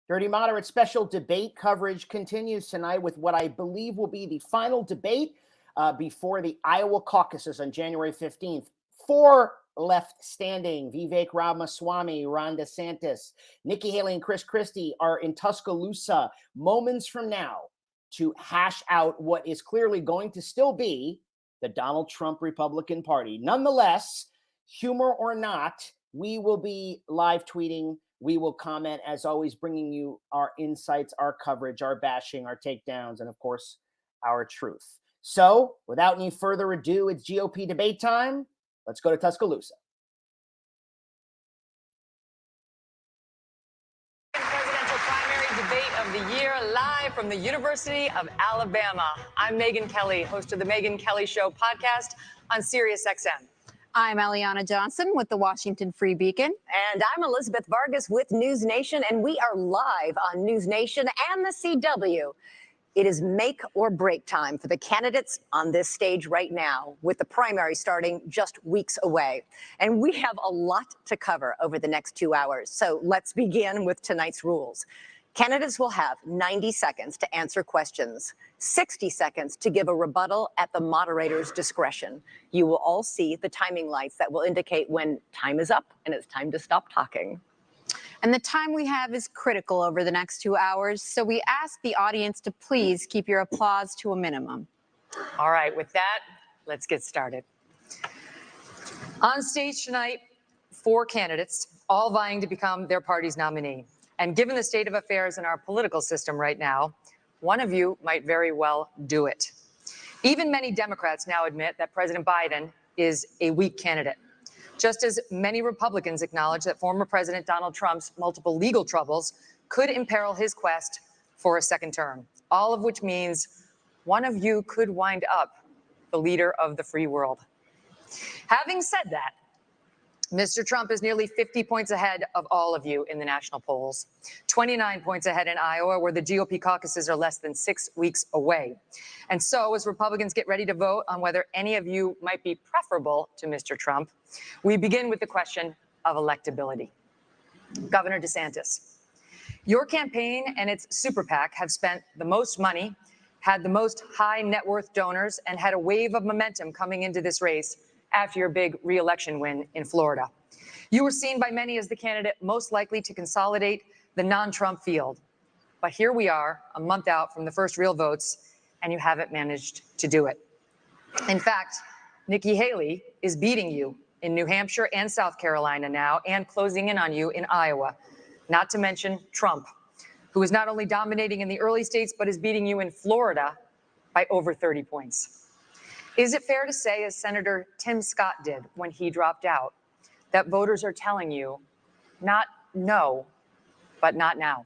Dirty Moderate special debate coverage continues tonight with what I believe will be the final debate before the Iowa Caucuses on January 15th. 4 left standing. Vivek Ramaswamy, Ron DeSantis, Nikki Haley, and Christie are in Tuscaloosa moments from now to hash out what is clearly going to still be the Donald Trump Republican Party. Nonetheless, humor or not, we will be live tweeting. We will comment, as always, bringing you our insights, our coverage, our bashing, our takedowns, and, of course, our truth. So, without any further ado, it's GOP debate time. Let's go to Tuscaloosa. Presidential primary debate of the year, live from the University of Alabama. I'm Megyn Kelly, host of the Megyn Kelly Show podcast on SiriusXM. I'm Eliana Johnson with the Washington Free Beacon. And I'm Elizabeth Vargas with News Nation, and we are live on News Nation and the CW. It is make or break time for the candidates on this stage right now, with the primary starting just weeks away. And we have a lot to cover over the next 2 hours. So let's begin with tonight's rules. Candidates will have 90 seconds to answer questions, 60 seconds to give a rebuttal at the moderator's discretion. You will all see the timing lights that will indicate when time is up and it's time to stop talking. And the time we have is critical over the next 2 hours, so we ask the audience to please keep your applause to a minimum. All right, with that, let's get started. On stage tonight, 4 candidates, all vying to become their party's nominee. And given the state of affairs in our political system right now, one of you might very well do it. Even many Democrats now admit that President Biden is a weak candidate, just as many Republicans acknowledge that former President Donald Trump's multiple legal troubles could imperil his quest for a second term, all of which means one of you could wind up the leader of the free world. Having said that, Mr. Trump is nearly 50 points ahead of all of you in the national polls, 29 points ahead in Iowa, where the GOP caucuses are less than 6 weeks away. And so, as Republicans get ready to vote on whether any of you might be preferable to Mr. Trump, we begin with the question of electability. Governor DeSantis, your campaign and its super PAC have spent the most money, had the most high net worth donors, and had a wave of momentum coming into this race after your big re-election win in Florida. You were seen by many as the candidate most likely to consolidate the non-Trump field. But here we are, a month out from the first real votes, and you haven't managed to do it. In fact, Nikki Haley is beating you in New Hampshire and South Carolina now, and closing in on you in Iowa, not to mention Trump, who is not only dominating in the early states, but is beating you in Florida by over 30 points. Is it fair to say, as Senator Tim Scott did when he dropped out, that voters are telling you not no, but not now?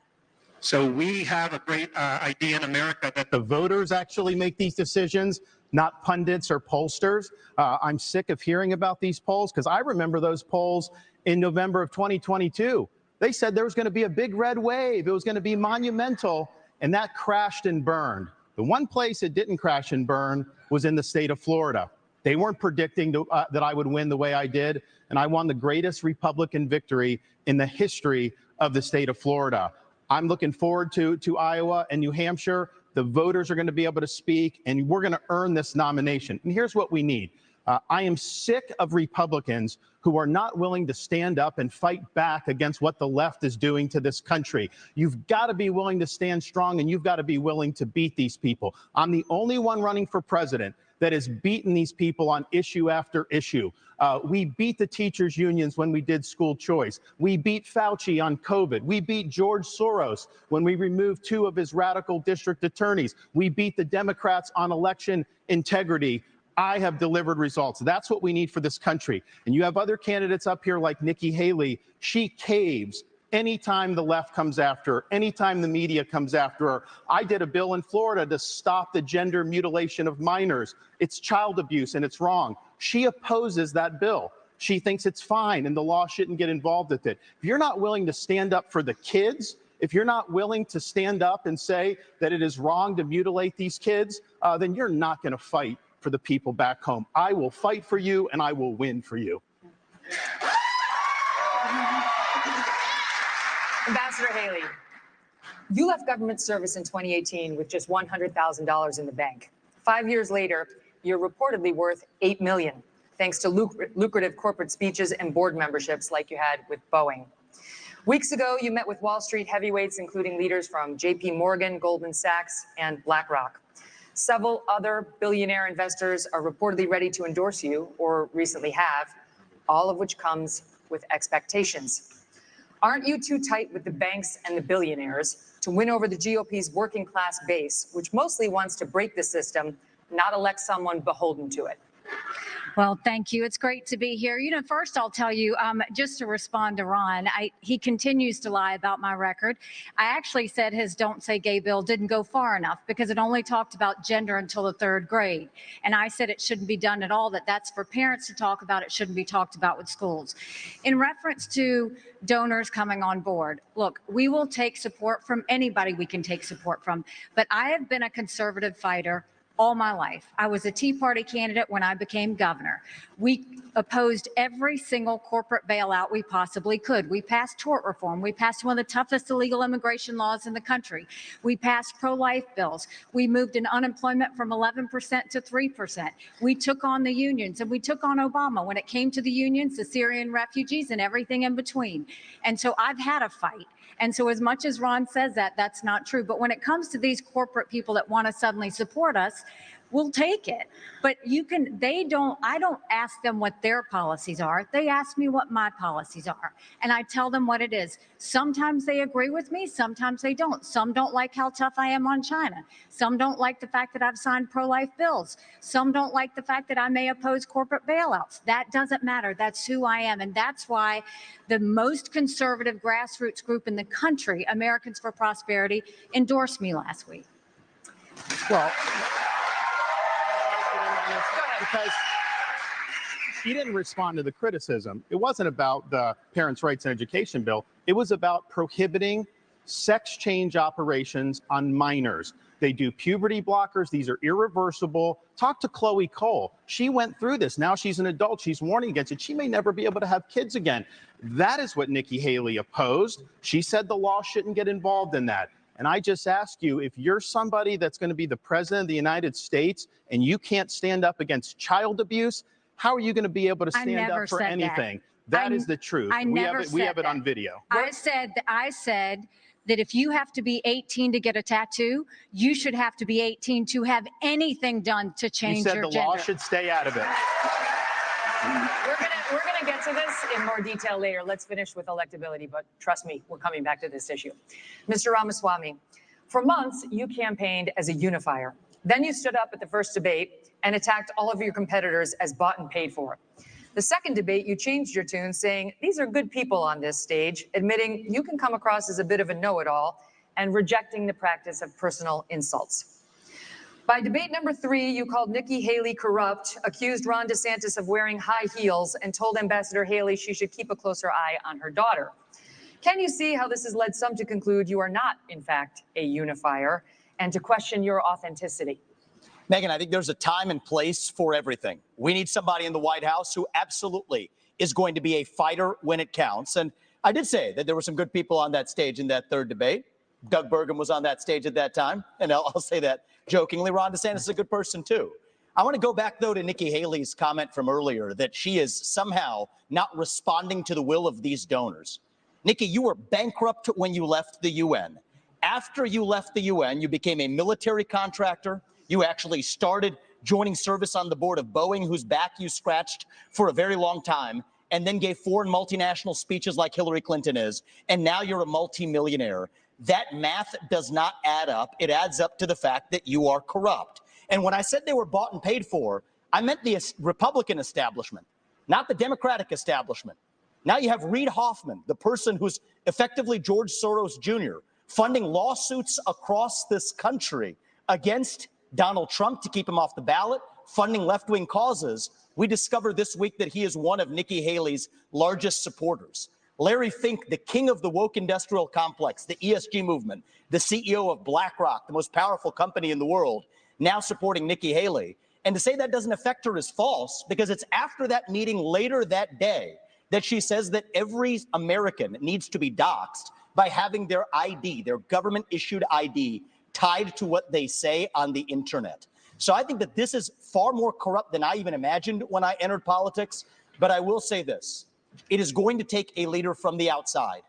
So we have a great idea in America that the voters actually make these decisions, not pundits or pollsters. I'm sick of hearing about these polls because I remember those polls in November of 2022. They said there was going to be a big red wave. It was going to be monumental, and that crashed and burned. The one place it didn't crash and burn was in the state of Florida. They weren't predicting that I would win the way I did, and I won the greatest Republican victory in the history of the state of Florida. I'm looking forward to Iowa and New Hampshire. The voters are going to be able to speak, and we're going to earn this nomination. And here's what we need. I am sick of Republicans who are not willing to stand up and fight back against what the left is doing to this country. You've got to be willing to stand strong, and you've got to be willing to beat these people. I'm the only one running for president that has beaten these people on issue after issue. We beat the teachers' unions when we did school choice. We beat Fauci on COVID. We beat George Soros when we removed 2 of his radical district attorneys. We beat the Democrats on election integrity. I have delivered results. That's what we need for this country. And you have other candidates up here like Nikki Haley. She caves anytime the left comes after her, anytime the media comes after her. I did a bill in Florida to stop the gender mutilation of minors. It's child abuse and it's wrong. She opposes that bill. She thinks it's fine and the law shouldn't get involved with it. If you're not willing to stand up for the kids, if you're not willing to stand up and say that it is wrong to mutilate these kids, then you're not going to fight for the people back home. I will fight for you and I will win for you. Ambassador Haley, You left government service in 2018 with just $100,000 in the bank. 5 years later, you're reportedly worth $8 million, thanks to lucrative corporate speeches and board memberships like you had with Boeing. Weeks ago, you met with Wall Street heavyweights, including leaders from JP Morgan, Goldman Sachs, and BlackRock. Several other billionaire investors are reportedly ready to endorse you, or recently have, all of which comes with expectations. Aren't you too tight with the banks and the billionaires to win over the GOP's working class base, which mostly wants to break the system, not elect someone beholden to it? Well, thank you. It's great to be here. You know, first I'll tell you, just to respond to Ron, he continues to lie about my record. I actually said his Don't Say Gay bill didn't go far enough because it only talked about gender until the 3rd grade. And I said it shouldn't be done at all, that's for parents to talk about. It shouldn't be talked about with schools. In reference to donors coming on board, look, we will take support from anybody we can take support from. But I have been a conservative fighter all my life. I was a Tea Party candidate when I became governor. We opposed every single corporate bailout we possibly could. We passed tort reform. We passed one of the toughest illegal immigration laws in the country. We passed pro-life bills. We moved in unemployment from 11% to 3%. We took on the unions and we took on Obama when it came to the unions, the Syrian refugees, and everything in between. And so I've had a fight. And so as much as Ron says that, that's not true. But when it comes to these corporate people that want to suddenly support us, we'll take it. But I don't ask them what their policies are. They ask me what my policies are. And I tell them what it is. Sometimes they agree with me, sometimes they don't. Some don't like how tough I am on China. Some don't like the fact that I've signed pro-life bills. Some don't like the fact that I may oppose corporate bailouts. That doesn't matter. That's who I am. And that's why the most conservative grassroots group in the country, Americans for Prosperity, endorsed me last week. Well, because he didn't respond to the criticism. It wasn't about the Parents' Rights and Education bill. It was about prohibiting sex change operations on minors. They do puberty blockers. These are irreversible. Talk to Chloe Cole. She went through this. Now she's an adult. She's warning against it. She may never be able to have kids again. That is what Nikki Haley opposed. She said the law shouldn't get involved in that. And I just ask you, if you're somebody that's going to be the president of the United States and you can't stand up against child abuse, how are you going to be able to stand up for anything? That is the truth. We have it on video. I said that if you have to be 18 to get a tattoo, you should have to be 18 to have anything done to change your gender. You said the law should stay out of it. We're gonna get to this in more detail later. Let's finish with electability, but trust me, we're coming back to this issue. Mr. Ramaswamy, for months, you campaigned as a unifier. Then you stood up at the first debate and attacked all of your competitors as bought and paid for. The second debate, you changed your tune, saying, these are good people on this stage, admitting you can come across as a bit of a know-it-all and rejecting the practice of personal insults. By debate number 3, you called Nikki Haley corrupt, accused Ron DeSantis of wearing high heels, and told Ambassador Haley she should keep a closer eye on her daughter. Can you see how this has led some to conclude you are not, in fact, a unifier, and to question your authenticity? Megyn, I think there's a time and place for everything. We need somebody in the White House who absolutely is going to be a fighter when it counts. And I did say that there were some good people on that stage in that third debate. Doug Burgum was on that stage at that time. And I'll say that jokingly. Ron DeSantis is a good person, too. I want to go back, though, to Nikki Haley's comment from earlier that she is somehow not responding to the will of these donors. Nikki, you were bankrupt when you left the UN. After you left the UN, you became a military contractor. You actually started joining service on the board of Boeing, whose back you scratched for a very long time, and then gave foreign multinational speeches like Hillary Clinton is. And now you're a multimillionaire. That math does not add up. It adds up to the fact that you are corrupt. And when I said they were bought and paid for, I meant the Republican establishment, not the Democratic establishment. Now you have Reid Hoffman, the person who's effectively George Soros Jr., funding lawsuits across this country against Donald Trump to keep him off the ballot, funding left-wing causes. We discovered this week that he is one of Nikki Haley's largest supporters. Larry Fink, the king of the woke industrial complex, the ESG movement, the CEO of BlackRock, the most powerful company in the world, now supporting Nikki Haley. And to say that doesn't affect her is false, because it's after that meeting later that day that she says that every American needs to be doxxed by having their ID, their government-issued ID, tied to what they say on the internet. So I think that this is far more corrupt than I even imagined when I entered politics. But I will say this. It is going to take a leader from the outside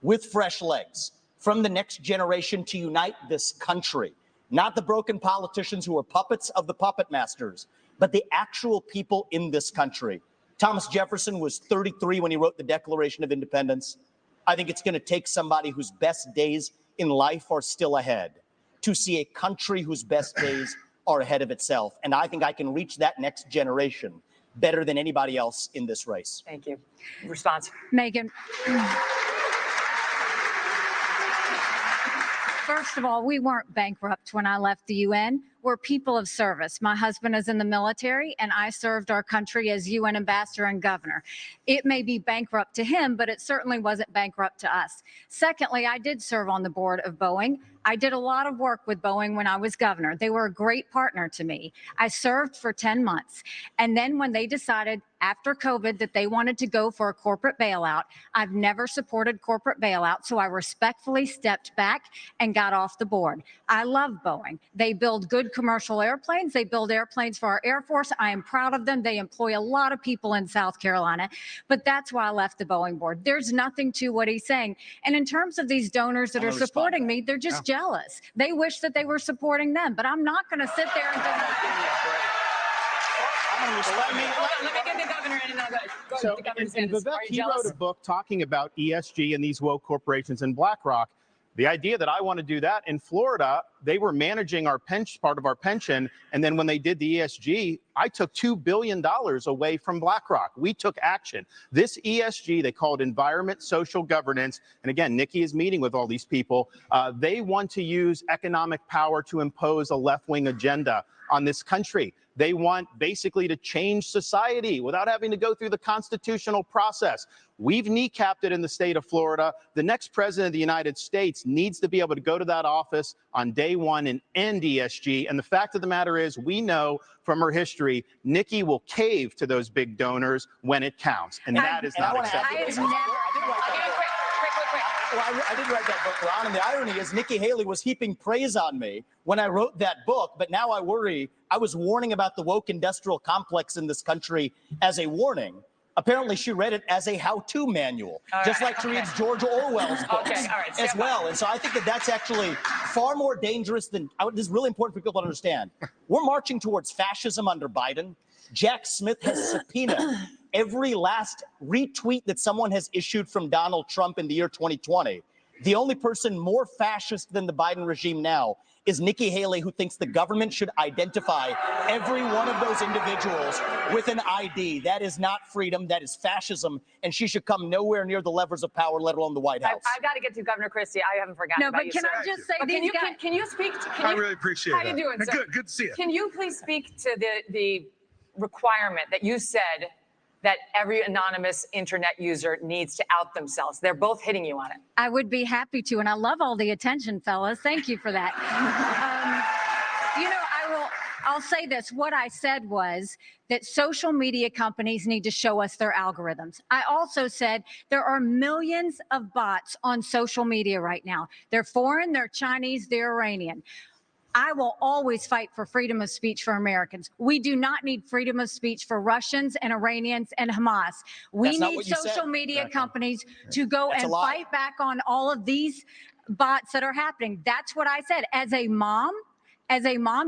with fresh legs from the next generation to unite this country. Not the broken politicians who are puppets of the puppet masters, but the actual people in this country. Thomas Jefferson was 33 when he wrote the Declaration of Independence. I think it's going to take somebody whose best days in life are still ahead to see a country whose best days are ahead of itself. And I think I can reach that next generation better than anybody else in this race. Thank you. Response. Megan. First of all, we weren't bankrupt when I left the UN. We're people of service. My husband is in the military, and I served our country as UN ambassador and governor. It may be bankrupt to him, but it certainly wasn't bankrupt to us. Secondly, I did serve on the board of Boeing. I did a lot of work with Boeing when I was governor. They were a great partner to me. I served for 10 months. And then when they decided after COVID that they wanted to go for a corporate bailout, I've never supported corporate bailout, so I respectfully stepped back and got off the board. I love Boeing. They build good commercial airplanes. They build airplanes for our Air Force. I am proud of them. They employ a lot of people in South Carolina, but that's why I left the Boeing board. There's nothing to what he's saying. And in terms of these donors that are supporting me, they're just jealous. They wish that they were supporting them, but I'm not going to sit there and Let me get the governor in, and then go So, to the governor's and hands. Vivek, Are you he jealous? wrote a book talking about ESG and these woke corporations and BlackRock. The idea that I want to do that in Florida, they were managing our part of our pension. And then when they did the ESG, I took $2 billion away from BlackRock. We took action. This ESG, they call it environment, social governance. And again, Nikki is meeting with all these people. They want to use economic power to impose a left-wing agenda on this country. They want basically to change society without having to go through the constitutional process. We've kneecapped it in the state of Florida. The next president of the United States needs to be able to go to that office on day one and end ESG. And the fact of the matter is, we know from her history, Nikki will cave to those big donors when it counts. And that is not acceptable. Well, I did write that book, Ron, and the irony is Nikki Haley was heaping praise on me when I wrote that book, but now I worry. I was warning about the woke industrial complex in this country as a warning. Apparently, she read it as a how-to manual, just like she reads George Orwell's books as well. And so I think that that's actually far more dangerous than, this is really important for people to understand. We're marching towards fascism under Biden. Jack Smith has subpoenaed every last retweet that someone has issued from Donald Trump in the year 2020. The only person more fascist than the Biden regime now is Nikki Haley, who thinks the government should identify every one of those individuals with an ID. That is not freedom. That is fascism. And she should come nowhere near the levers of power, let alone the White House. I've got to get to Governor Christie. I haven't forgotten No, about but you, can sir. I just say, But can you speak to, I really appreciate it. How you doing, sir? Good to see you. Can you please speak to the requirement that you said that every anonymous internet user needs to out themselves? They're both hitting you on it. I would be happy to, and I love all the attention, fellas. Thank you for that. I'll say this. What I said was that social media companies need to show us their algorithms. I also said there are millions of bots on social media right now. They're foreign, they're Chinese, they're Iranian. I will always fight for freedom of speech for Americans. We do not need freedom of speech for Russians and Iranians and Hamas. We need social media companies to go and fight back on all of these bots that are happening. That's what I said. As a mom,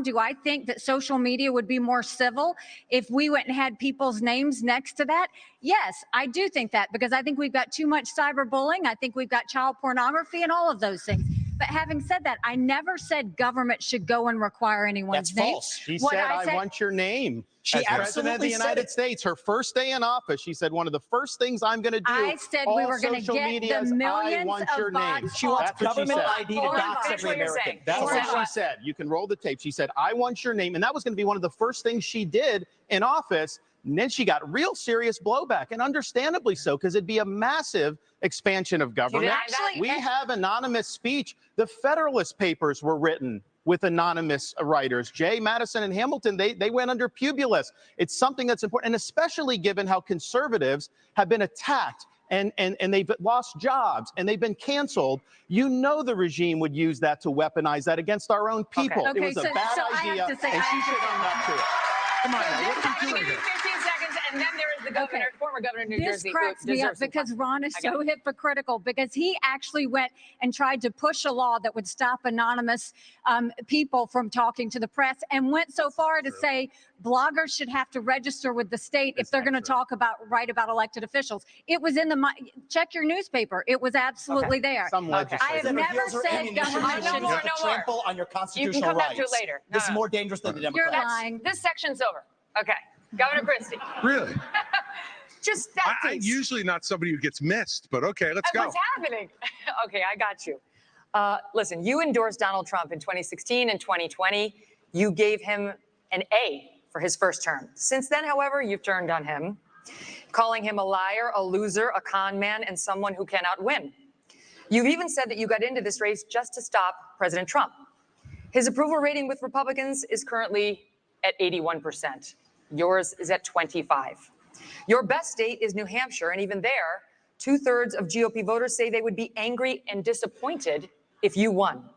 do I think that social media would be more civil if we went and had people's names next to that? Yes, I do think that, because I think we've got too much cyberbullying. I think we've got child pornography and all of those things. But having said that, I never said government should go and require anyone's name. That's false. She said, I want your name. She As President of the United States, her first day in office, she said, one of the first things I'm going to do. I said we were going to get the millions of bots. She wants government ID to dox every American. That's what she said. You can roll the tape. She said, I want your name. And that was going to be one of the first things she did in office. And then she got real serious blowback, and understandably so, because it'd be a massive expansion of government. We have anonymous speech. The Federalist Papers were written with anonymous writers. Jay, Madison, and Hamilton, they went under Publius. It's something that's important, and especially given how conservatives have been attacked and they've lost jobs and they've been canceled, you know the regime would use that to weaponize that against our own people. Okay, It was a bad I idea, have to say, and she should own up to it. Come on, now, what are I'll you give doing you here? 15 seconds, and then there is the governor, former governor of New This Jersey. cracks who me up deserves some because time. Ron is I got so hypocritical, because he actually went and tried to push a law that would stop anonymous people from talking to the press, and went so far to say bloggers should have to register with the state if they're going to write about elected officials. It was in the, check your newspaper. It was absolutely there. Some I legislators. have never Here's your said ammunition government to No more, use to no more. trample on your You can constitutional come back rights. to it later. This is No. more dangerous than the You're Democrats. lying. This section's over. Okay, Governor Christie. Really? Just that. I'm usually not somebody who gets missed, but okay, let's go. What's happening? Okay, I got you. Listen, you endorsed Donald Trump in 2016 and 2020. You gave him an A for his first term. Since then, however, you've turned on him, calling him a liar, a loser, a con man, and someone who cannot win. You've even said that you got into this race just to stop President Trump. His approval rating with Republicans is currently at 81%. Yours is at 25. Your best state is New Hampshire, and even there, 2/3 of GOP voters say they would be angry and disappointed if you won.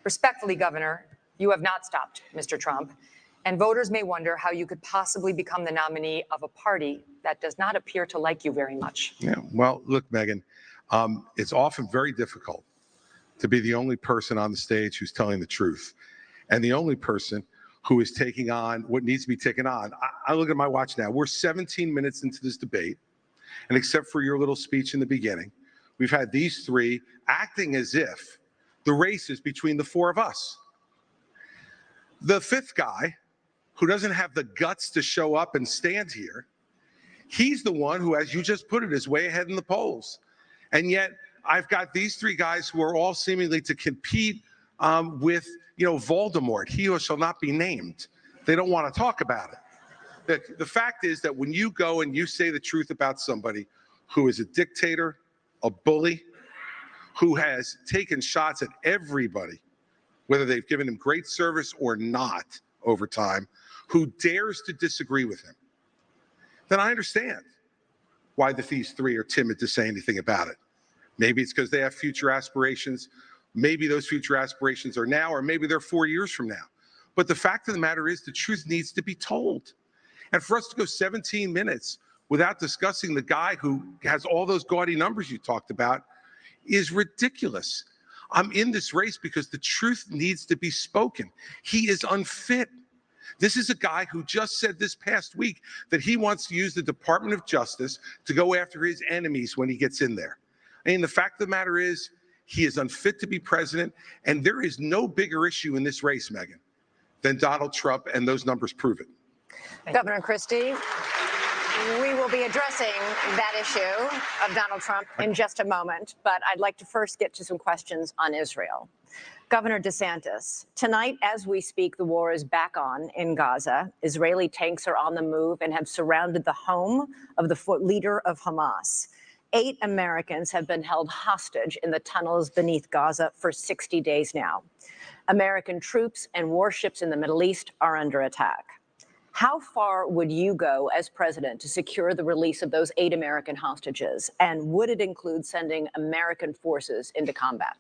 Respectfully, Governor, you have not stopped Mr. Trump, and voters may wonder how you could possibly become the nominee of a party that does not appear to like you very much. Yeah, well, look, Megan, it's often very difficult to be the only person on the stage who's telling the truth, and the only person who is taking on what needs to be taken on. I look at my watch now. We're 17 minutes into this debate, and except for your little speech in the beginning, we've had these three acting as if the race is between the four of us. The fifth guy, who doesn't have the guts to show up and stand here, he's the one who, as you just put it, is way ahead in the polls. And yet I've got these three guys who are all seemingly to compete with, Voldemort, he who shall not be named. They don't want to talk about it. The fact is that when you go and you say the truth about somebody who is a dictator, a bully, who has taken shots at everybody, whether they've given him great service or not over time, who dares to disagree with him, then I understand why these three are timid to say anything about it. Maybe it's because they have future aspirations. Maybe those future aspirations are now, or maybe they're 4 years from now. But the fact of the matter is the truth needs to be told. And for us to go 17 minutes without discussing the guy who has all those gaudy numbers you talked about is ridiculous. I'm in this race because the truth needs to be spoken. He is unfit. This is a guy who just said this past week that he wants to use the Department of Justice to go after his enemies when he gets in there. I mean, the fact of the matter is, he is unfit to be president, and there is no bigger issue in this race, Megan, than Donald Trump, and those numbers prove it. Governor Christie, we will be addressing that issue of Donald Trump in just a moment, but I'd like to first get to some questions on Israel. Governor DeSantis, tonight as we speak, the war is back on in Gaza. Israeli tanks are on the move and have surrounded the home of the leader of Hamas. 8 Americans have been held hostage in the tunnels beneath Gaza for 60 days now. American troops and warships in the Middle East are under attack. How far would you go as president to secure the release of those 8 American hostages? And would it include sending American forces into combat?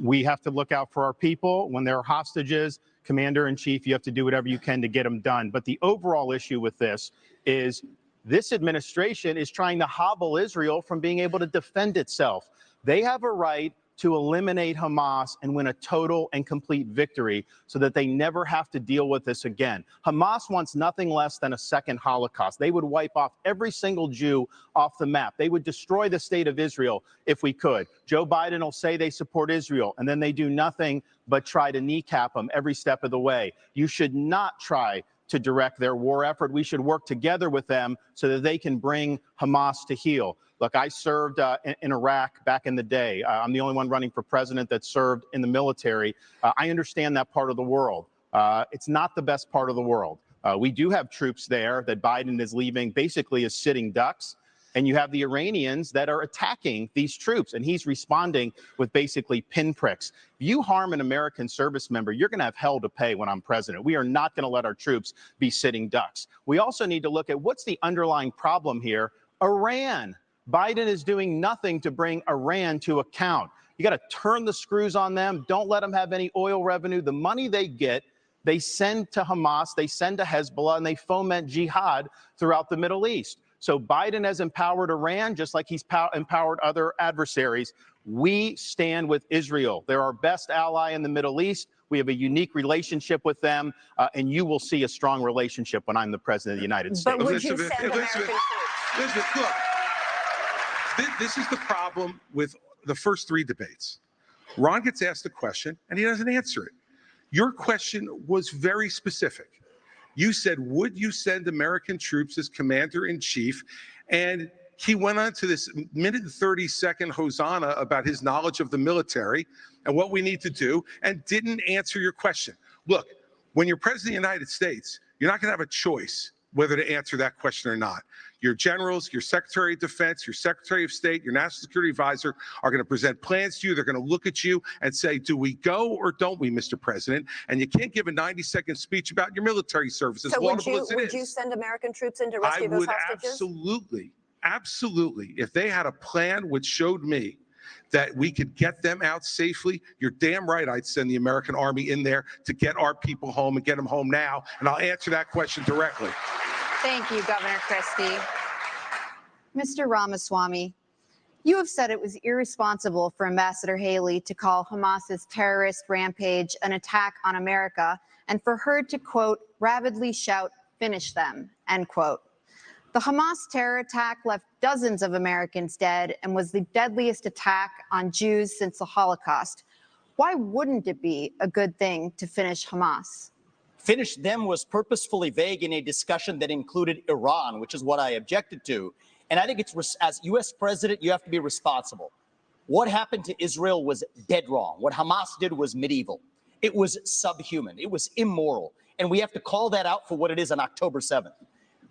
We have to look out for our people. When there are hostages, Commander in Chief, you have to do whatever you can to get them done. But the overall issue with this is this administration is trying to hobble Israel from being able to defend itself. They have a right to eliminate Hamas and win a total and complete victory so that they never have to deal with this again. Hamas wants nothing less than a second Holocaust. They would wipe off every single Jew off the map. They would destroy the state of Israel if we could. Joe Biden will say they support Israel, and then they do nothing but try to kneecap them every step of the way. You should not try to direct their war effort. We should work together with them so that they can bring Hamas to heel. Look, I served in Iraq back in the day. I'm the only one running for president that served in the military. I understand that part of the world. It's not the best part of the world. We do have troops there that Biden is leaving basically as sitting ducks. And you have the Iranians that are attacking these troops, and he's responding with basically pinpricks. If you harm an American service member, you're going to have hell to pay when I'm president. We are not going to let our troops be sitting ducks. We also need to look at what's the underlying problem here. Iran Biden is doing nothing to bring Iran to account. You got to turn the screws on them. Don't let them have any oil revenue. The money they get, they send to Hamas, they send to Hezbollah, and they foment jihad throughout the Middle East. So Biden has empowered Iran just like he's empowered other adversaries. We stand with Israel. They're our best ally in the Middle East. We have a unique relationship with them, and you will see a strong relationship when I'm the president of the United States. But would you send American troops? Elizabeth, look, this is the problem with the first three debates. Ron gets asked a question, and he doesn't answer it. Your question was very specific. You said, would you send American troops as commander-in-chief? And he went on to this minute and 30-second hosanna about his knowledge of the military and what we need to do, and didn't answer your question. Look, when you're president of the United States, you're not going to have a choice whether to answer that question or not. Your generals, your Secretary of Defense, your Secretary of State, your National Security Advisor are going to present plans to you. They're going to look at you and say, do we go or don't we, Mr. President? And you can't give a 90-second speech about your military services. So would you send American troops in to rescue those hostages? Absolutely. If they had a plan which showed me that we could get them out safely, you're damn right I'd send the American Army in there to get our people home and get them home now. And I'll answer that question directly. Thank you, Governor Christie. Mr. Ramaswamy, you have said it was irresponsible for Ambassador Haley to call Hamas's terrorist rampage an attack on America and for her to, quote, rabidly shout, finish them, end quote. The Hamas terror attack left dozens of Americans dead and was the deadliest attack on Jews since the Holocaust. Why wouldn't it be a good thing to finish Hamas? Finish them was purposefully vague in a discussion that included Iran, which is what I objected to. And I think it's, as U.S. president, you have to be responsible. What happened to Israel was dead wrong. What Hamas did was medieval. It was subhuman. It was immoral. And we have to call that out for what it is on October 7th.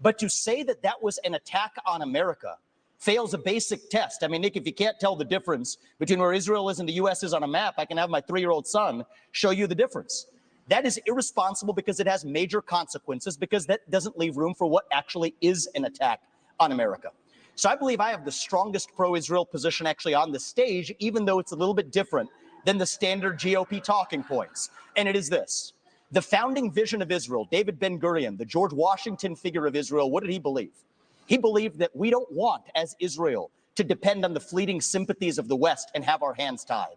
But to say that that was an attack on America fails a basic test. I mean, Nick, if you can't tell the difference between where Israel is and the U.S. is on a map, I can have my 3-year-old son show you the difference. That is irresponsible because it has major consequences, because that doesn't leave room for what actually is an attack on America. So I believe I have the strongest pro-Israel position actually on the stage, even though it's a little bit different than the standard GOP talking points. And it is this. The founding vision of Israel, David Ben-Gurion, the George Washington figure of Israel, what did he believe? He believed that we don't want, as Israel, to depend on the fleeting sympathies of the West and have our hands tied.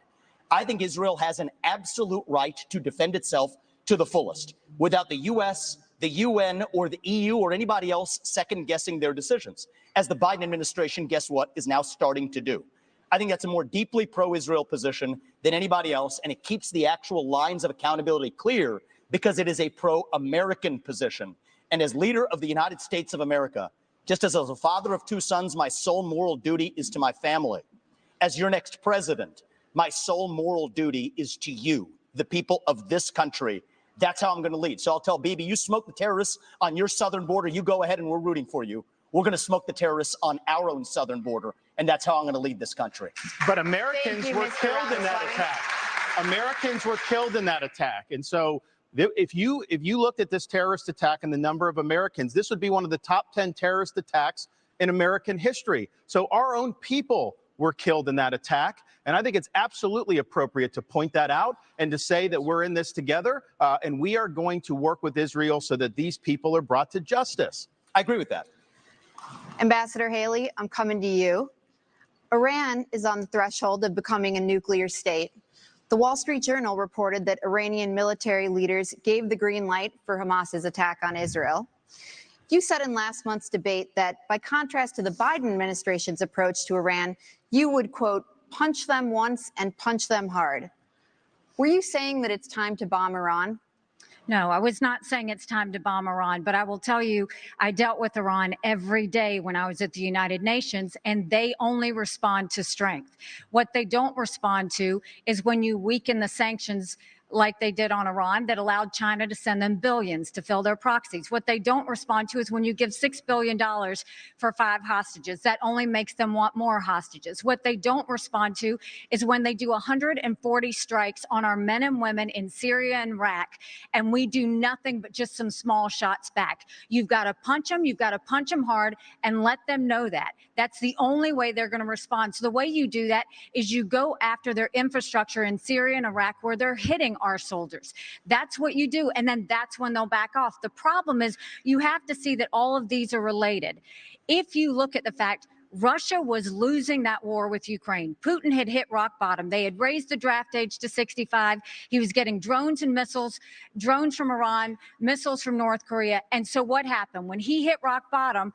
I think Israel has an absolute right to defend itself to the fullest, without the U.S., the UN, or the EU, or anybody else second-guessing their decisions, as the Biden administration, guess what, is now starting to do. I think that's a more deeply pro-Israel position than anybody else, and it keeps the actual lines of accountability clear because it is a pro-American position. And as leader of the United States of America, just as a father of 2 sons, my sole moral duty is to my family. As your next president, my sole moral duty is to you, the people of this country. That's how I'm going to lead. So I'll tell Bibi, you smoke the terrorists on your southern border, you go ahead and we're rooting for you. We're going to smoke the terrorists on our own southern border, and that's how I'm going to lead this country. But Americans were killed in that attack. Americans were killed in that attack. And so if you looked at this terrorist attack and the number of Americans, this would be one of the top 10 terrorist attacks in American history. So our own people were killed in that attack. And I think it's absolutely appropriate to point that out and to say that we're in this together and we are going to work with Israel so that these people are brought to justice. I agree with that. Ambassador Haley, I'm coming to you. Iran is on the threshold of becoming a nuclear state. The Wall Street Journal reported that Iranian military leaders gave the green light for Hamas's attack on Israel. You said in last month's debate that, by contrast to the Biden administration's approach to Iran, you would, quote, punch them once and punch them hard. Were you saying that it's time to bomb Iran? No, I was not saying it's time to bomb Iran, but I will tell you, I dealt with Iran every day when I was at the United Nations, and they only respond to strength. What they don't respond to is when you weaken the sanctions like they did on Iran, that allowed China to send them billions to fill their proxies. What they don't respond to is when you give $6 billion for 5 hostages, that only makes them want more hostages. What they don't respond to is when they do 140 strikes on our men and women in Syria and Iraq, and we do nothing but just some small shots back. You've got to punch them, you've got to punch them hard, and let them know that. That's the only way they're going to respond. So the way you do that is you go after their infrastructure in Syria and Iraq where they're hitting our soldiers. That's what you do, and then that's when they'll back off. The problem is you have to see that all of these are related. If you look at the fact Russia was losing that war with Ukraine. Putin had hit rock bottom. They had raised the draft age to 65. He was getting drones and missiles, drones from Iran, missiles from North Korea. And so what happened? When he hit rock bottom,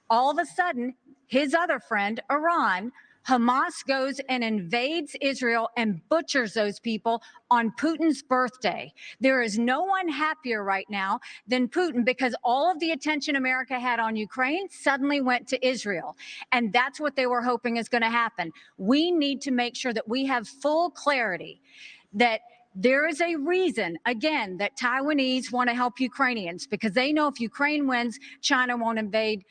all of a sudden, his other friend, Iran, Hamas goes and invades Israel and butchers those people on Putin's birthday. There is no one happier right now than Putin because all of the attention America had on Ukraine suddenly went to Israel. And that's what they were hoping is going to happen. We need to make sure that we have full clarity that there is a reason, again, that Taiwanese want to help Ukrainians because they know if Ukraine wins, China won't invade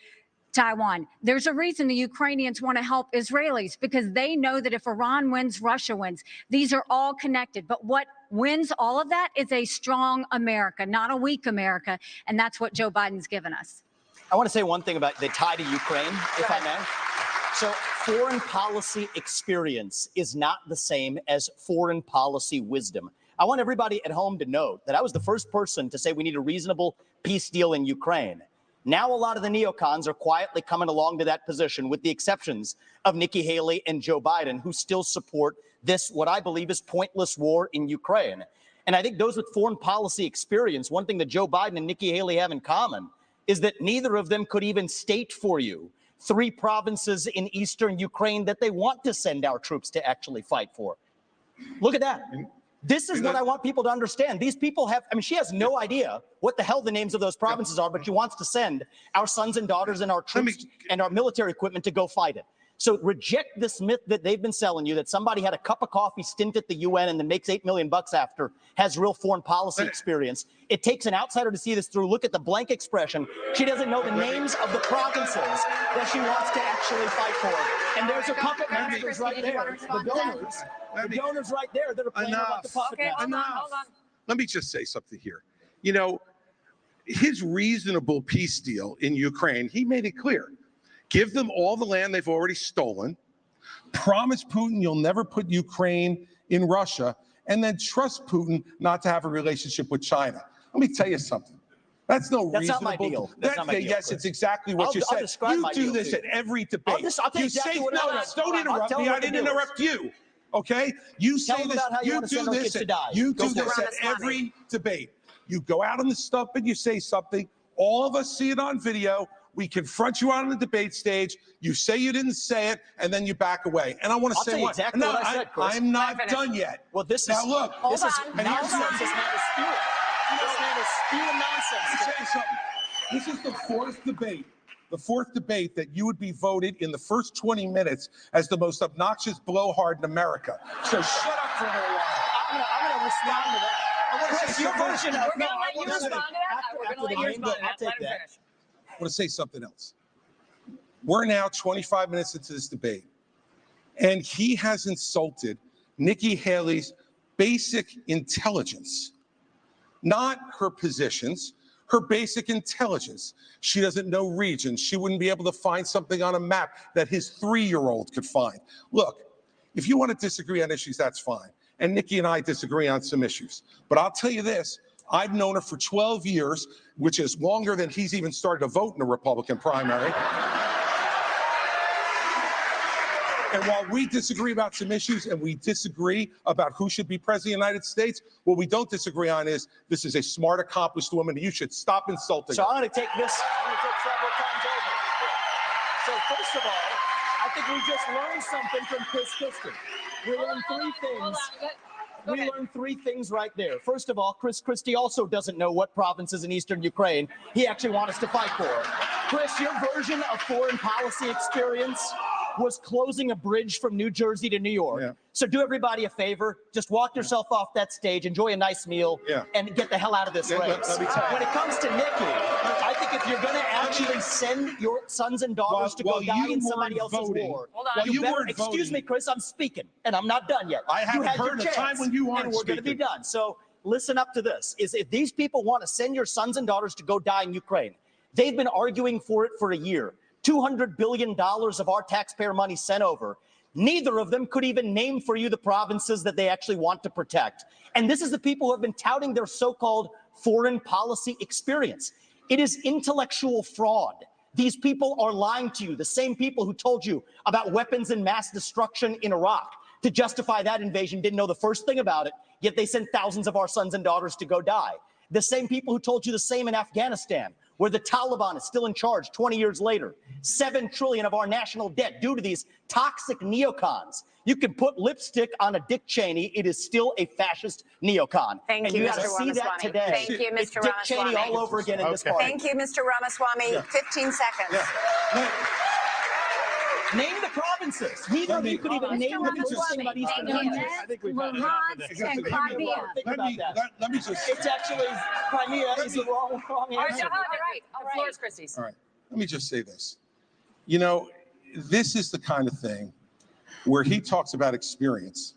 Taiwan. There's a reason the Ukrainians want to help Israelis because they know that if Iran wins, Russia wins. These are all connected. But what wins all of that is a strong America, not a weak America. And that's what Joe Biden's given us. I want to say one thing about the tie to Ukraine, if I may. So foreign policy experience is not the same as foreign policy wisdom. I want everybody at home to know that I was the first person to say we need a reasonable peace deal in Ukraine. Now a lot of the neocons are quietly coming along to that position, with the exceptions of Nikki Haley and Joe Biden, who still support this, what I believe is pointless war in Ukraine. And I think those with foreign policy experience, one thing that Joe Biden and Nikki Haley have in common is that neither of them could even state for you 3 provinces in eastern Ukraine that they want to send our troops to actually fight for. Look at that. This is what I want people to understand. These people have, I mean, she has no idea what the hell the names of those provinces are, but she wants to send our sons and daughters and our troops and our military equipment to go fight it. So reject this myth that they've been selling you, that somebody had a cup of coffee stint at the UN and then makes $8 million after, has real foreign policy experience. It takes an outsider to see this through. Look at the blank expression. She doesn't know the names of the provinces that she wants to actually fight for. And there's her puppet masters right there, the donors right there that are playing like the puppet masters. Hold on. Let me just say something here. You know, his reasonable peace deal in Ukraine, he made it clear. Give them all the land they've already stolen, promise Putin you'll never put Ukraine in Russia, and then trust Putin not to have a relationship with China. Let me tell you something. That's no That's reasonable. not my deal. That's not my deal, yes, Chris. It's exactly what you said. You do this at every debate. I'll tell you exactly what it is. Don't interrupt me. I didn't interrupt you. Okay? You say this. You do this. You do this at every debate. You go out on the stump and you say something. All of us see it on video. We confront you out on the debate stage. You say you didn't say it, and then you back away. And I want to say exactly what I said, Chris. I'm not done yet. Well, this is now look. This is and here's nonsense. This man is spewing. This man is spewing nonsense. Let me tell you something. This is the fourth debate that you would be voted in the first 20 minutes as the most obnoxious blowhard in America. So shut up for a little while. I'm going to respond to that. I want to say your version of We're going to let you respond to that. We're going to let you respond to that. Let him finish. I want to say something else. We're now 25 minutes into this debate, and he has insulted Nikki Haley's basic intelligence, not her positions, her basic intelligence. She doesn't know regions. She wouldn't be able to find something on a map that his 3-year-old could find. Look, if you want to disagree on issues, that's fine. And Nikki and I disagree on some issues. But I'll tell you this. I've known her for 12 years, which is longer than he's even started to vote in a Republican primary. And while we disagree about some issues and we disagree about who should be president of the United States, what we don't disagree on is this is a smart, accomplished woman. You should stop insulting her. So I'm going to take this. I'm going to take several times over. So first of all, I think we just learned something from Christie. We learned 3 things. We learned 3 things right there. First of all, Christie also doesn't know what provinces in eastern Ukraine he actually wants us to fight for. Chris, your version of foreign policy experience was closing a bridge from New Jersey to New York. Yeah. So do everybody a favor, just walk yourself off that stage, enjoy a nice meal, and get the hell out of this race. Let me tell you. When it comes to Nikki, I think if you're going to actually send your sons and daughters to go die in somebody else's war, Hold on. excuse me, Chris, I'm speaking, and I'm not done yet. I haven't heard the time when you aren't and we're going to be speaking. done. So listen up to this, is if these people want to send your sons and daughters to go die in Ukraine, they've been arguing for it for a year. $200 billion of our taxpayer money sent over. Neither of them could even name for you the provinces that they actually want to protect. And this is the people who have been touting their so-called foreign policy experience. It is intellectual fraud. These people are lying to you, the same people who told you about weapons and mass destruction in Iraq to justify that invasion didn't know the first thing about it, yet they sent thousands of our sons and daughters to go die. The same people who told you the same in Afghanistan, where the Taliban is still in charge 20 years later. $7 trillion of our national debt due to these toxic neocons. You can put lipstick on a Dick Cheney, it is still a fascist neocon. Thank you, and you Mr. gotta see that Ramaswamy. today. Thank you, It's Mr. Dick Cheney Ramaswamy. all over again in this party. Thank you, Mr. Ramaswamy. 15 seconds. Name the provinces. Neither of you could even name the first thing about Eastern countries. I think we've had Luhansk and Crimea. Think Let about me, that. let me just, It's actually, Crimea is the wrong All right, answer. all right. The floor is Christie's. all right, let me just say this. You know, this is the kind of thing where he talks about experience.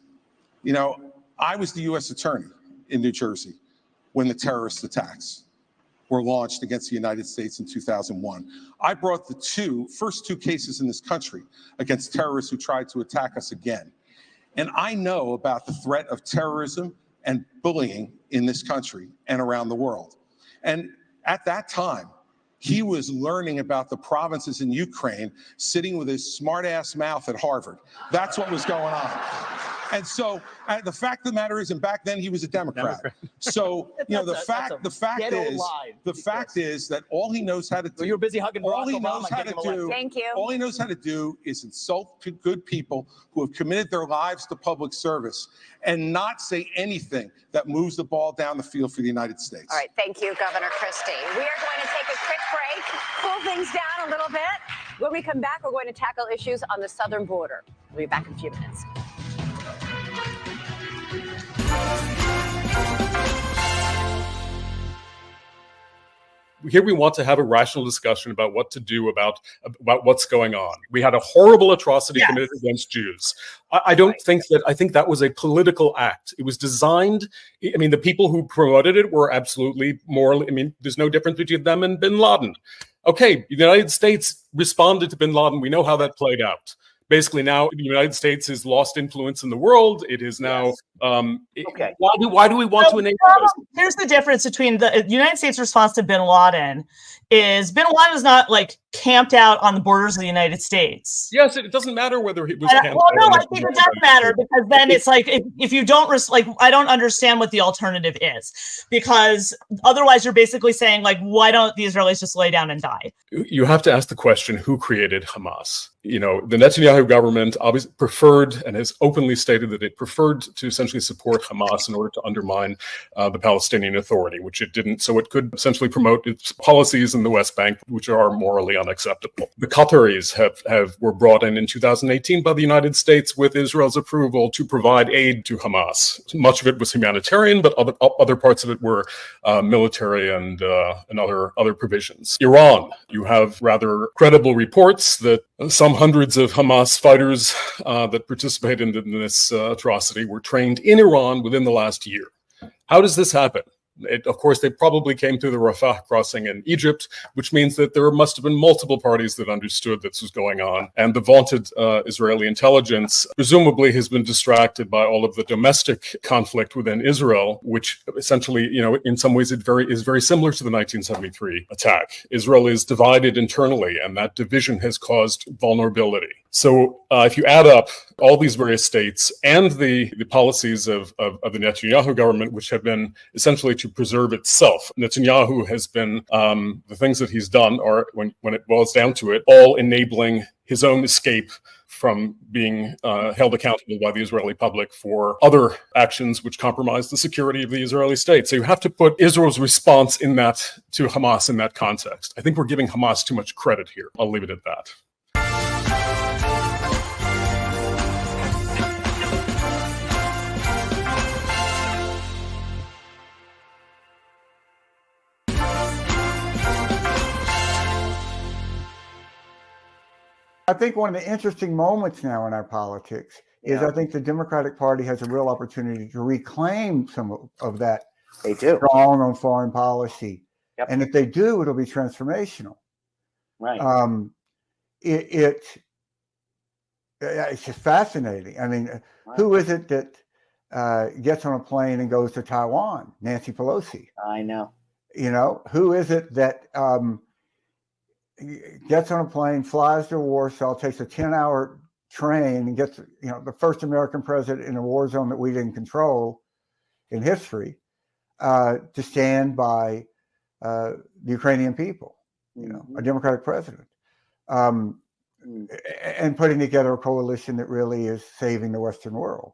You know, I was the U.S. attorney in New Jersey when the terrorist attacks were launched against the United States in 2001. I brought the first two cases in this country against terrorists who tried to attack us again. And I know about the threat of terrorism and bullying in this country and around the world. And at that time, he was learning about the provinces in Ukraine, sitting with his smart-ass mouth at Harvard. That's what was going on. And so the fact of the matter is, and back then he was a Democrat. So, you know, the fact is that all he knows how to do, Well, you were busy hugging Barack all he Obama knows how getting to him do, Thank you. all he knows how to do is insult good people who have committed their lives to public service and not say anything that moves the ball down the field for the United States. All right, thank you, Governor Christie. We are going to take a quick break, cool things down a little bit. When we come back, we're going to tackle issues on the southern border. We'll be back in a few minutes. Here we want to have a rational discussion about what to do about what's going on. We had a horrible atrocity committed against Jews. I think that was a political act. It was designed. I mean, the people who promoted it were absolutely morally. I mean, there's no difference between them and bin Laden. Okay, the United States responded to bin Laden. We know how that played out. Basically, now the United States has lost influence in the world. It is now. Okay. Why do we want to enable this? Here's the difference between the United States response to bin Laden is bin Laden is not like camped out on the borders of the United States. Yes, it doesn't matter whether it was. Well, no, I think it does matter because then it's like if you don't I don't understand what the alternative is, because otherwise you're basically saying like, why don't the Israelis just lay down and die? You have to ask the question: who created Hamas? You know, the Netanyahu government obviously preferred and has openly stated that it preferred to essentially support Hamas in order to undermine the Palestinian Authority, which it didn't. So it could essentially promote its policies in the West Bank, which are morally unacceptable. The Qataris were brought in 2018 by the United States with Israel's approval to provide aid to Hamas. Much of it was humanitarian, but other parts of it were military and other provisions. Iran, you have rather credible reports that some hundreds of Hamas fighters that participated in this atrocity were trained in Iran within the last year. How does this happen? Of course, they probably came through the Rafah crossing in Egypt, which means that there must have been multiple parties that understood this was going on. And the vaunted Israeli intelligence presumably has been distracted by all of the domestic conflict within Israel, which essentially, you know, in some ways is very similar to the 1973 attack. Israel is divided internally, and that division has caused vulnerability. So if you add up all these various states and the policies of the Netanyahu government, which have been essentially to preserve itself, Netanyahu has been, the things that he's done are, when it boils down to it, all enabling his own escape from being held accountable by the Israeli public for other actions which compromise the security of the Israeli state. So you have to put Israel's response to Hamas in that context. I think we're giving Hamas too much credit here. I'll leave it at that. I think one of the interesting moments now in our politics is I think the Democratic Party has a real opportunity to reclaim some of that They do. strong on foreign policy. Yep. And if they do, it'll be transformational. Right. It's just fascinating. I mean, who is it that gets on a plane and goes to Taiwan? Nancy Pelosi. I know. You know, who is it that gets on a plane, flies to Warsaw, takes a 10-hour train, and gets, you know, the first American president in a war zone that we didn't control in history, to stand by the Ukrainian people, you know, a Democratic president, and putting together a coalition that really is saving the Western world.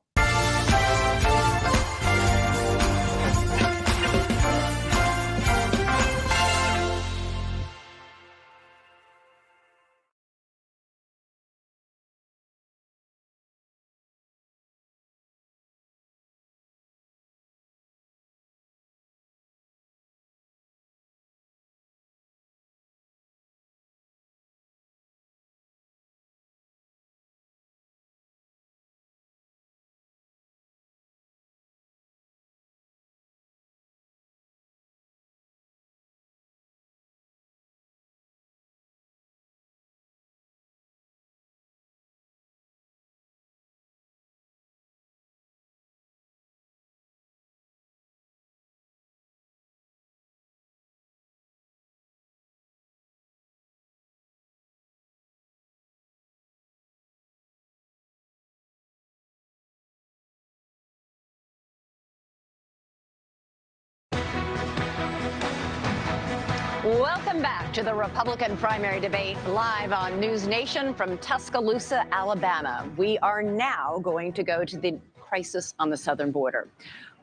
Welcome back to the Republican primary debate live on News Nation from Tuscaloosa, Alabama. We are now going to go to the crisis on the southern border.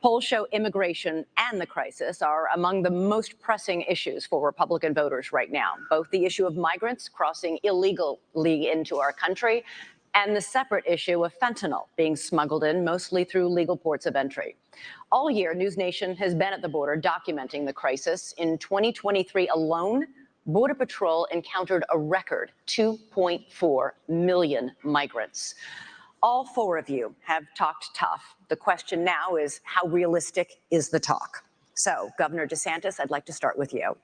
Polls show immigration and the crisis are among the most pressing issues for Republican voters right now. Both the issue of migrants crossing illegally into our country and the separate issue of fentanyl being smuggled in mostly through legal ports of entry. All year, News Nation has been at the border documenting the crisis. In 2023 alone, Border Patrol encountered a record 2.4 million migrants. All four of you have talked tough. The question now is, how realistic is the talk? So, Governor DeSantis, I'd like to start with you.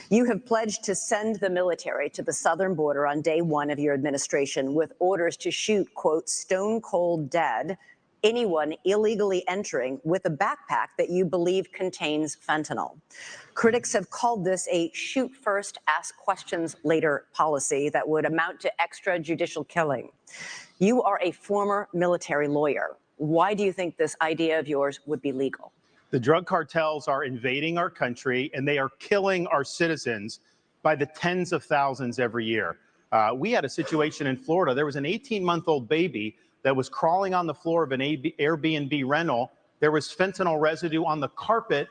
You have pledged to send the military to the southern border on day one of your administration with orders to shoot, quote, stone cold dead anyone illegally entering with a backpack that you believe contains fentanyl. Critics have called this a shoot first, ask questions later policy that would amount to extrajudicial killing. You are a former military lawyer. Why do you think this idea of yours would be legal? The drug cartels are invading our country and they are killing our citizens by the tens of thousands every year. We had a situation in Florida. There was an 18-month-old baby that was crawling on the floor of an Airbnb rental. There was fentanyl residue on the carpet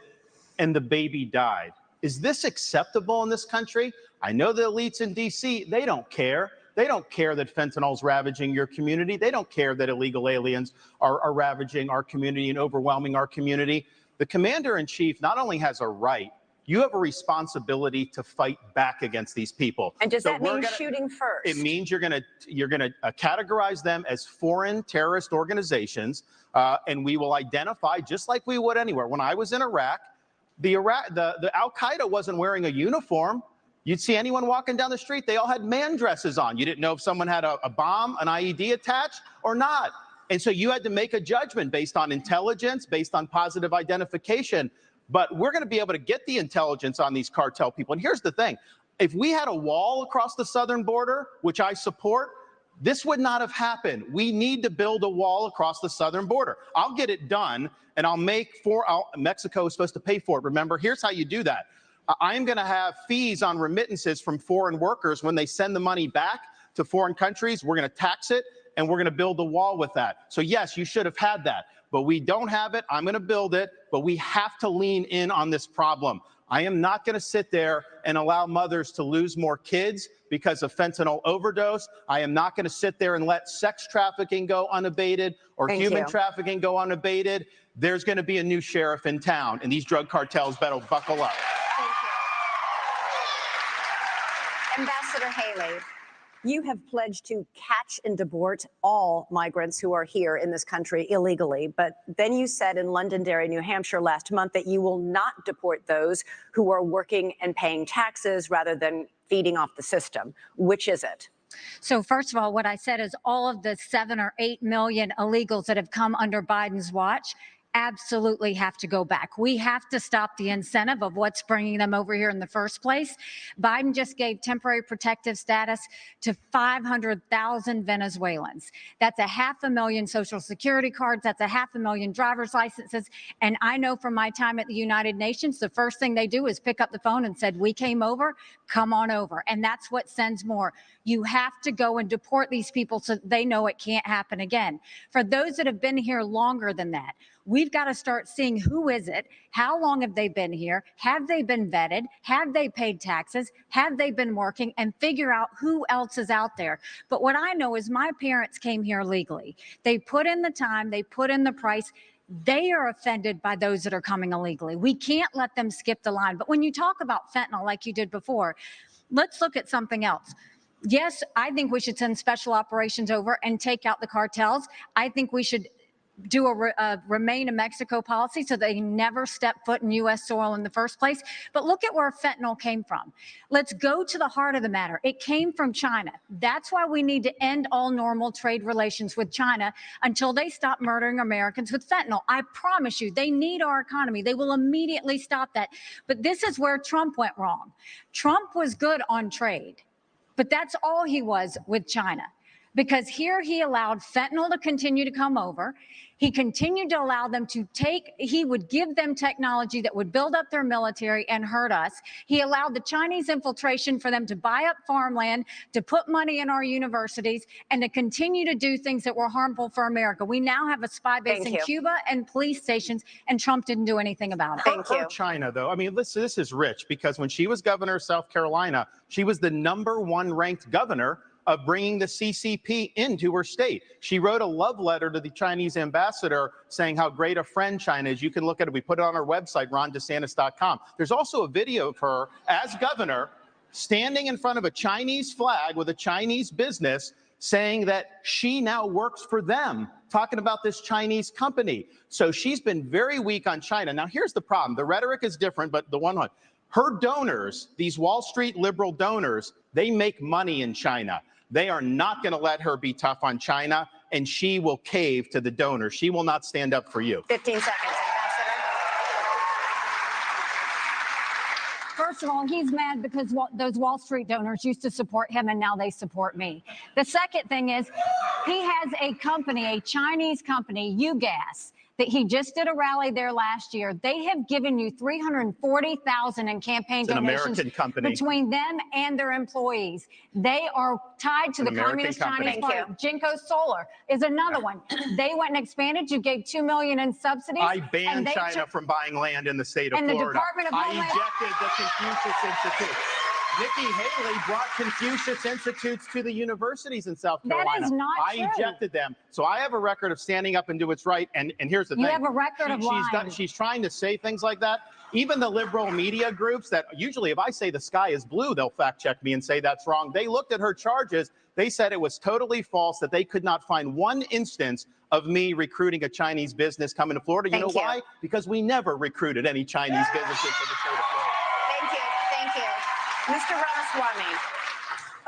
and the baby died. Is this acceptable in this country? I know the elites in DC, they don't care. They don't care that fentanyl's ravaging your community. They don't care that illegal aliens are ravaging our community and overwhelming our community. The commander-in-chief not only has a right, you have a responsibility to fight back against these people. And does that mean shooting first? It means you're gonna categorize them as foreign terrorist organizations, and we will identify just like we would anywhere. When I was in Iraq, the Al-Qaeda wasn't wearing a uniform. You'd see anyone walking down the street, they all had man dresses on. You didn't know if someone had a bomb, an IED attached or not. And so you had to make a judgment based on intelligence, based on positive identification. But we're going to be able to get the intelligence on these cartel people. And here's the thing. If we had a wall across the southern border, which I support, this would not have happened. We need to build a wall across the southern border. I'll get it done, and Mexico is supposed to pay for it. Remember, here's how you do that. I'm going to have fees on remittances from foreign workers when they send the money back to foreign countries. We're going to tax it, and we're going to build a wall with that. So, yes, you should have had that. But we don't have it. I'm going to build it. But we have to lean in on this problem. I am not going to sit there and allow mothers to lose more kids because of fentanyl overdose. I am not going to sit there and let sex trafficking go unabated or human trafficking go unabated. There's going to be a new sheriff in town, and these drug cartels better buckle up. Thank you. Ambassador Haley, You have pledged to catch and deport all migrants who are here in this country illegally. But then you said in Londonderry, New Hampshire last month that you will not deport those who are working and paying taxes rather than feeding off the system. Which is it? So first of all, what I said is all of the 7 or 8 million illegals that have come under Biden's watch absolutely have to go back. We have to stop the incentive of what's bringing them over here in the first place. Biden just gave temporary protective status to 500,000 Venezuelans. That's 500,000 Social Security cards. That's 500,000 driver's licenses. And I know from my time at the United Nations, the first thing they do is pick up the phone and said, we came over, come on over. And that's what sends more. You have to go and deport these people so they know it can't happen again. For those that have been here longer than that, we've got to start seeing who is it, how long have they been here, have they been vetted, have they paid taxes, have they been working, and figure out who else is out there. But what I know is my parents came here legally. They put in the time, they put in the price. They are offended by those that are coming illegally. We can't let them skip the line. But when you talk about fentanyl like you did before, let's look at something else. Yes, I think we should send special operations over and take out the cartels. I think we should do a remain in Mexico policy so they never step foot in U.S. soil in the first place. But look at where fentanyl came from. Let's go to the heart of the matter. It came from China. That's why we need to end all normal trade relations with China until they stop murdering Americans with fentanyl. I promise you, they need our economy. They will immediately stop that. But this is where Trump went wrong. Trump was good on trade, but that's all he was with China. Because here he allowed fentanyl to continue to come over. He continued to allow them to he would give them technology that would build up their military and hurt us. He allowed the Chinese infiltration for them to buy up farmland, to put money in our universities, and to continue to do things that were harmful for America. We now have a spy base in Cuba and police stations, and Trump didn't do anything about it. Thank you. China, though, I mean, this is rich, because when she was governor of South Carolina, she was the #1 ranked governor of bringing the CCP into her state. She wrote a love letter to the Chinese ambassador saying how great a friend China is. You can look at it. We put it on our website, rondesantis.com. There's also a video of her as governor standing in front of a Chinese flag with a Chinese business saying that she now works for them, talking about this Chinese company. So she's been very weak on China. Now, here's the problem. The rhetoric is different, but her donors, these Wall Street liberal donors, they make money in China. They are not going to let her be tough on China, and she will cave to the donors. She will not stand up for you. 15 seconds, Ambassador. First of all, he's mad because those Wall Street donors used to support him and now they support me. The second thing is he has a company, a Chinese company, UGAS, that he just did a rally there last year. They have given you $340,000 in campaign donations between them and their employees. They are tied to the Communist Chinese Party. Jinko Solar is another one. They went and expanded. You gave $2 million in subsidies. I banned China from buying land in the state of Florida. The Department of Homeland I ejected the Confucius Institute. Nikki Haley brought Confucius Institutes to the universities in South Carolina. That is not true. I ejected them. So I have a record of standing up and do what's right. And here's the thing. You have a record of lying. She's trying to say things like that. Even the liberal media groups that usually if I say the sky is blue, they'll fact check me and say that's wrong. They looked at her charges. They said it was totally false, that they could not find one instance of me recruiting a Chinese business coming to Florida. You know why? Because we never recruited any Chinese businesses to the state of Florida. Thank you. Mr. Ramaswamy,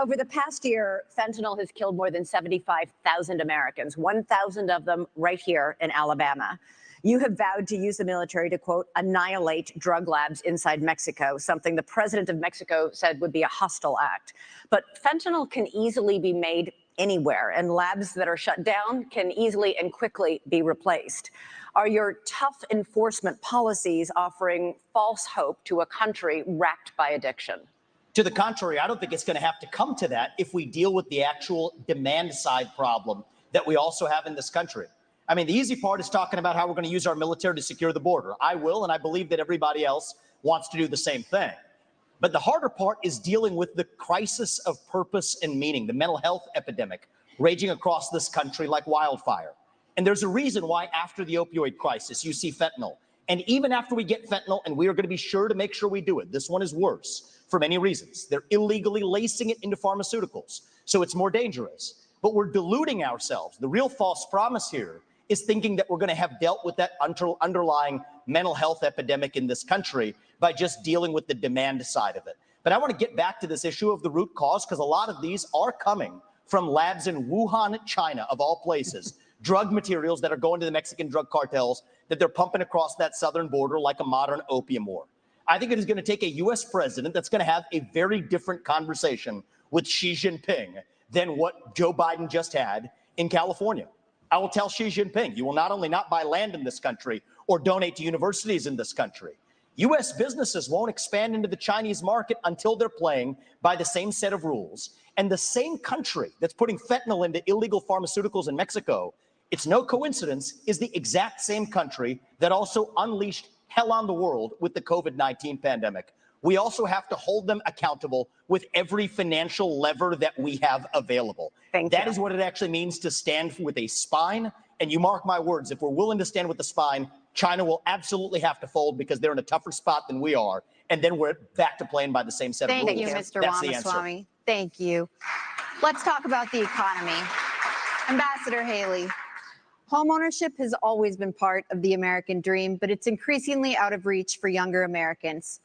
over the past year, fentanyl has killed more than 75,000 Americans, 1,000 of them right here in Alabama. You have vowed to use the military to, quote, annihilate drug labs inside Mexico, something the president of Mexico said would be a hostile act. But fentanyl can easily be made anywhere, and labs that are shut down can easily and quickly be replaced. Are your tough enforcement policies offering false hope to a country racked by addiction? To the contrary, I don't think it's going to have to come to that if we deal with the actual demand side problem that we also have in this country. I mean, the easy part is talking about how we're going to use our military to secure the border. I will, and I believe that everybody else wants to do the same thing. But the harder part is dealing with the crisis of purpose and meaning, the mental health epidemic raging across this country like wildfire. And there's a reason why after the opioid crisis, you see fentanyl And even after we get fentanyl, and we are going to be sure to make sure we do it, this one is worse for many reasons. They're illegally lacing it into pharmaceuticals, so it's more dangerous. But we're deluding ourselves. The real false promise here is thinking that we're going to have dealt with that underlying mental health epidemic in this country by just dealing with the demand side of it. But I want to get back to this issue of the root cause, because a lot of these are coming from labs in Wuhan, China, of all places. Drug materials that are going to the Mexican drug cartels that they're pumping across that southern border like a modern opium war. I think it is going to take a U.S. president that's going to have a very different conversation with Xi Jinping than what Joe Biden just had in California. I will tell Xi Jinping, you will not only not buy land in this country or donate to universities in this country, U.S. businesses won't expand into the Chinese market until they're playing by the same set of rules. And the same country that's putting fentanyl into illegal pharmaceuticals in Mexico, it's no coincidence, is the exact same country that also unleashed hell on the world with the COVID-19 pandemic. We also have to hold them accountable with every financial lever that we have available. That is what it actually means to stand with a spine. And you mark my words, if we're willing to stand with the spine, China will absolutely have to fold because they're in a tougher spot than we are. And then we're back to playing by the same set of rules. Thank you, Mr. That's the Ramaswamy. answer. Thank you. Let's talk about the economy. Ambassador Haley, homeownership has always been part of the American dream, but it's increasingly out of reach for younger Americans.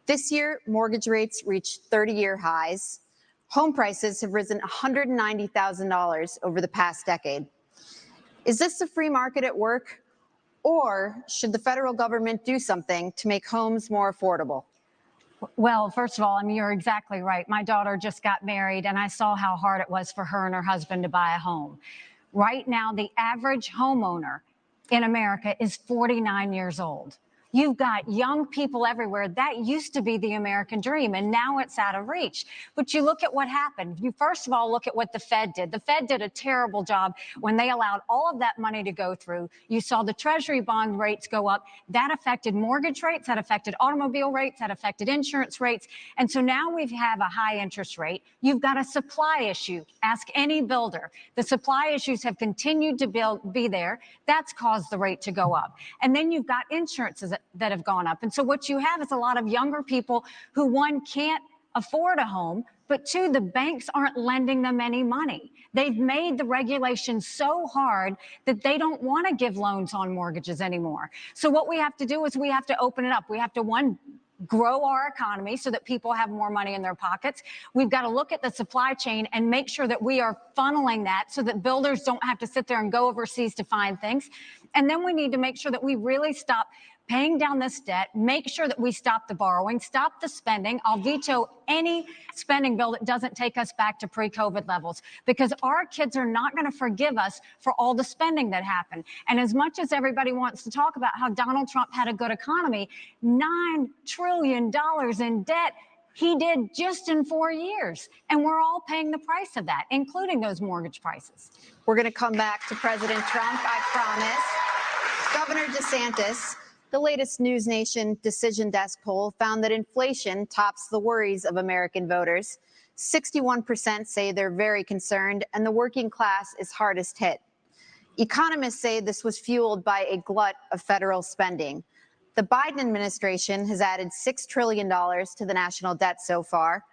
This year, mortgage rates reached 30-year highs. Home prices have risen $190,000 over the past decade. Is this the free market at work? Or should the federal government do something to make homes more affordable? Well, first of all, I mean, you're exactly right. My daughter just got married, and I saw how hard it was for her and her husband to buy a home. Right now, the average homeowner in America is 49 years old. You've got young people everywhere. That used to be the American dream, and now it's out of reach. But you look at what happened. You first of all look at what the Fed did. The Fed did a terrible job when they allowed all of that money to go through. You saw the Treasury bond rates go up. That affected mortgage rates, that affected automobile rates, that affected insurance rates. And so now we have a high interest rate. You've got a supply issue. Ask any builder. The supply issues have continued to be there. That's caused the rate to go up. And then you've got insurances that have gone up. And so what you have is a lot of younger people who, one, can't afford a home, but two, the banks aren't lending them any money. They've made the regulations so hard that they don't want to give loans on mortgages anymore. So what we have to do is we have to open it up. We have to, one, grow our economy so that people have more money in their pockets. We've got to look at the supply chain and make sure that we are funneling that so that builders don't have to sit there and go overseas to find things. And then we need to make sure that we really stop paying down this debt, make sure that we stop the borrowing, stop the spending. I'll veto any spending bill that doesn't take us back to pre-COVID levels, because our kids are not going to forgive us for all the spending that happened. And as much as everybody wants to talk about how Donald Trump had a good economy, $9 trillion in debt, he did just in 4 years. And we're all paying the price of that, including those mortgage prices. We're going to come back to President Trump, I promise. Governor DeSantis, the latest News Nation Decision Desk poll found that inflation tops the worries of American voters. 61% say they're very concerned, and the working class is hardest hit. Economists say this was fueled by a glut of federal spending. The Biden administration has added $6 trillion to the national debt so far,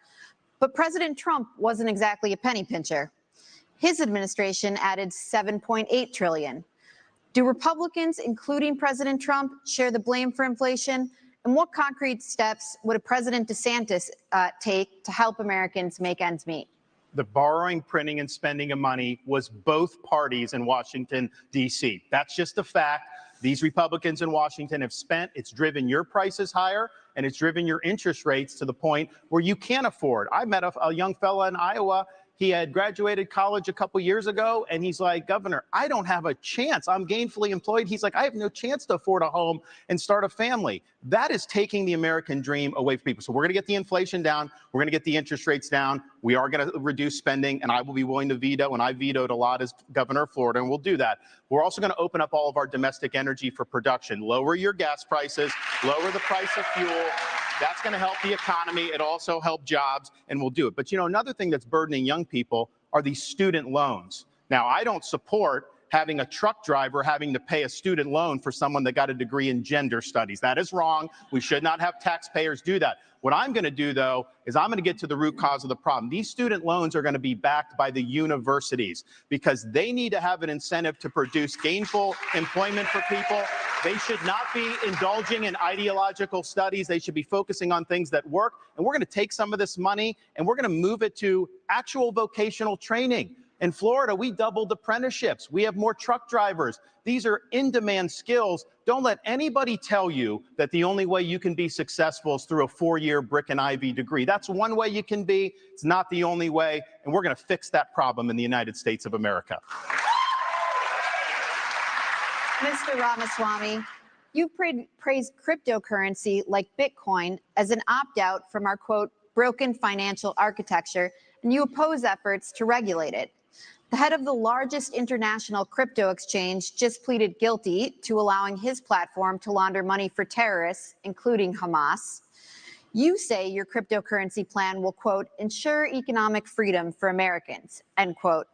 but President Trump wasn't exactly a penny pincher. His administration added $7.8 trillion. Do Republicans, including President Trump, share the blame for inflation? And what concrete steps would a President DeSantis take to help Americans make ends meet? The borrowing, printing, and spending of money was both parties in Washington, D.C. That's just a fact. These Republicans in Washington have spent. It's driven your prices higher, and it's driven your interest rates to the point where you can't afford. I met a young fella in Iowa. He had graduated college a couple years ago, and he's like, Governor, I don't have a chance. I'm gainfully employed. He's like, I have no chance to afford a home and start a family. That is taking the American dream away from people. So we're going to get the inflation down. We're going to get the interest rates down. We are going to reduce spending, and I will be willing to veto, and I vetoed a lot as governor of Florida, and we'll do that. We're also going to open up all of our domestic energy for production, lower your gas prices, lower the price of fuel. That's going to help the economy. It also help jobs, and we'll do it. But, you know, another thing that's burdening young people are these student loans. Now, I don't support having a truck driver having to pay a student loan for someone that got a degree in gender studies. That is wrong. We should not have taxpayers do that. What I'm going to do, though, is I'm going to get to the root cause of the problem. These student loans are going to be backed by the universities because they need to have an incentive to produce gainful employment for people. They should not be indulging in ideological studies. They should be focusing on things that work. And we're going to take some of this money and we're going to move it to actual vocational training. In Florida, we doubled apprenticeships. We have more truck drivers. These are in-demand skills. Don't let anybody tell you that the only way you can be successful is through a 4-year brick and ivy degree. That's one way you can be. It's not the only way. And we're going to fix that problem in the United States of America. Mr. Ramaswamy, you praised cryptocurrency like Bitcoin as an opt-out from our, quote, broken financial architecture, and you oppose efforts to regulate it. The head of the largest international crypto exchange just pleaded guilty to allowing his platform to launder money for terrorists, including Hamas. You say your cryptocurrency plan will, quote, ensure economic freedom for Americans, end quote.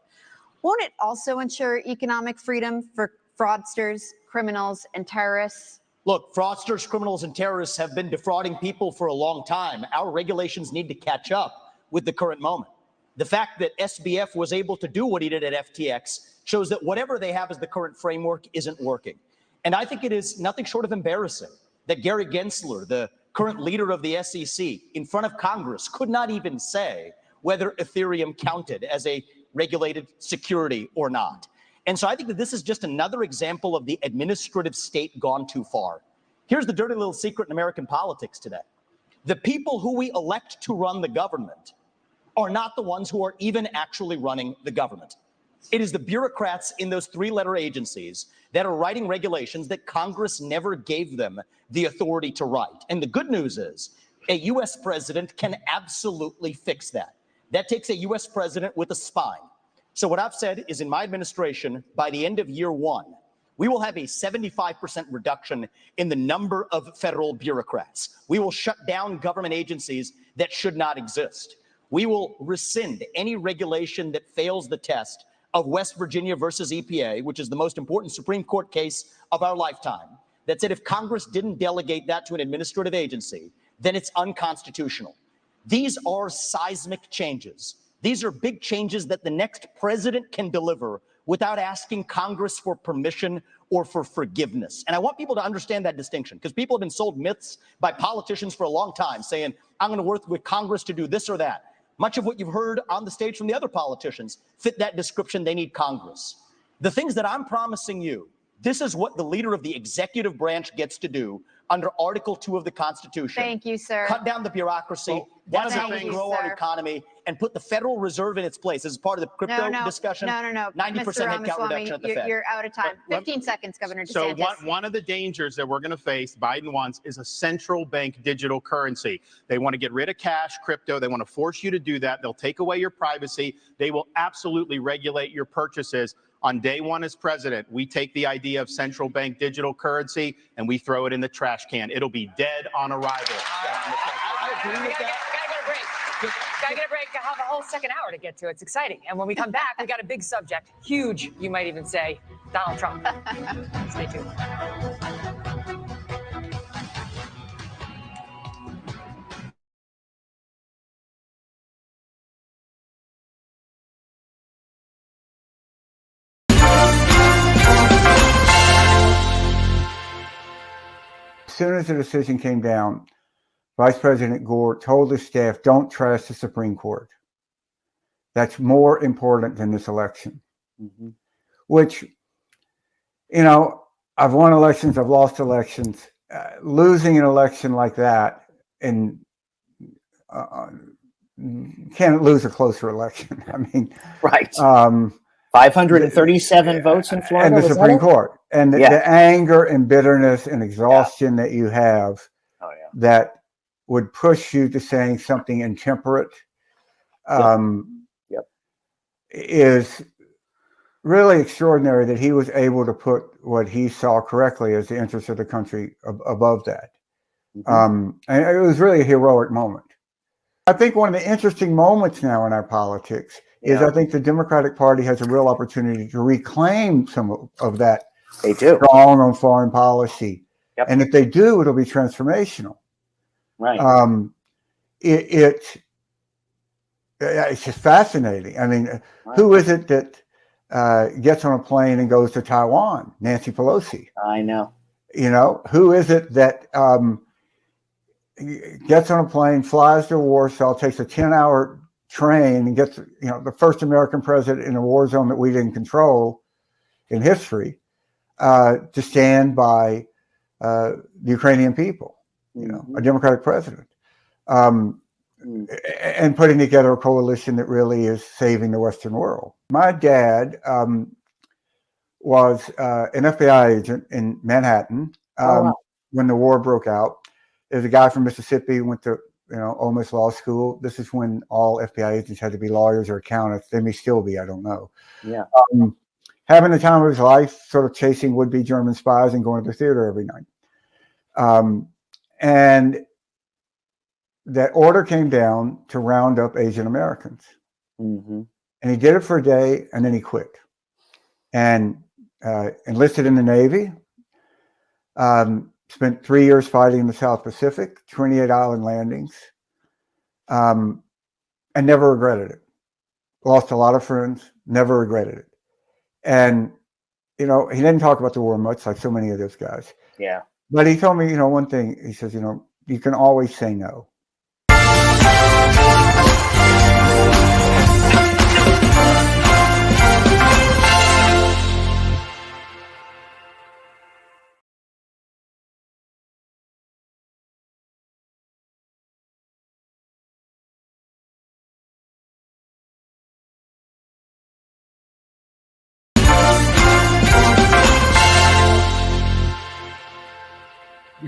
Won't it also ensure economic freedom for fraudsters, criminals, and terrorists? Look, fraudsters, criminals, and terrorists have been defrauding people for a long time. Our regulations need to catch up with the current moment. The fact that SBF was able to do what he did at FTX shows that whatever they have as the current framework isn't working. And I think it is nothing short of embarrassing that Gary Gensler, the current leader of the SEC, in front of Congress, could not even say whether Ethereum counted as a regulated security or not. And so I think that this is just another example of the administrative state gone too far. Here's the dirty little secret in American politics today. The people who we elect to run the government are not the ones who are even actually running the government. It is the bureaucrats in those 3-letter agencies that are writing regulations that Congress never gave them the authority to write. And the good news is a U.S. president can absolutely fix that. That takes a U.S. president with a spine. So what I've said is in my administration, by the end of year 1, we will have a 75% reduction in the number of federal bureaucrats. We will shut down government agencies that should not exist. We will rescind any regulation that fails the test of West Virginia versus EPA, which is the most important Supreme Court case of our lifetime, that said if Congress didn't delegate that to an administrative agency, then it's unconstitutional. These are seismic changes. These are big changes that the next president can deliver without asking Congress for permission or for forgiveness. And I want people to understand that distinction, because people have been sold myths by politicians for a long time saying, I'm going to work with Congress to do this or that. Much of what you've heard on the stage from the other politicians fit that description. They need Congress. The things that I'm promising you, this is what the leader of the executive branch gets to do under Article 2 of the Constitution. Thank you, sir. Cut down the bureaucracy. That's how we grow our economy and put the Federal Reserve in its place. This is part of the crypto discussion. No. 90% Mr. headcount Ramaswamy, reduction at the Fed. You're out of time. 15 seconds, Governor DeSantis. So one of the dangers that we're going to face, Biden wants, is a central bank digital currency. They want to get rid of cash, crypto. They want to force you to do that. They'll take away your privacy. They will absolutely regulate your purchases. On day 1 as president, we take the idea of central bank digital currency and we throw it in the trash can. It'll be dead on arrival. I agree with that. Gotta get a break. I have a whole second hour to get to. It's exciting. And when we come back, we got a big subject. Huge, you might even say, Donald Trump. Stay tuned. As soon as the decision came down, Vice President Gore told his staff, don't trash the Supreme Court. That's more important than this election. Mm-hmm. Which, you know, I've won elections, I've lost elections. Losing an election like that, and can't lose a closer election. I mean, right. 537 votes in Florida. And the Supreme Court. And the anger and bitterness and exhaustion that you have that would push you to saying something intemperate is really extraordinary that he was able to put what he saw correctly as the interests of the country above that. Mm-hmm. And it was really a heroic moment. I think one of the interesting moments now in our politics is I think the Democratic Party has a real opportunity to reclaim some of that. They do. Strong on foreign policy. Yep. And if they do, it'll be transformational. Right. It's just fascinating. I mean, who is it that gets on a plane and goes to Taiwan? Nancy Pelosi. I know. You know, who is it that gets on a plane, flies to Warsaw, takes a 10-hour train, and gets, you know, the first American president in a war zone that we didn't control in history, to stand by the Ukrainian people, you know, a Democratic president, and putting together a coalition that really is saving the Western world. My dad was an FBI agent in Manhattan when the war broke out. There's a guy from Mississippi who went to, you know, Ole Miss Law School. This is when all FBI agents had to be lawyers or accountants. They may still be, I don't know. Yeah. Having the time of his life, sort of chasing would-be German spies and going to the theater every night. And that order came down to round up Asian Americans. And he did it for a day, and then he quit. And enlisted in the Navy, spent 3 years fighting in the South Pacific, 28 island landings, and never regretted it. Lost a lot of friends, never regretted it. And, you know, he didn't talk about the war much, like so many of those guys. Yeah. But he told me, you know, one thing. He says, you know, you can always say no.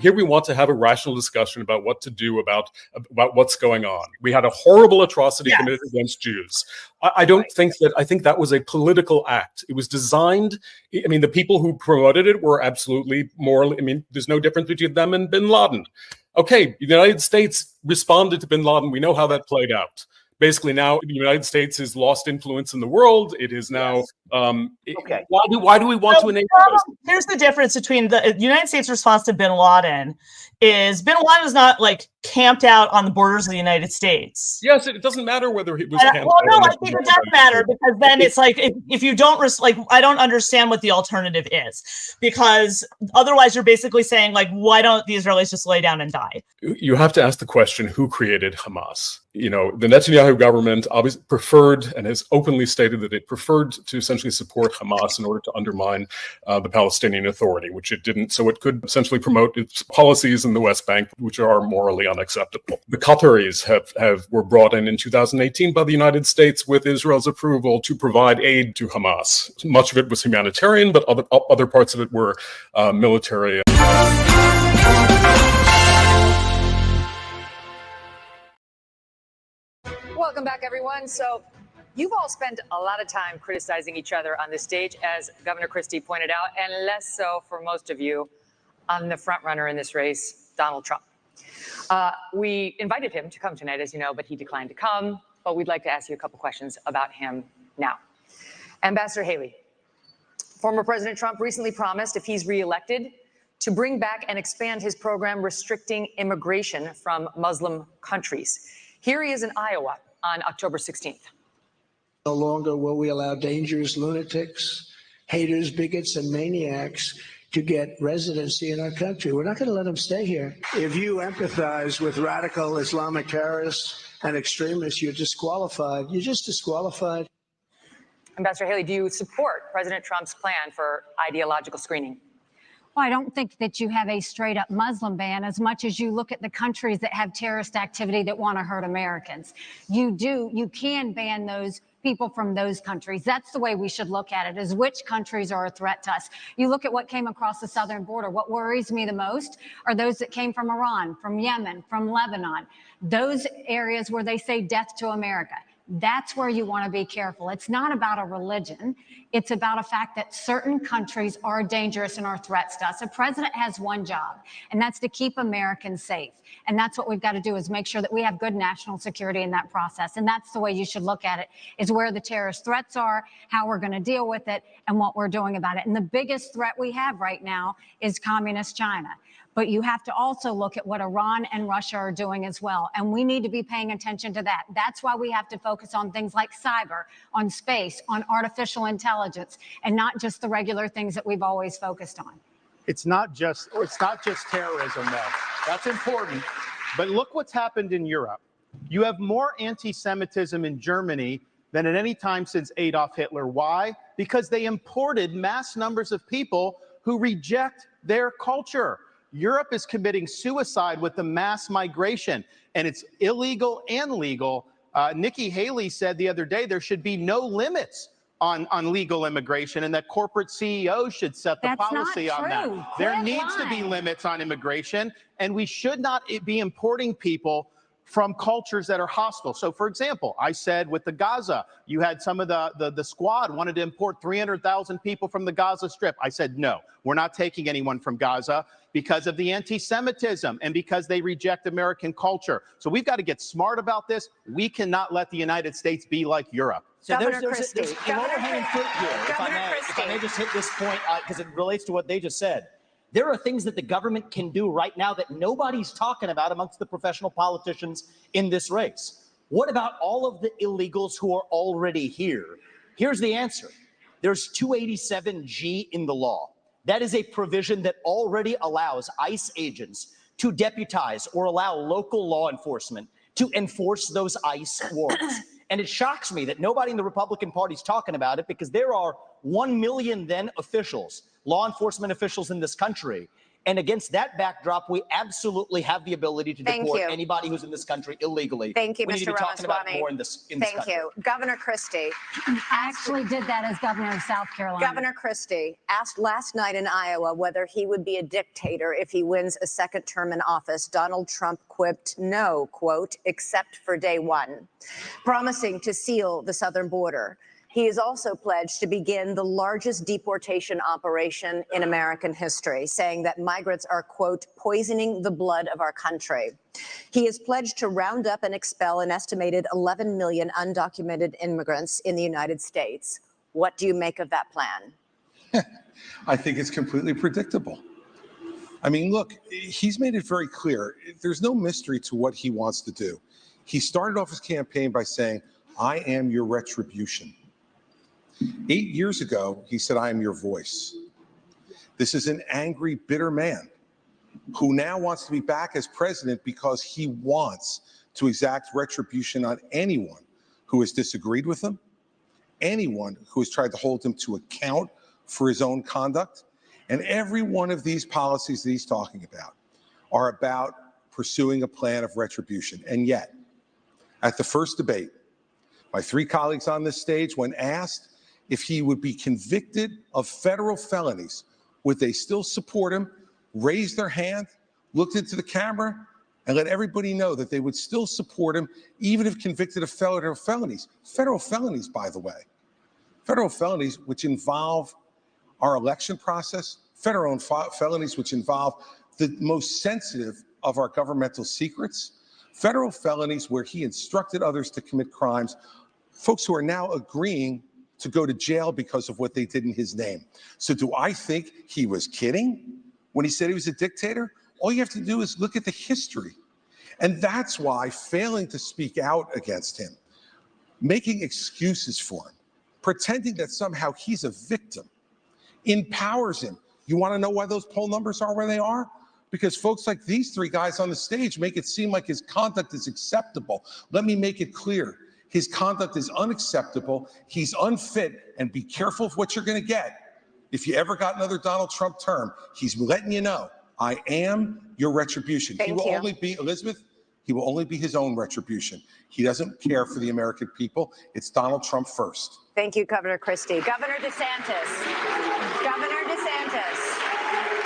Here we want to have a rational discussion about what to do about what's going on. We had a horrible atrocity committed against Jews. I think that was a political act. It was designed. I mean, the people who promoted it were absolutely moral. I mean, there's no difference between them and bin Laden. Okay, the United States responded to bin Laden. We know how that played out. Basically, now the United States has lost influence in the world. It is now. Okay. Why do we want to enable this? Here's the difference between the United States response to bin Laden is bin Laden is not like camped out on the borders of the United States. Yes, it doesn't matter whether he was camped well, out. no, I think it does matter, because then it's like if you don't I don't understand what the alternative is, because otherwise you're basically saying, like, why don't the Israelis just lay down and die? You have to ask the question, who created Hamas? You know, the Netanyahu government obviously preferred and has openly stated that it preferred to essentially support Hamas in order to undermine the Palestinian Authority, which it didn't. So it could essentially promote its policies in the West Bank, which are morally unacceptable. The Qataris were brought in 2018 by the United States with Israel's approval to provide aid to Hamas. Much of it was humanitarian, but other parts of it were military. Welcome back, everyone. So you've all spent a lot of time criticizing each other on this stage, as Governor Christie pointed out, and less so for most of you on the front runner in this race, Donald Trump. We invited him to come tonight, as you know, but he declined to come. But we'd like to ask you a couple questions about him now. Ambassador Haley, former President Trump recently promised, if he's reelected, to bring back and expand his program restricting immigration from Muslim countries. Here he is in Iowa on October 16th. No longer will we allow dangerous lunatics, haters, bigots, and maniacs to get residency in our country. We're not going to let them stay here. If you empathize with radical Islamic terrorists and extremists, you're disqualified. You're just disqualified. Ambassador Haley, do you support President Trump's plan for ideological screening? Well, I don't think that you have a straight up Muslim ban as much as you look at the countries that have terrorist activity that want to hurt Americans. You can ban those people from those countries. That's the way we should look at it, is which countries are a threat to us. You look at what came across the southern border. What worries me the most are those that came from Iran, from Yemen, from Lebanon, those areas where they say death to America. That's where you want to be careful. It's not about a religion. It's about a fact that certain countries are dangerous and are threats to us. A president has one job, and that's to keep Americans safe. And that's what we've got to do, is make sure that we have good national security in that process. And that's the way you should look at it, is where the terrorist threats are, how we're going to deal with it, and what we're doing about it. And the biggest threat we have right now is communist China. But you have to also look at what Iran and Russia are doing as well. And we need to be paying attention to that. That's why we have to focus on things like cyber, on space, on artificial intelligence, and not just the regular things that we've always focused on. It's not just terrorism, though. That's important. But look what's happened in Europe. You have more anti-Semitism in Germany than at any time since Adolf Hitler. Why? Because they imported mass numbers of people who reject their culture. Europe is committing suicide with the mass migration, and it's illegal and legal. Nikki Haley said the other day there should be no limits on legal immigration, and that corporate CEOs should set the policy on that. There needs to be limits on immigration, and we should not be importing people from cultures that are hostile. So, for example, I said with the Gaza, you had some of the squad wanted to import 300,000 people from the Gaza Strip. I said, no, we're not taking anyone from Gaza because of the anti-Semitism and because they reject American culture. So we've got to get smart about this. We cannot let the United States be like Europe. So Governor there's Christie. a lower-hanging fruit here, if I may just hit this point, because it relates to what they just said. There are things that the government can do right now that nobody's talking about amongst the professional politicians in this race. What about all of the illegals who are already here? Here's the answer. There's 287G in the law. That is a provision that already allows ICE agents to deputize or allow local law enforcement to enforce those ICE warrants. And it shocks me that nobody in the Republican Party is talking about it, because there are 1 million then officials, law enforcement officials in this country. And against that backdrop, we absolutely have the ability to deport anybody who's in this country illegally. Thank you, we Mr. need to be talking about Ramaswamy. more in this country. Thank you. Governor Christie. I actually did that as governor of South Carolina. Governor Christie asked last night in Iowa whether he would be a dictator if he wins a second term in office. Donald Trump quipped, no, quote, except for day one, promising to seal the southern border. He has also pledged to begin the largest deportation operation in American history, saying that migrants are, quote, poisoning the blood of our country. He has pledged to round up and expel an estimated 11 million undocumented immigrants in the United States. What do you make of that plan? I think it's completely predictable. I mean, look, he's made it very clear. There's no mystery to what he wants to do. He started off his campaign by saying, I am your retribution. 8 years ago, he said, I am your voice. This is an angry, bitter man who now wants to be back as president because he wants to exact retribution on anyone who has disagreed with him, anyone who has tried to hold him to account for his own conduct. And every one of these policies that he's talking about are about pursuing a plan of retribution. And yet, at the first debate, my three colleagues on this stage, when asked if he would be convicted of federal felonies, would they still support him, raise their hand, looked into the camera, and let everybody know that they would still support him even if convicted of federal felonies. Federal felonies, by the way. Federal felonies which involve our election process, federal felonies which involve the most sensitive of our governmental secrets, federal felonies where he instructed others to commit crimes, folks who are now agreeing to go to jail because of what they did in his name. So do I think he was kidding when he said he was a dictator? All you have to do is look at the history. And that's why failing to speak out against him, making excuses for him, pretending that somehow he's a victim, empowers him. You want to know why those poll numbers are where they are? Because folks like these three guys on the stage make it seem like his conduct is acceptable. Let me make it clear. His conduct is unacceptable. He's unfit, and be careful of what you're going to get. If you ever got another Donald Trump term, he's letting you know, I am your retribution. He will only be, Elizabeth, he will only be his own retribution. He doesn't care for the American people. It's Donald Trump first. Thank you, Governor Christie. Governor DeSantis. Governor DeSantis.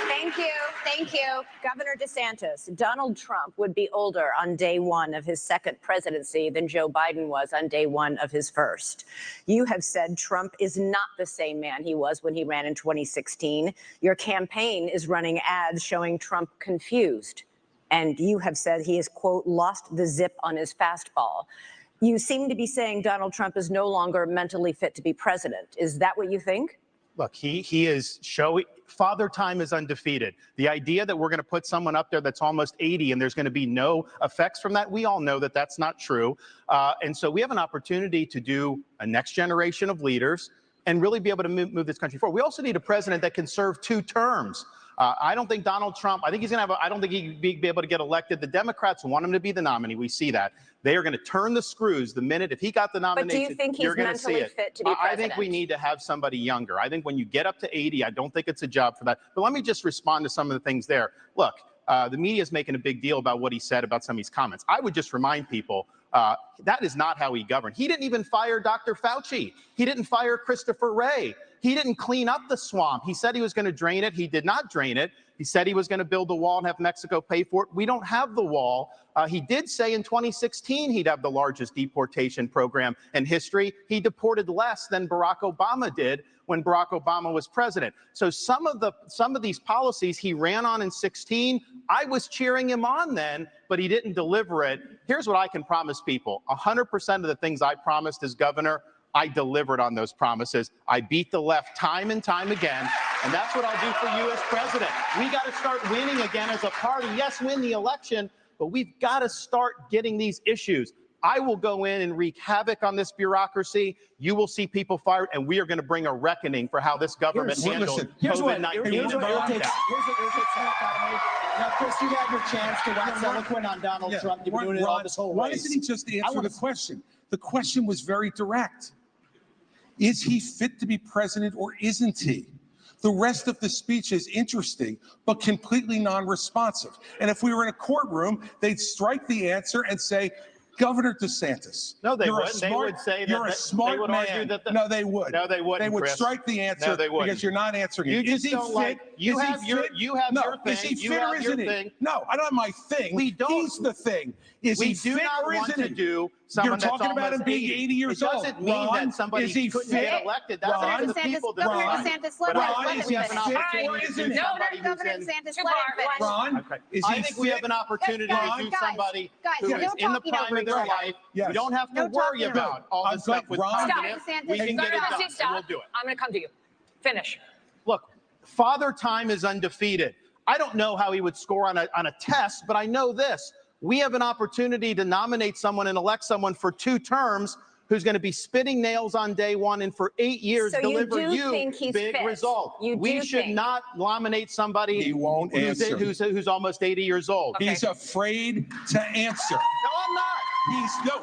Thank you. Thank you. Governor DeSantis, Donald Trump would be older on day one of his second presidency than Joe Biden was on day one of his first. You have said Trump is not the same man he was when he ran in 2016. Your campaign is running ads showing Trump confused. And you have said he has, quote, lost the zip on his fastball. You seem to be saying Donald Trump is no longer mentally fit to be president. Is that what you think? Look, he is showing father time is undefeated. The idea that we're going to put someone up there that's almost 80 and there's going to be no effects from that, we all know that that's not true. And so we have an opportunity to do a next generation of leaders and really be able to move this country forward. We also need a president that can serve 2 terms. I don't think Donald Trump, I think he's going to have, I don't think he'd be able to get elected. The Democrats want him to be the nominee. We see that. They are going to turn the screws the minute, if he got the nomination, but do you think he's mentally fit to be president? I think we need to have somebody younger. I think when you get up to 80, I don't think it's a job for that. But let me just respond to some of the things there. Look, the media is making a big deal about what he said about some of his comments. I would just remind people that is not how he governed. He didn't even fire Dr. Fauci. He didn't fire Christopher Wray. He didn't clean up the swamp. He said he was going to drain it. He did not drain it. He said he was going to build the wall and have Mexico pay for it. We don't have the wall. He did say in 2016 he'd have the largest deportation program in history. He deported less than Barack Obama did when Barack Obama was president. So some of these policies he ran on in 16, I was cheering him on then, but he didn't deliver it. Here's what I can promise people. 100% of the things I promised as governor, I delivered on those promises. I beat the left time and time again, and that's what I'll do for you as president. We got to start winning again as a party. Yes, win the election, but we've got to start getting these issues. I will go in and wreak havoc on this bureaucracy. You will see people fired, and we are going to bring a reckoning for how this government handled COVID-19. Now, Chris, you had your chance to wax eloquent on Donald Trump. You've been doing it all this whole race. Why doesn't he just answer the question? The question was very direct. Is he fit to be president or isn't he? The rest of the speech is interesting, but completely non-responsive. And if we were in a courtroom, they'd strike the answer and say, Governor DeSantis. No, they would. They would say that you're a smart man. No, they would. No, they wouldn't. They would Chris. Strike the answer because you're not answering. You is just he don't fit? like. You have your thing. Is he fit or isn't he? No, I don't have my thing. We don't. He's the thing. Is he fit or isn't he? Do you're talking about him being 80 years old. It doesn't mean that somebody couldn't get elected. That's up to the people that Governor DeSantis, let him finish. Governor DeSantis, let him finish. Ron, I think we have an opportunity to do somebody who is in the prime of their life. We don't have to worry about all this stuff with confidence. We can get it done, and we'll do it. I'm going to come to you. Finish. Look, father time is undefeated. I don't know how he would score on a test, but I know this. We have an opportunity to nominate someone and elect someone for 2 terms who's going to be spitting nails on day one and for 8 years deliver you big result. We should not nominate somebody who's almost 80 years old. Okay. He's afraid to answer. No, I'm not.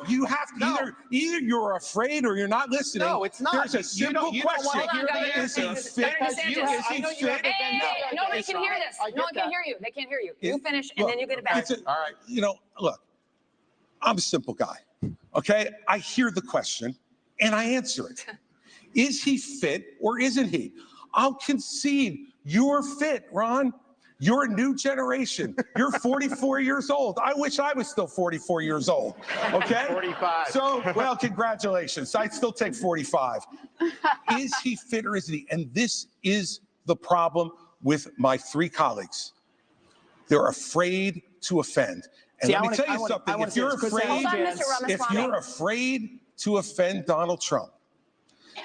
You have to either you're afraid or you're not listening. No, it's not. There's a simple question. Is he fit? Nobody can hear this. No one can hear you. They can't hear you. You finish, and then you get it back. All right. Look, I'm a simple guy. Okay, I hear the question and I answer it. Is he fit or isn't he? I'll concede you're fit, Ron. You're a new generation. You're 44 years old. I wish I was still 44 years old. Okay? 45. So, well, congratulations. I'd still take 45. Is he fit or isn't he? And this is the problem with my 3 colleagues. They're afraid to offend. And let me tell you something. If you're afraid to offend Donald Trump,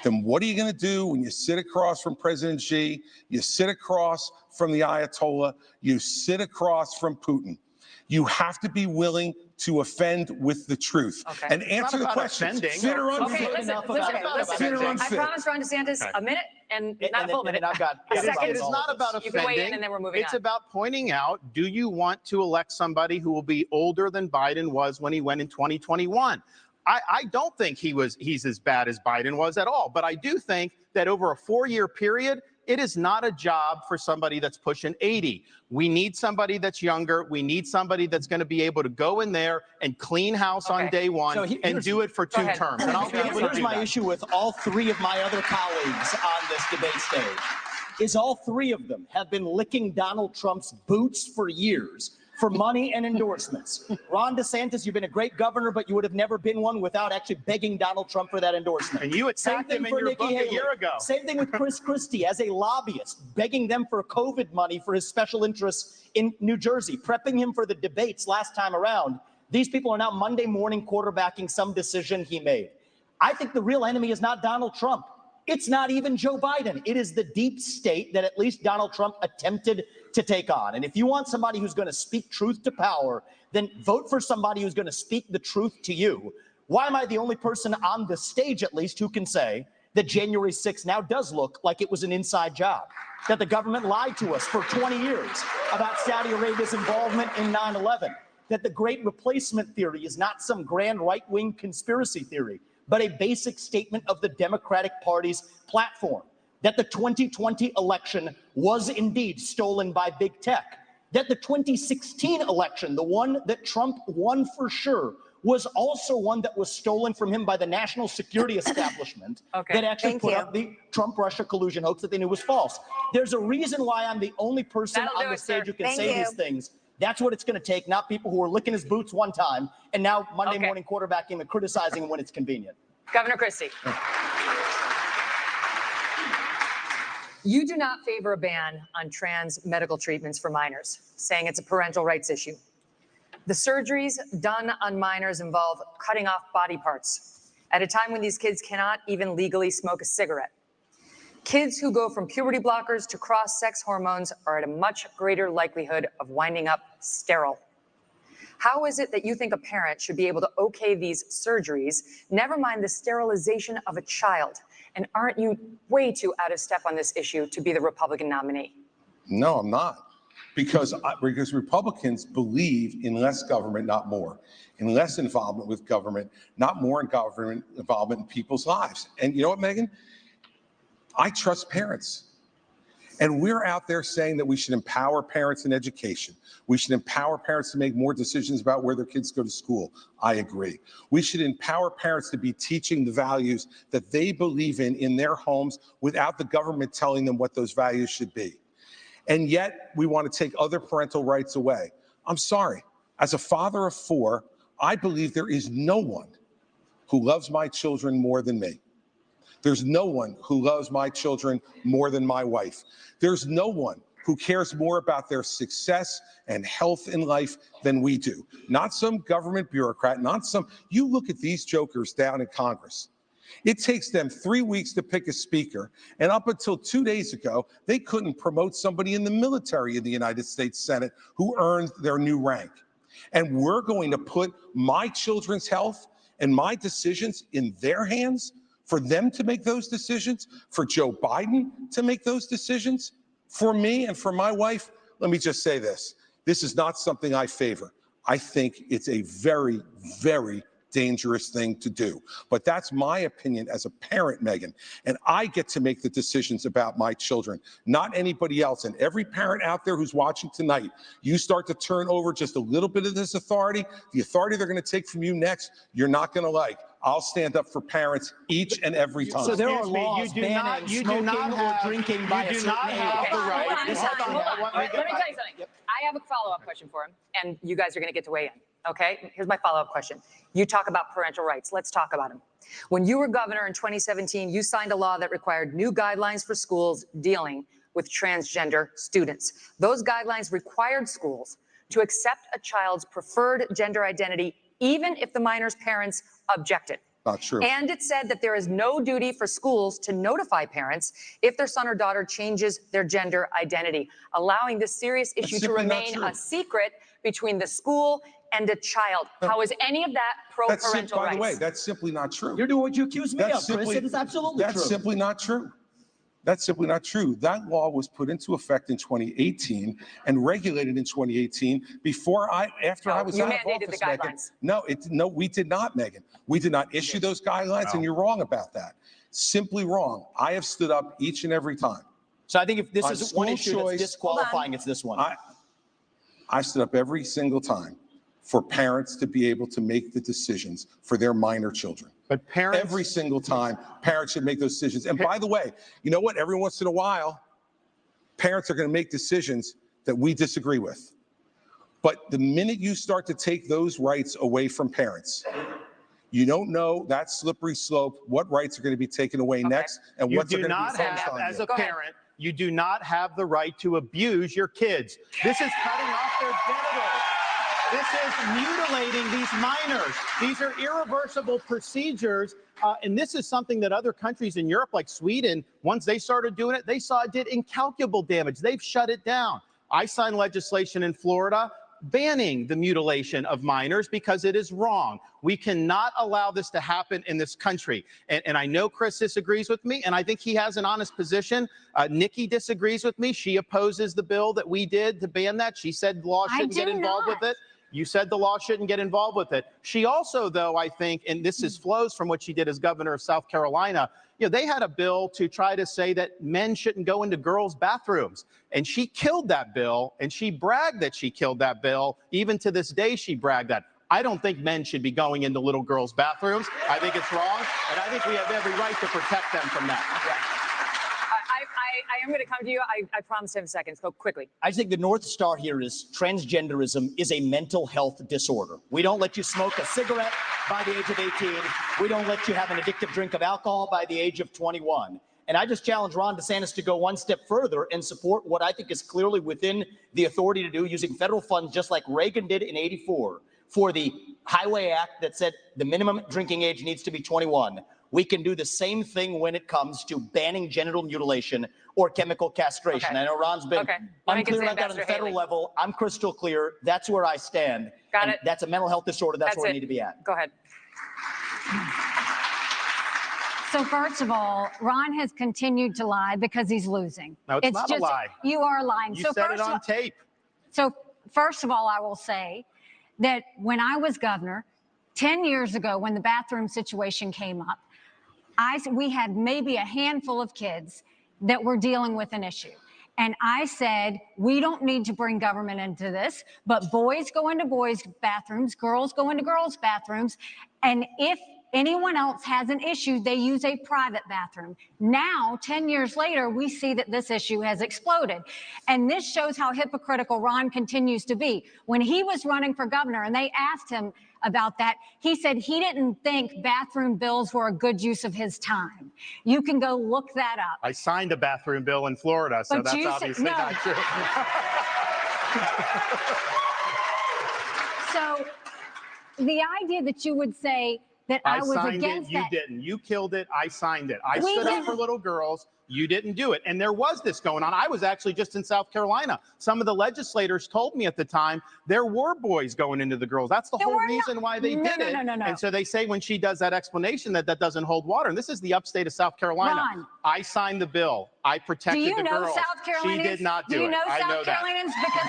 then what are you going to do when you sit across from President Xi, you sit across from the Ayatollah, you sit across from Putin? You have to be willing to offend with the truth and answer the question. Fit or unfit? Listen. I promised Ron DeSantis a minute and not a full minute. I've got a second. It is not about offending. You can weigh in and then we're moving on. It's about pointing out, do you want to elect somebody who will be older than Biden was when he went in 2021? I don't think he's as bad as Biden was at all, but I do think that over a 4-year period, it is not a job for somebody that's pushing 80. We need somebody that's younger. We need somebody that's going to be able to go in there and clean house on day one and do it for 2 terms. And I'll be able to do Here's my issue with all 3 of my other colleagues on this debate stage. is all three of them have been licking Donald Trump's boots for years for money and endorsements. Ron DeSantis, you've been a great governor, but you would have never been one without actually begging Donald Trump for that endorsement. And you attacked him in your book a year ago. Same thing with Christie as a lobbyist, begging them for COVID money for his special interests in New Jersey, prepping him for the debates last time around. These people are now Monday morning quarterbacking some decision he made. I think the real enemy is not Donald Trump. It's not even Joe Biden. It is the deep state that at least Donald Trump attempted to take on. And if you want somebody who's going to speak truth to power, then vote for somebody who's going to speak the truth to you. Why am I the only person on the stage, at least, who can say that January 6th now does look like it was an inside job, that the government lied to us for 20 years about Saudi Arabia's involvement in 9/11, that the Great Replacement theory is not some grand right-wing conspiracy theory, but a basic statement of the Democratic Party's platform, that the 2020 election was indeed stolen by big tech, that the 2016 election, the one that Trump won for sure, was also one that was stolen from him by the national security establishment that actually put up the Trump-Russia collusion hoax that they knew was false. There's a reason why I'm the only person on the stage who can say these things. That's what it's going to take, not people who are licking his boots one time and now Monday morning quarterbacking and criticizing him when it's convenient. Governor Christie. You do not favor a ban on trans medical treatments for minors, saying it's a parental rights issue. The surgeries done on minors involve cutting off body parts at a time when these kids cannot even legally smoke a cigarette. Kids who go from puberty blockers to cross-sex hormones are at a much greater likelihood of winding up sterile. How is it that you think a parent should be able to okay these surgeries, never mind the sterilization of a child? And aren't you way too out of step on this issue to be the Republican nominee? No, I'm not. Because Republicans believe in less government, not more, in less involvement with government, not more in government involvement in people's lives. And you know what, Megan? I trust parents. And we're out there saying that we should empower parents in education. We should empower parents to make more decisions about where their kids go to school. I agree. We should empower parents to be teaching the values that they believe in their homes without the government telling them what those values should be. And yet we want to take other parental rights away. I'm sorry. As a father of four, I believe there is no one who loves my children more than me. There's no one who loves my children more than my wife. There's no one who cares more about their success and health in life than we do. Not some government bureaucrat, not some, you look at these jokers down in Congress. It takes them 3 weeks to pick a speaker, and up until 2 days ago, they couldn't promote somebody in the military in the United States Senate who earned their new rank. And we're going to put my children's health and my decisions in their hands for them to make those decisions, for Joe Biden to make those decisions, for me and for my wife. Let me just say this. This is not something I favor. I think it's a very, very dangerous thing to do. But that's my opinion as a parent, Megan. And I get to make the decisions about my children, not anybody else. And every parent out there who's watching tonight, you start to turn over just a little bit of this authority, the authority they're going to take from you next, you're not going to like. I'll stand up for parents each and every time. So there are laws banning smoking or drinking by a certain age. Let me tell you something. I have a follow-up question for him, and you guys are going to get to weigh in. Okay, here's my follow-up question. You talk about parental rights. Let's talk about them. When you were governor in 2017, you signed a law that required new guidelines for schools dealing with transgender students. Those guidelines required schools to accept a child's preferred gender identity, even if the minor's parents objected. Not true. And it said that there is no duty for schools to notify parents if their son or daughter changes their gender identity, allowing this serious issue to remain a secret between the school and a child. How is any of that pro-parental rights? By the way, that's simply not true. You're doing what you accuse me of, Chris. It is absolutely true. That's simply not true. That's simply not true. That law was put into effect in 2018 and regulated in 2018 after I was out of office. You mandated the guidelines. No, we did not, Megan. We did not issue those guidelines, and you're wrong about that. Simply wrong. I have stood up each and every time. So I think if this is one issue that's disqualifying, it's this one. I stood up every single time for parents to be able to make the decisions for their minor children. But parents, every single time, parents should make those decisions. And by the way, you know what? Every once in a while, parents are going to make decisions that we disagree with. But the minute you start to take those rights away from parents, you don't know that slippery slope, what rights are going to be taken away next and what's going to be focused on as you. a parent, you do not have the right to abuse your kids. This is cutting off their genitals. This is mutilating these minors. These are irreversible procedures. And this is something that other countries in Europe, like Sweden, once they started doing it, they saw it did incalculable damage. They've shut it down. I signed legislation in Florida banning the mutilation of minors because it is wrong. We cannot allow this to happen in this country. And I know Chris disagrees with me, and I think he has an honest position. Nikki disagrees with me. She opposes the bill that we did to ban that. She said law shouldn't get involved with it. You said the law shouldn't get involved with it. She also, though, I think, and this flows from what she did as governor of South Carolina, they had a bill to try to say that men shouldn't go into girls' bathrooms. And she killed that bill, and she bragged that she killed that bill. Even to this day, she bragged that. I don't think men should be going into little girls' bathrooms. I think it's wrong, and I think we have every right to protect them from that. I am going to come to you. I promise 7 seconds. Go quickly. I think the North Star here is transgenderism is a mental health disorder. We don't let you smoke a cigarette by the age of 18. We don't let you have an addictive drink of alcohol by the age of 21. And I just challenge Ron DeSantis to go one step further and support what I think is clearly within the authority to do using federal funds, just like Reagan did in '84, for the Highway Act that said the minimum drinking age needs to be 21. We can do the same thing when it comes to banning genital mutilation or chemical castration. I know Ron's been unclear about that on the federal level. I'm crystal clear. That's where I stand. Got it. That's a mental health disorder. That's where we need to be at. Go ahead. So first of all, Ron has continued to lie because he's losing. No, it's not just, a lie. You are lying. You so said it on tape. So first of all, I will say that when I was governor, 10 years ago, when the bathroom situation came up, we had maybe a handful of kids that were dealing with an issue. And I said, we don't need to bring government into this, but boys go into boys' bathrooms, girls go into girls' bathrooms. And if anyone else has an issue, they use a private bathroom. Now, 10 years later, we see that this issue has exploded. And this shows how hypocritical Ron continues to be. When he was running for governor and they asked him about that, he said he didn't think bathroom bills were a good use of his time. You can go look that up. I signed a bathroom bill in Florida, so that's obviously not true. So the idea that you would say that I was against it, you didn't. You killed it, I signed it. I stood up for little girls, you didn't do it. And there was this going on. I was actually just in South Carolina. Some of the legislators told me at the time there were boys going into the girls. That's the whole reason why they did it. No. And so they say when she does that explanation that doesn't hold water. And this is the upstate of South Carolina. Ron, I signed the bill. I protected the girls. Do you know South Carolinians? She did not do it. Do you know I know South Carolinians? Because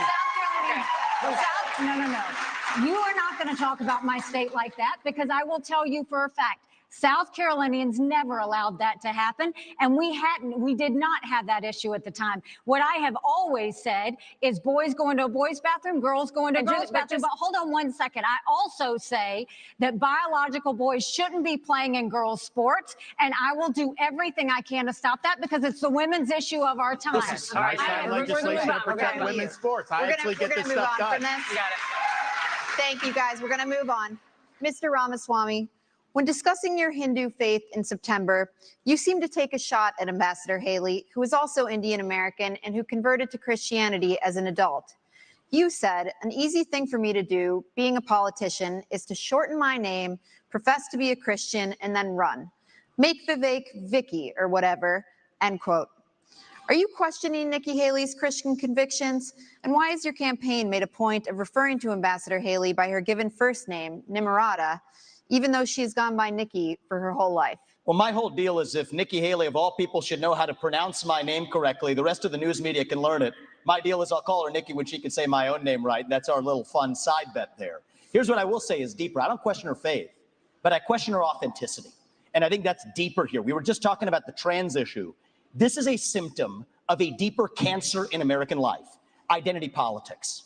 South Carolinians, no. You are not going to talk about my state like that, because I will tell you for a fact, South Carolinians never allowed that to happen, and we did not have that issue at the time. What I have always said is boys go into a boys' bathroom, girls go into a girls' bathroom. But hold on one second. I also say that biological boys shouldn't be playing in girls' sports, and I will do everything I can to stop that because it's the women's issue of our time. I signed legislation to protect women's sports. I actually get this stuff done. Thank you, guys. We're going to move on. Mr. Ramaswamy, when discussing your Hindu faith in September, you seemed to take a shot at Ambassador Haley, who is also Indian American and who converted to Christianity as an adult. You said, an easy thing for me to do, being a politician, is to shorten my name, profess to be a Christian, and then run. Make Vivek Vicky or whatever, end quote. Are you questioning Nikki Haley's Christian convictions? And why has your campaign made a point of referring to Ambassador Haley by her given first name, Nimarata, even though she's gone by Nikki for her whole life? Well, my whole deal is if Nikki Haley, of all people, should know how to pronounce my name correctly, the rest of the news media can learn it. My deal is I'll call her Nikki when she can say my own name right. That's our little fun side bet there. Here's what I will say is deeper. I don't question her faith, but I question her authenticity. And I think that's deeper here. We were just talking about the trans issue. This is a symptom of a deeper cancer in American life, identity politics.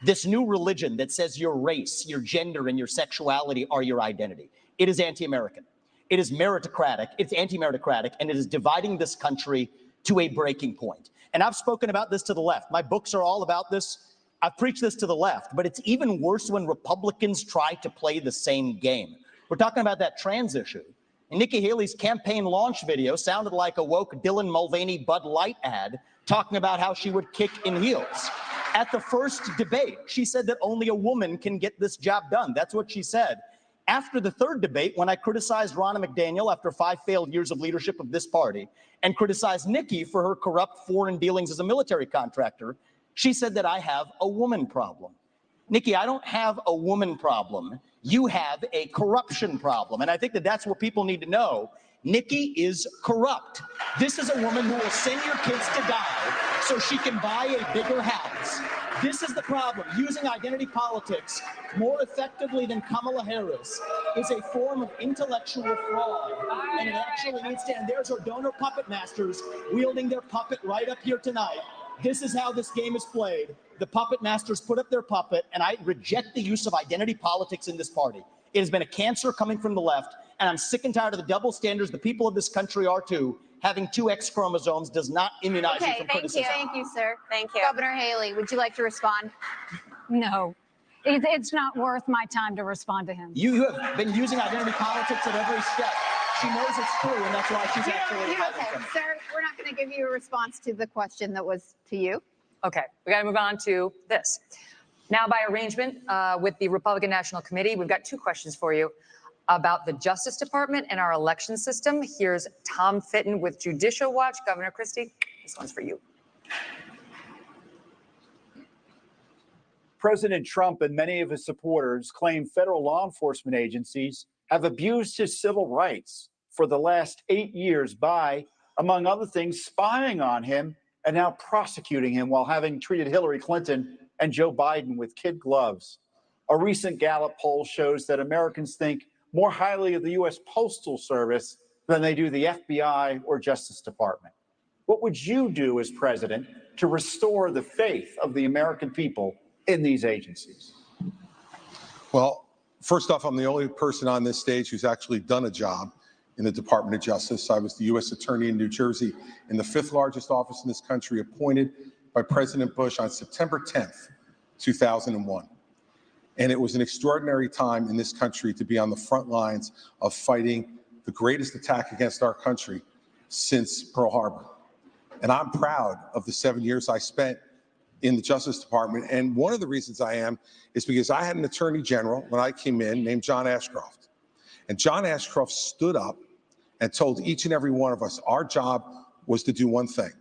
This new religion that says your race, your gender, and your sexuality are your identity. It is anti-American. It is meritocratic. It's anti-meritocratic, and it is dividing this country to a breaking point. And I've spoken about this to the left. My books are all about this. I've preached this to the left, but it's even worse when Republicans try to play the same game. We're talking about that trans issue. And Nikki Haley's campaign launch video sounded like a woke Dylan Mulvaney Bud Light ad talking about how she would kick in heels. At the first debate, she said that only a woman can get this job done. That's what she said. After the third debate, when I criticized Ronna McDaniel after 5 failed years of leadership of this party and criticized Nikki for her corrupt foreign dealings as a military contractor, she said that I have a woman problem. Nikki, I don't have a woman problem. You have a corruption problem. And I think that that's what people need to know. Nikki is corrupt. This is a woman who will send your kids to die so she can buy a bigger house. This is the problem. Using identity politics more effectively than Kamala Harris is a form of intellectual fraud. And it actually needs to end. There's our donor puppet masters wielding their puppet right up here tonight. This is how this game is played. The puppet masters put up their puppet, and I reject the use of identity politics in this party. It has been a cancer coming from the left, and I'm sick and tired of the double standards the people of this country are too. Having 2 X chromosomes does not immunize you from criticism. Thank you, sir. Thank you. Governor Haley, would you like to respond? No, it's not worth my time to respond to him. You have been using identity politics at every step. She knows it's true, and that's why she's actually Okay, sir, we're not going to give you a response to the question that was to you. Okay, we got to move on to this. Now, by arrangement with the Republican National Committee, we've got 2 questions for you about the Justice Department and our election system. Here's Tom Fitton with Judicial Watch. Governor Christie, this one's for you. President Trump and many of his supporters claim federal law enforcement agencies have abused his civil rights for the last 8 years by, among other things, spying on him and now prosecuting him while having treated Hillary Clinton and Joe Biden with kid gloves. A recent Gallup poll shows that Americans think more highly of the U.S. Postal Service than they do the FBI or Justice Department. What would you do as president to restore the faith of the American people in these agencies? Well, first off, I'm the only person on this stage who's actually done a job in the Department of Justice. I was the U.S. Attorney in New Jersey in the 5th largest office in this country, appointed by President Bush on September 10th, 2001. And it was an extraordinary time in this country to be on the front lines of fighting the greatest attack against our country since Pearl Harbor. And I'm proud of the 7 years I spent in the Justice Department. And one of the reasons I am is because I had an Attorney General when I came in named John Ashcroft. And John Ashcroft stood up and told each and every one of us our job was to do one thing,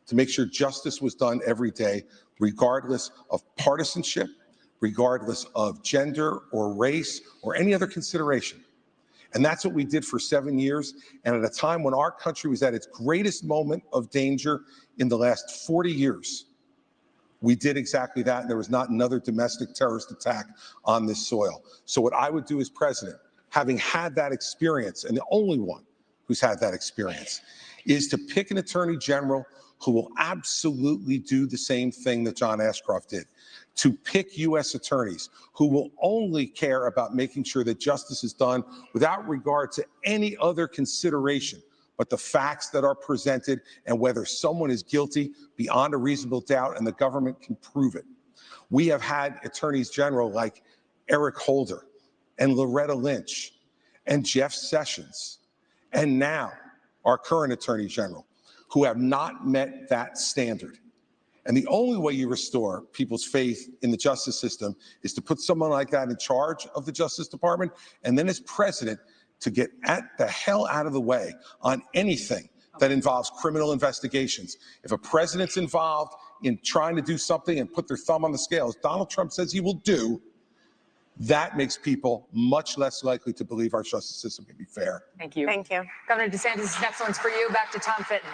to make sure justice was done every day, regardless of partisanship, regardless of gender or race or any other consideration. And that's what we did for 7 years. And at a time when our country was at its greatest moment of danger in the last 40 years, we did exactly that. And there was not another domestic terrorist attack on this soil. So what I would do as president, having had that experience, and the only one who's had that experience, is to pick an attorney general who will absolutely do the same thing that John Ashcroft did, to pick U.S. attorneys who will only care about making sure that justice is done without regard to any other consideration but the facts that are presented and whether someone is guilty beyond a reasonable doubt and the government can prove it. We have had attorneys general like Eric Holder and Loretta Lynch and Jeff Sessions, and now our current attorney general, who have not met that standard. And the only way you restore people's faith in the justice system is to put someone like that in charge of the Justice Department, and then as president, to get the hell out of the way on anything that involves criminal investigations. If a president's involved in trying to do something and put their thumb on the scales, Donald Trump says he will do, that makes people much less likely to believe our justice system can be fair. Thank you. Thank you. Governor DeSantis, next one's for you. Back to Tom Fitton.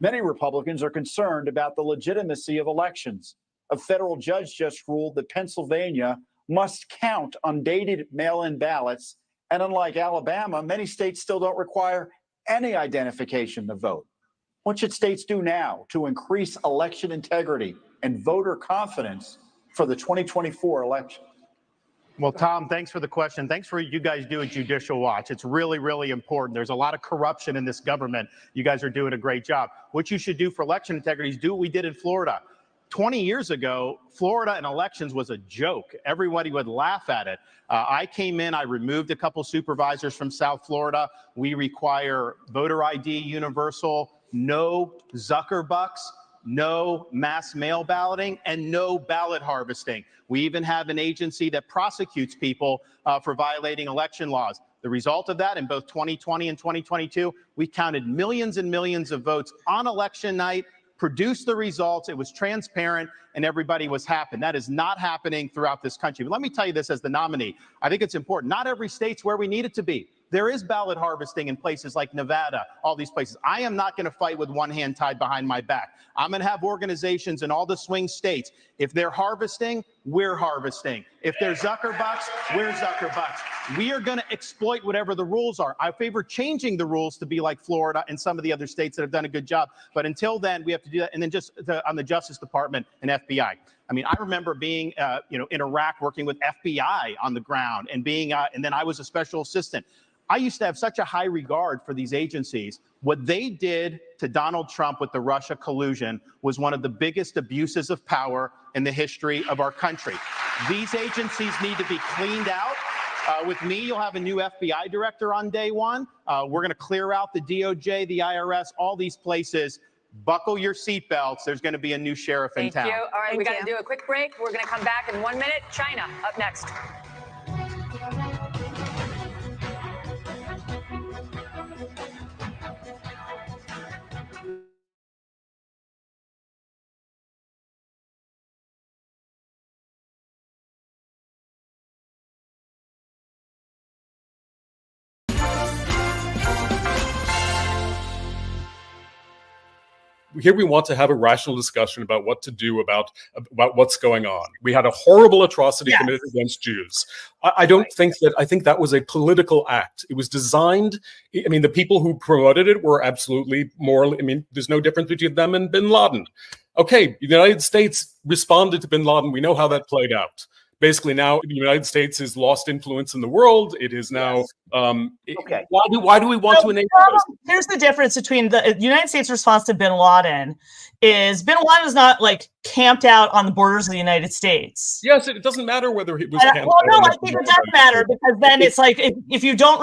Many Republicans are concerned about the legitimacy of elections. A federal judge just ruled that Pennsylvania must count undated mail-in ballots, and unlike Alabama, many states still don't require any identification to vote. What should states do now to increase election integrity and voter confidence for the 2024 election? Well, Tom, thanks for the question. Thanks for you guys doing Judicial Watch. It's really, really important. There's a lot of corruption in this government. You guys are doing a great job. What you should do for election integrity is do what we did in Florida. 20 years ago, Florida and elections was a joke. Everybody would laugh at it. I came in, I removed a couple supervisors from South Florida. We require voter ID universal, no Zucker bucks, no mass mail balloting, and no ballot harvesting. We even have an agency that prosecutes people for violating election laws. The result of that, in both 2020 and 2022, we counted millions and millions of votes on election night, produced the results, it was transparent, and everybody was happy. That is not happening throughout this country. But let me tell you this as the nominee. I think it's important. Not every state's where we need it to be. There is ballot harvesting in places like Nevada, all these places. I am not going to fight with one hand tied behind my back. I'm going to have organizations in all the swing states. If they're harvesting, we're harvesting. If they're Zuckerbucks, we're Zuckerbucks. We are going to exploit whatever the rules are. I favor changing the rules to be like Florida and some of the other states that have done a good job. But until then, we have to do that. And then just on the Justice Department and FBI. I mean, I remember being, in Iraq, working with FBI on the ground and being, and then I was a special assistant. I used to have such a high regard for these agencies. What they did to Donald Trump with the Russia collusion was one of the biggest abuses of power in the history of our country. These agencies need to be cleaned out. With me, you'll have a new FBI director on day one. We're going to clear out the DOJ, the IRS, all these places. Buckle your seatbelts. There's going to be a new sheriff in town. Thank you. All right, we got to do a quick break. We're going to come back in 1 minute. China up next. Here we want to have a rational discussion about what to do about what's going on. We had a horrible atrocity committed against Jews. I think that was a political act. It was designed. I mean, the people who promoted it were absolutely morally. I mean, there's no difference between them and bin Laden. Okay, the United States responded to bin Laden. We know how that played out. Basically, now the United States has lost influence in the world. It is now. Okay. Why do we want to enable this? Here's the difference between the United States' response to bin Laden is bin Laden is not like camped out on the borders of the United States. Yes, it doesn't matter whether it was. Well, no, I think it does matter because then it's like if you don't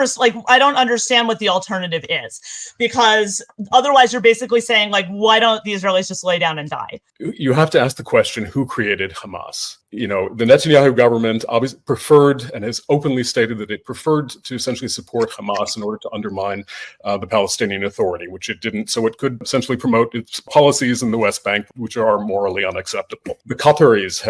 I don't understand what the alternative is, because otherwise you're basically saying like, why don't the Israelis just lay down and die? You have to ask the question: who created Hamas? You know, the Netanyahu government obviously preferred and has openly stated that it preferred to essentially support Hamas in order to undermine the Palestinian Authority, which it didn't. So it could essentially promote its policies in the West Bank, which are morally unacceptable. The Qataris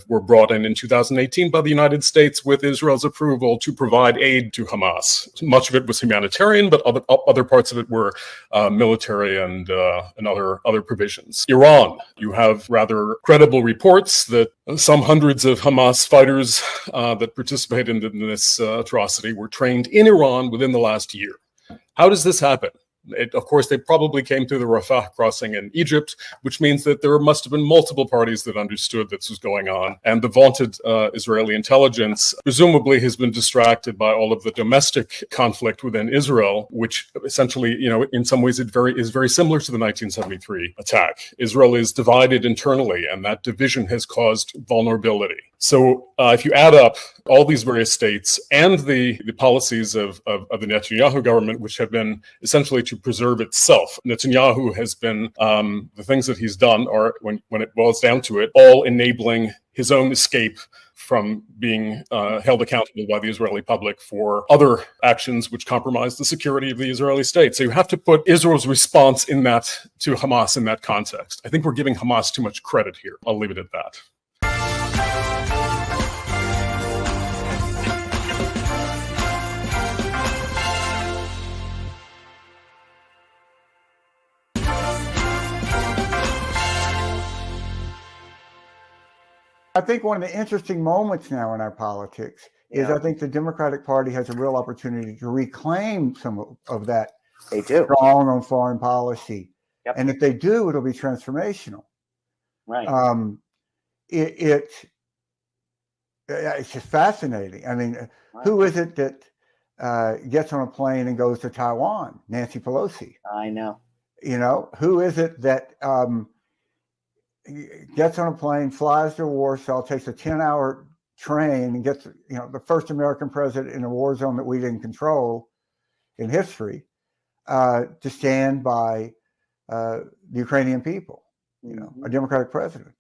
were brought in 2018 by the United States with Israel's approval to provide aid to Hamas. Much of it was humanitarian, but other parts of it were military and other provisions. Iran, you have rather credible reports that some hundreds of Hamas fighters that participated in this atrocity were trained in Iran within the last year. How does this happen? Of course, they probably came through the Rafah crossing in Egypt, which means that there must have been multiple parties that understood this was going on. And the vaunted Israeli intelligence presumably has been distracted by all of the domestic conflict within Israel, which essentially, in some ways is very similar to the 1973 attack. Israel is divided internally, and that division has caused vulnerability. So if you add up all these various states and the policies of the Netanyahu government, which have been essentially to preserve itself, Netanyahu has been, the things that he's done are, when it boils down to it, all enabling his own escape from being held accountable by the Israeli public for other actions which compromise the security of the Israeli state. So you have to put Israel's response to Hamas in that context. I think we're giving Hamas too much credit here. I'll leave it at that. I think one of the interesting moments now in our politics is I think the Democratic Party has a real opportunity to reclaim some of that strong on foreign policy. Yep. And if they do, it'll be transformational. Right. It's just fascinating. I mean, who is it that gets on a plane and goes to Taiwan? Nancy Pelosi. I know. You know, who is it that gets on a plane, flies to Warsaw, takes a 10-hour train, and gets, you know, the first American president in a war zone that we didn't control in history, to stand by the Ukrainian people, you know, a Democratic president,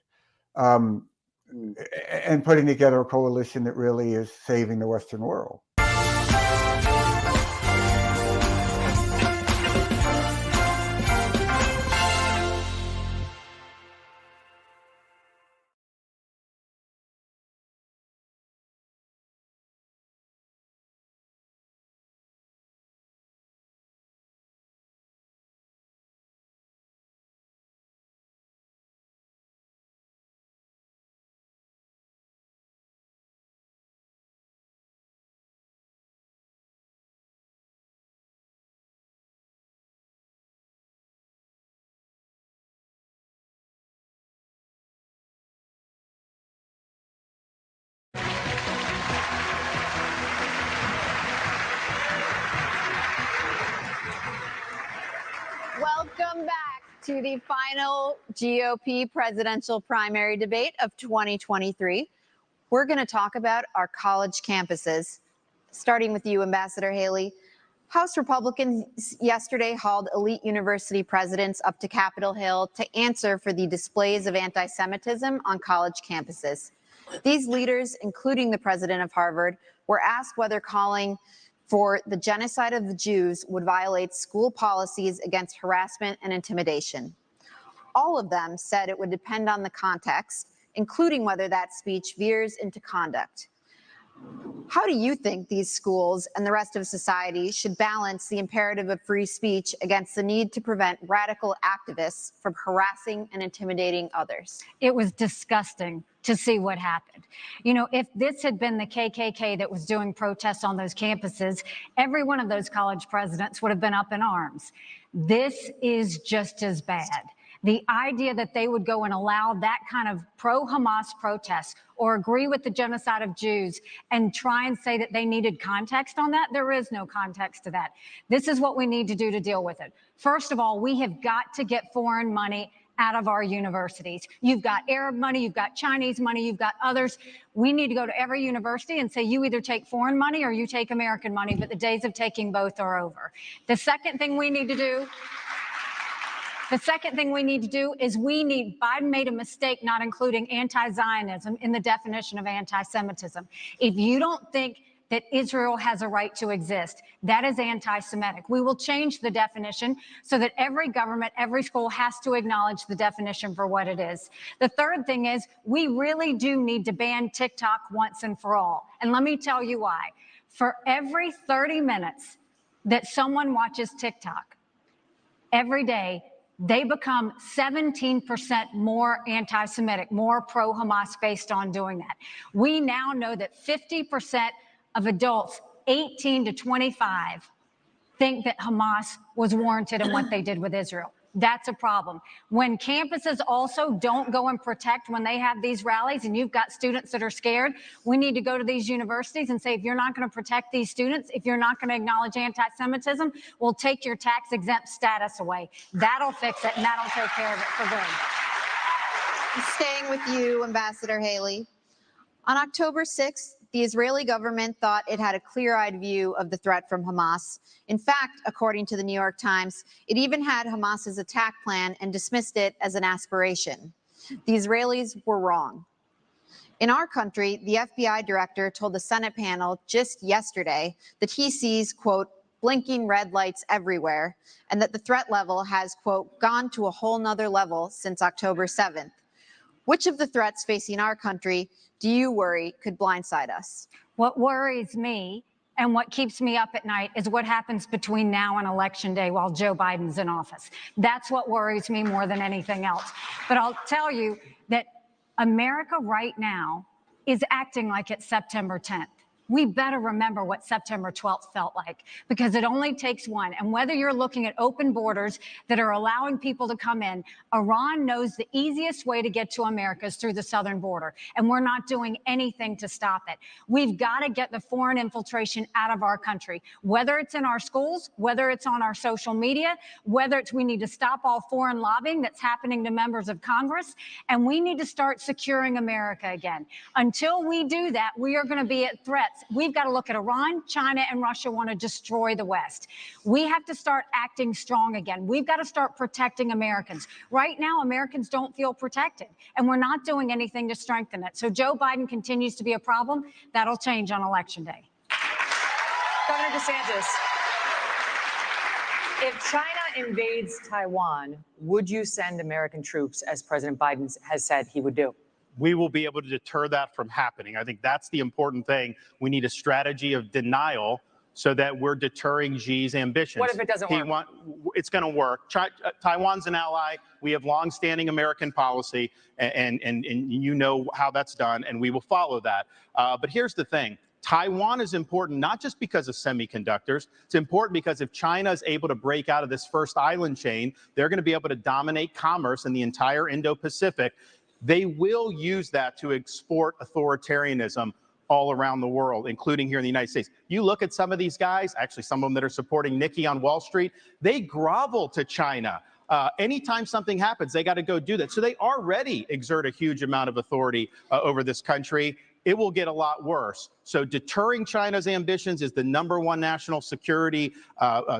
and putting together a coalition that really is saving the Western world. Welcome back to the final GOP presidential primary debate of 2023. We're going to talk about our college campuses, starting with you, Ambassador Haley. House Republicans yesterday hauled elite university presidents up to Capitol Hill to answer for the displays of anti-Semitism on college campuses. These leaders, including the president of Harvard, were asked whether calling for the genocide of the Jews would violate school policies against harassment and intimidation. All of them said it would depend on the context, including whether that speech veers into conduct. How do you think these schools and the rest of society should balance the imperative of free speech against the need to prevent radical activists from harassing and intimidating others? It was disgusting to see what happened. You know, if this had been the KKK that was doing protests on those campuses, every one of those college presidents would have been up in arms. This is just as bad. The idea that they would go and allow that kind of pro-Hamas protest or agree with the genocide of Jews and try and say that they needed context on that, there is no context to that. This is what we need to do to deal with it. First of all, we have got to get foreign money out of our universities. You've got Arab money, you've got Chinese money, you've got others. We need to go to every university and say, you either take foreign money or you take American money, but the days of taking both are over. The second thing we need to do is Biden made a mistake not including anti-Zionism in the definition of anti-Semitism. If you don't think that Israel has a right to exist, that is anti-Semitic. We will change the definition so that every government, every school has to acknowledge the definition for what it is. The third thing is we really do need to ban TikTok once and for all. And let me tell you why. For every 30 minutes that someone watches TikTok every day, they become 17% more anti-Semitic, more pro-Hamas based on doing that. We now know that 50% of adults 18 to 25 think that Hamas was warranted in what they did with Israel. That's a problem. When campuses also don't go and protect when they have these rallies and you've got students that are scared, we need to go to these universities and say, if you're not going to protect these students, if you're not going to acknowledge anti-Semitism, we'll take your tax-exempt status away. That'll fix it, and that'll take care of it for good. Staying with you, Ambassador Haley. On October 6th, the Israeli government thought it had a clear-eyed view of the threat from Hamas. In fact, according to the New York Times, it even had Hamas's attack plan and dismissed it as an aspiration. The Israelis were wrong. In our country, the FBI director told the Senate panel just yesterday that he sees, quote, blinking red lights everywhere, and that the threat level has, quote, gone to a whole nother level since October 7th. Which of the threats facing our country do you worry could blindside us? What worries me and what keeps me up at night is what happens between now and Election Day while Joe Biden's in office. That's what worries me more than anything else. But I'll tell you that America right now is acting like it's September 10th. we better remember what September 12th felt like, because it only takes one. And whether you're looking at open borders that are allowing people to come in, Iran knows the easiest way to get to America is through the southern border, and we're not doing anything to stop it. We've got to get the foreign infiltration out of our country, whether it's in our schools, whether it's on our social media, whether it's we need to stop all foreign lobbying that's happening to members of Congress, and we need to start securing America again. Until we do that, we are going to be at threats. We've got to look at Iran, China, and Russia want to destroy the West. We have to start acting strong again. We've got to start protecting Americans. Right now, Americans don't feel protected, and we're not doing anything to strengthen it. So Joe Biden continues to be a problem. That'll change on Election Day. Governor DeSantis, if China invades Taiwan, would you send American troops, as President Biden has said he would do? We will be able to deter that from happening. I think that's the important thing. We need a strategy of denial so that we're deterring Xi's ambitions. What if it doesn't work? It's going to work. Taiwan's an ally. We have longstanding American policy, and you know how that's done, and we will follow that. But here's the thing. Taiwan is important not just because of semiconductors. It's important because if China is able to break out of this first island chain, they're going to be able to dominate commerce in the entire Indo-Pacific. They will use that to export authoritarianism all around the world, including here in the United States. You look at some of these guys, actually some of them that are supporting Nikki on Wall Street, they grovel to China. Anytime something happens, they got to go do that. So they already exert a huge amount of authority over this country. It will get a lot worse. So deterring China's ambitions is the #1 national security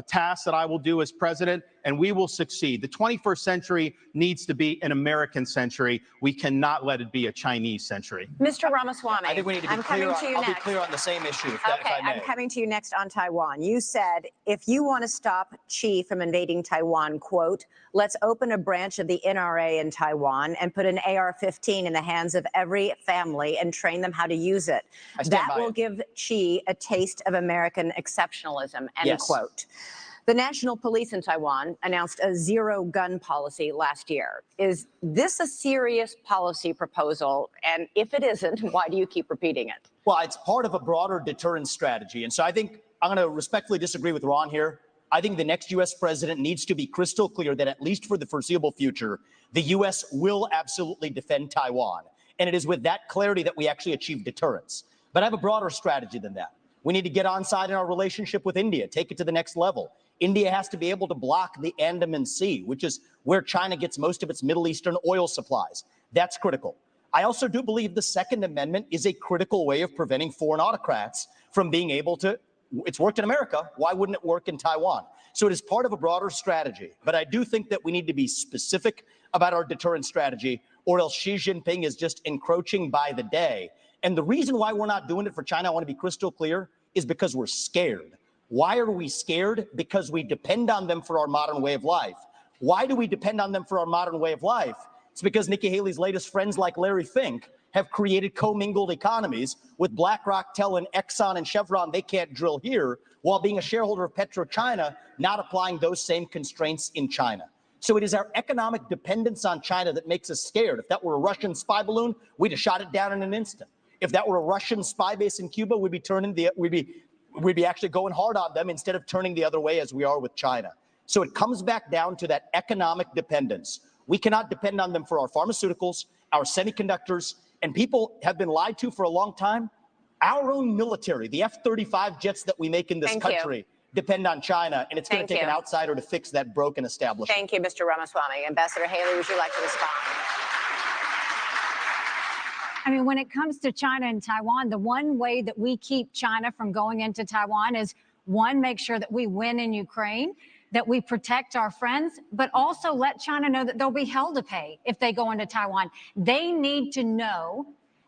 task that I will do as president, and we will succeed. The 21st century needs to be an American century. We cannot let it be a Chinese century. Mr. Ramaswamy, I think we need to be clear on, I'll be clear on the same issue, if I may. I'm coming to you next on Taiwan. You said, if you want to stop Xi from invading Taiwan, quote, let's open a branch of the NRA in Taiwan and put an AR-15 in the hands of every family and train them how to use it. That will give Xi a taste of American exceptionalism, end quote. The National Police in Taiwan announced a zero-gun policy last year. Is this a serious policy proposal? And if it isn't, why do you keep repeating it? Well, it's part of a broader deterrence strategy. And so I think I'm going to respectfully disagree with Ron here. I think the next U.S. president needs to be crystal clear that at least for the foreseeable future, the U.S. will absolutely defend Taiwan. And it is with that clarity that we actually achieve deterrence. But I have a broader strategy than that. We need to get on side in our relationship with India, take it to the next level. India has to be able to block the Andaman Sea, which is where China gets most of its Middle Eastern oil supplies. That's critical. I also do believe the Second Amendment is a critical way of preventing foreign autocrats from being able to, it's worked in America, why wouldn't it work in Taiwan? So it is part of a broader strategy. But I do think that we need to be specific about our deterrence strategy, or else Xi Jinping is just encroaching by the day. And the reason why we're not doing it for China, I want to be crystal clear, is because we're scared. Why are we scared? Because we depend on them for our modern way of life. Why do we depend on them for our modern way of life? It's because Nikki Haley's latest friends like Larry Fink have created commingled economies with BlackRock telling Exxon and Chevron they can't drill here, while being a shareholder of PetroChina, not applying those same constraints in China. So it is our economic dependence on China that makes us scared. If that were a Russian spy balloon, we'd have shot it down in an instant. If that were a Russian spy base in Cuba, we'd be actually going hard on them instead of turning the other way as we are with China. So it comes back down to that economic dependence. We cannot depend on them for our pharmaceuticals, our semiconductors, and people have been lied to for a long time. Our own military, the F-35 jets that we make in this country, depend on China, and it's going to take an outsider to fix that broken establishment. Thank you, Mr. Ramaswamy. Ambassador Haley, would you like to respond? I mean, when it comes to China and Taiwan, the one way that we keep China from going into Taiwan is, one, make sure that we win in Ukraine, that we protect our friends, but also let China know that they'll be hell to pay if they go into Taiwan. They need to know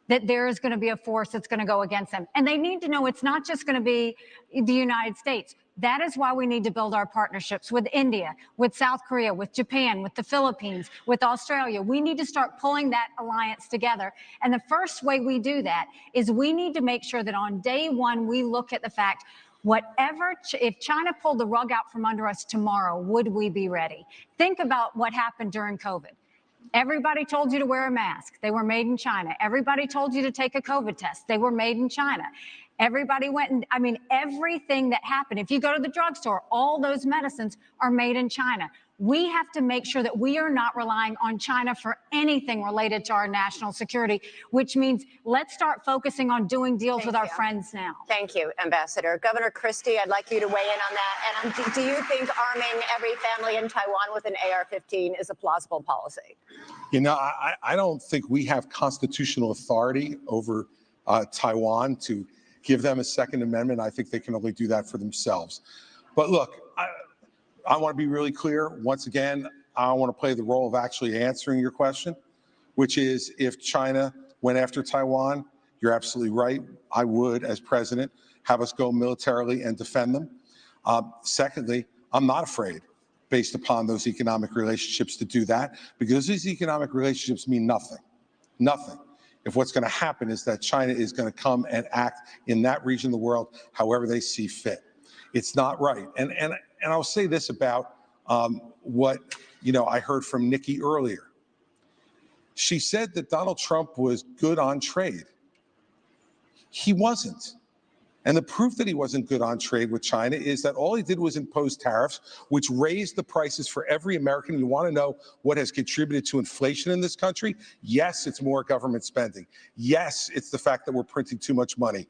that there is going to be a force that's going to go against them. And they need to know it's not just going to be the United States. That is why we need to build our partnerships with India, with South Korea, with Japan, with the Philippines, with Australia. We need to start pulling that alliance together. And the first way we do that is we need to make sure that on day one, we look at the fact, if China pulled the rug out from under us tomorrow, would we be ready? Think about what happened during COVID. Everybody told you to wear a mask. They were made in China. Everybody told you to take a COVID test. They were made in China. Everybody went and, I mean, everything that happened, if you go to the drugstore, all those medicines are made in China. We have to make sure that we are not relying on China for anything related to our national security, which means let's start focusing on doing deals with our friends now. Thank you, Ambassador. Governor Christie, I'd like you to weigh in on that. And do you think arming every family in Taiwan with an AR-15 is a plausible policy? You know, I don't think we have constitutional authority over Taiwan to give them a Second Amendment. I think they can only do that for themselves. But look, I want to be really clear. Once again, I want to play the role of actually answering your question, which is if China went after Taiwan, you're absolutely right. I would, as president, have us go militarily and defend them. Secondly, I'm not afraid, based upon those economic relationships, to do that, because these economic relationships mean nothing, nothing. If what's going to happen is that China is going to come and act in that region of the world however they see fit. It's not right. And I'll say this about what I heard from Nikki earlier. She said that Donald Trump was good on trade. He wasn't. And the proof that he wasn't good on trade with China is that all he did was impose tariffs, which raised the prices for every American. You want to know what has contributed to inflation in this country? Yes, it's more government spending. Yes, it's the fact that we're printing too much money.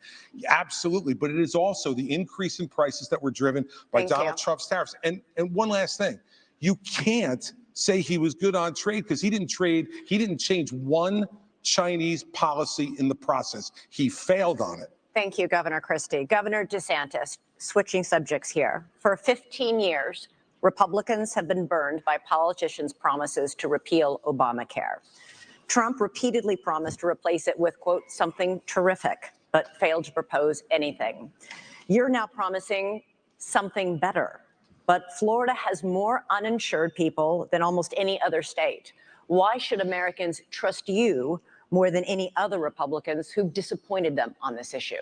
Absolutely. But it is also the increase in prices that were driven by Donald Trump's tariffs. And one last thing, you can't say he was good on trade because he didn't change one Chinese policy in the process. He failed on it. Thank you, Governor Christie. Governor DeSantis, switching subjects here. For 15 years, Republicans have been burned by politicians' promises to repeal Obamacare. Trump repeatedly promised to replace it with, quote, something terrific, but failed to propose anything. You're now promising something better, but Florida has more uninsured people than almost any other state. Why should Americans trust you more than any other Republicans who've disappointed them on this issue?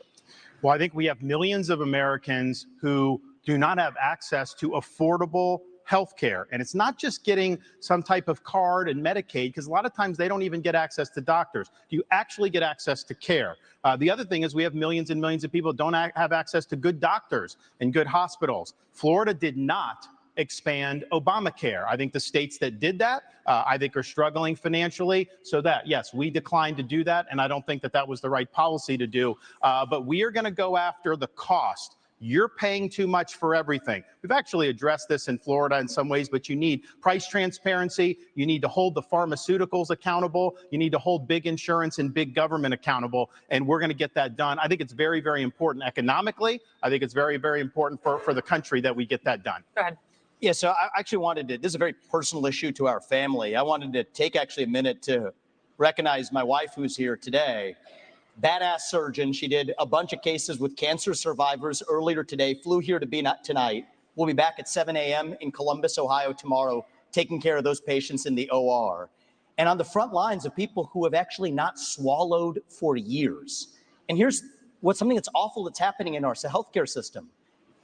Well, I think we have millions of Americans who do not have access to affordable health care. And it's not just getting some type of card and Medicaid, because a lot of times they don't even get access to doctors. Do you actually get access to care? The other thing is we have millions and millions of people who don't have access to good doctors and good hospitals. Florida did not expand Obamacare. I think the states that did that, I think are struggling financially. So that, yes, we declined to do that. And I don't think that that was the right policy to do. But we are going to go after the cost. You're paying too much for everything. We've actually addressed this in Florida in some ways, but you need price transparency. You need to hold the pharmaceuticals accountable. You need to hold big insurance and big government accountable. And we're going to get that done. I think it's very, very important economically. I think it's very, very important for the country that we get that done. Go ahead. Yeah, so I actually wanted to, this is a very personal issue to our family. I wanted to take actually a minute to recognize my wife who's here today. Badass surgeon. She did a bunch of cases with cancer survivors earlier today, flew here to be tonight. We'll be back at 7 a.m. in Columbus, Ohio tomorrow, taking care of those patients in the OR. And on the front lines of people who have actually not swallowed for years. And here's what's something that's awful that's happening in our healthcare system.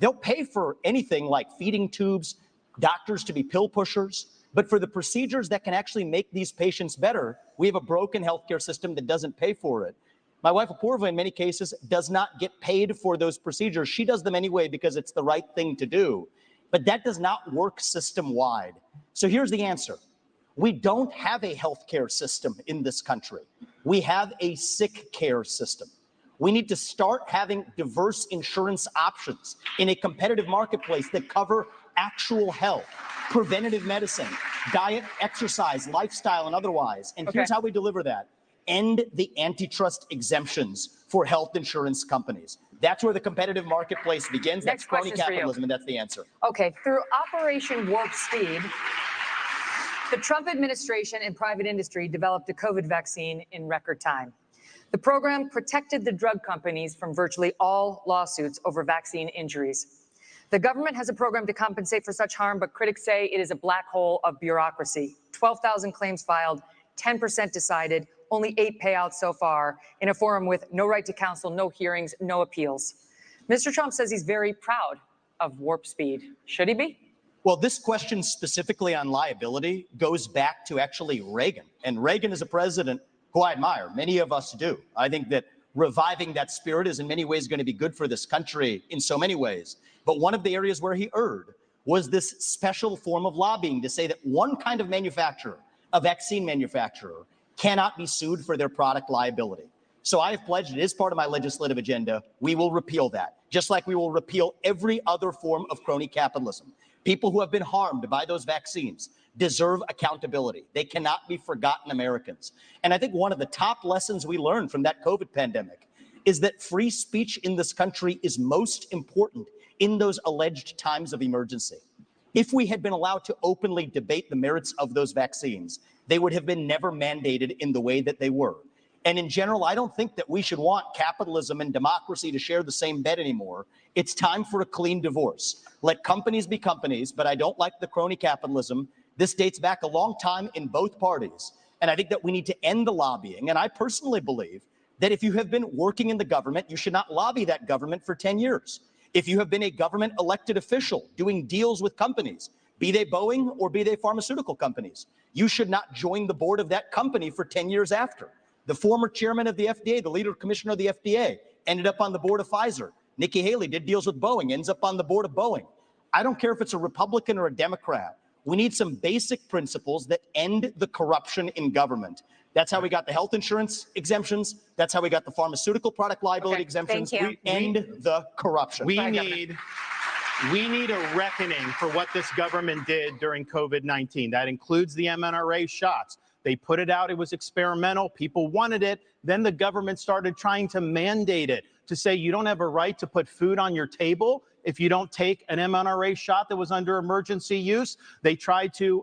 They'll pay for anything like feeding tubes, doctors to be pill pushers, but for the procedures that can actually make these patients better, we have a broken healthcare system that doesn't pay for it. My wife, Apoorva, in many cases, does not get paid for those procedures. She does them anyway because it's the right thing to do. But that does not work system-wide. So here's the answer. We don't have a healthcare system in this country. We have a sick care system. We need to start having diverse insurance options in a competitive marketplace that cover actual health, preventative medicine, diet, exercise, lifestyle, and otherwise. And here's how we deliver that. End the antitrust exemptions for health insurance companies. That's where the competitive marketplace begins. That's crony capitalism, and that's the answer. Okay, through Operation Warp Speed, the Trump administration and private industry developed a COVID vaccine in record time. The program protected the drug companies from virtually all lawsuits over vaccine injuries. The government has a program to compensate for such harm, but critics say it is a black hole of bureaucracy. 12,000 claims filed, 10% decided, only 8 payouts so far in a forum with no right to counsel, no hearings, no appeals. Mr. Trump says he's very proud of Warp Speed. Should he be? Well, this question specifically on liability goes back to actually Reagan. And Reagan is a president who I admire. Many of us do. I think that reviving that spirit is in many ways going to be good for this country in so many ways. But one of the areas where he erred was this special form of lobbying to say that one kind of manufacturer, a vaccine manufacturer, cannot be sued for their product liability. So I have pledged, it is part of my legislative agenda, we will repeal that, just like we will repeal every other form of crony capitalism. People who have been harmed by those vaccines deserve accountability. They cannot be forgotten Americans. And I think one of the top lessons we learned from that COVID pandemic is that free speech in this country is most important in those alleged times of emergency. If we had been allowed to openly debate the merits of those vaccines, they would have been never mandated in the way that they were. And in general, I don't think that we should want capitalism and democracy to share the same bed anymore. It's time for a clean divorce. Let companies be companies, but I don't like the crony capitalism. This dates back a long time in both parties. And I think that we need to end the lobbying. And I personally believe that if you have been working in the government, you should not lobby that government for 10 years. If you have been a government elected official doing deals with companies, be they Boeing or be they pharmaceutical companies, you should not join the board of that company for 10 years after. The former chairman of the FDA, the leader commissioner of the FDA, ended up on the board of Pfizer. Nikki Haley did deals with Boeing, ends up on the board of Boeing. I don't care if it's a Republican or a Democrat. We need some basic principles that end the corruption in government. That's how we got the health insurance exemptions. That's how we got the pharmaceutical product liability exemptions. thank you. We end the corruption. We need a reckoning for what this government did during COVID-19. That includes the mRNA shots. They put it out. It was experimental. People wanted it. Then the government started trying to mandate it, to say you don't have a right to put food on your table if you don't take an mRNA shot that was under emergency use. They tried to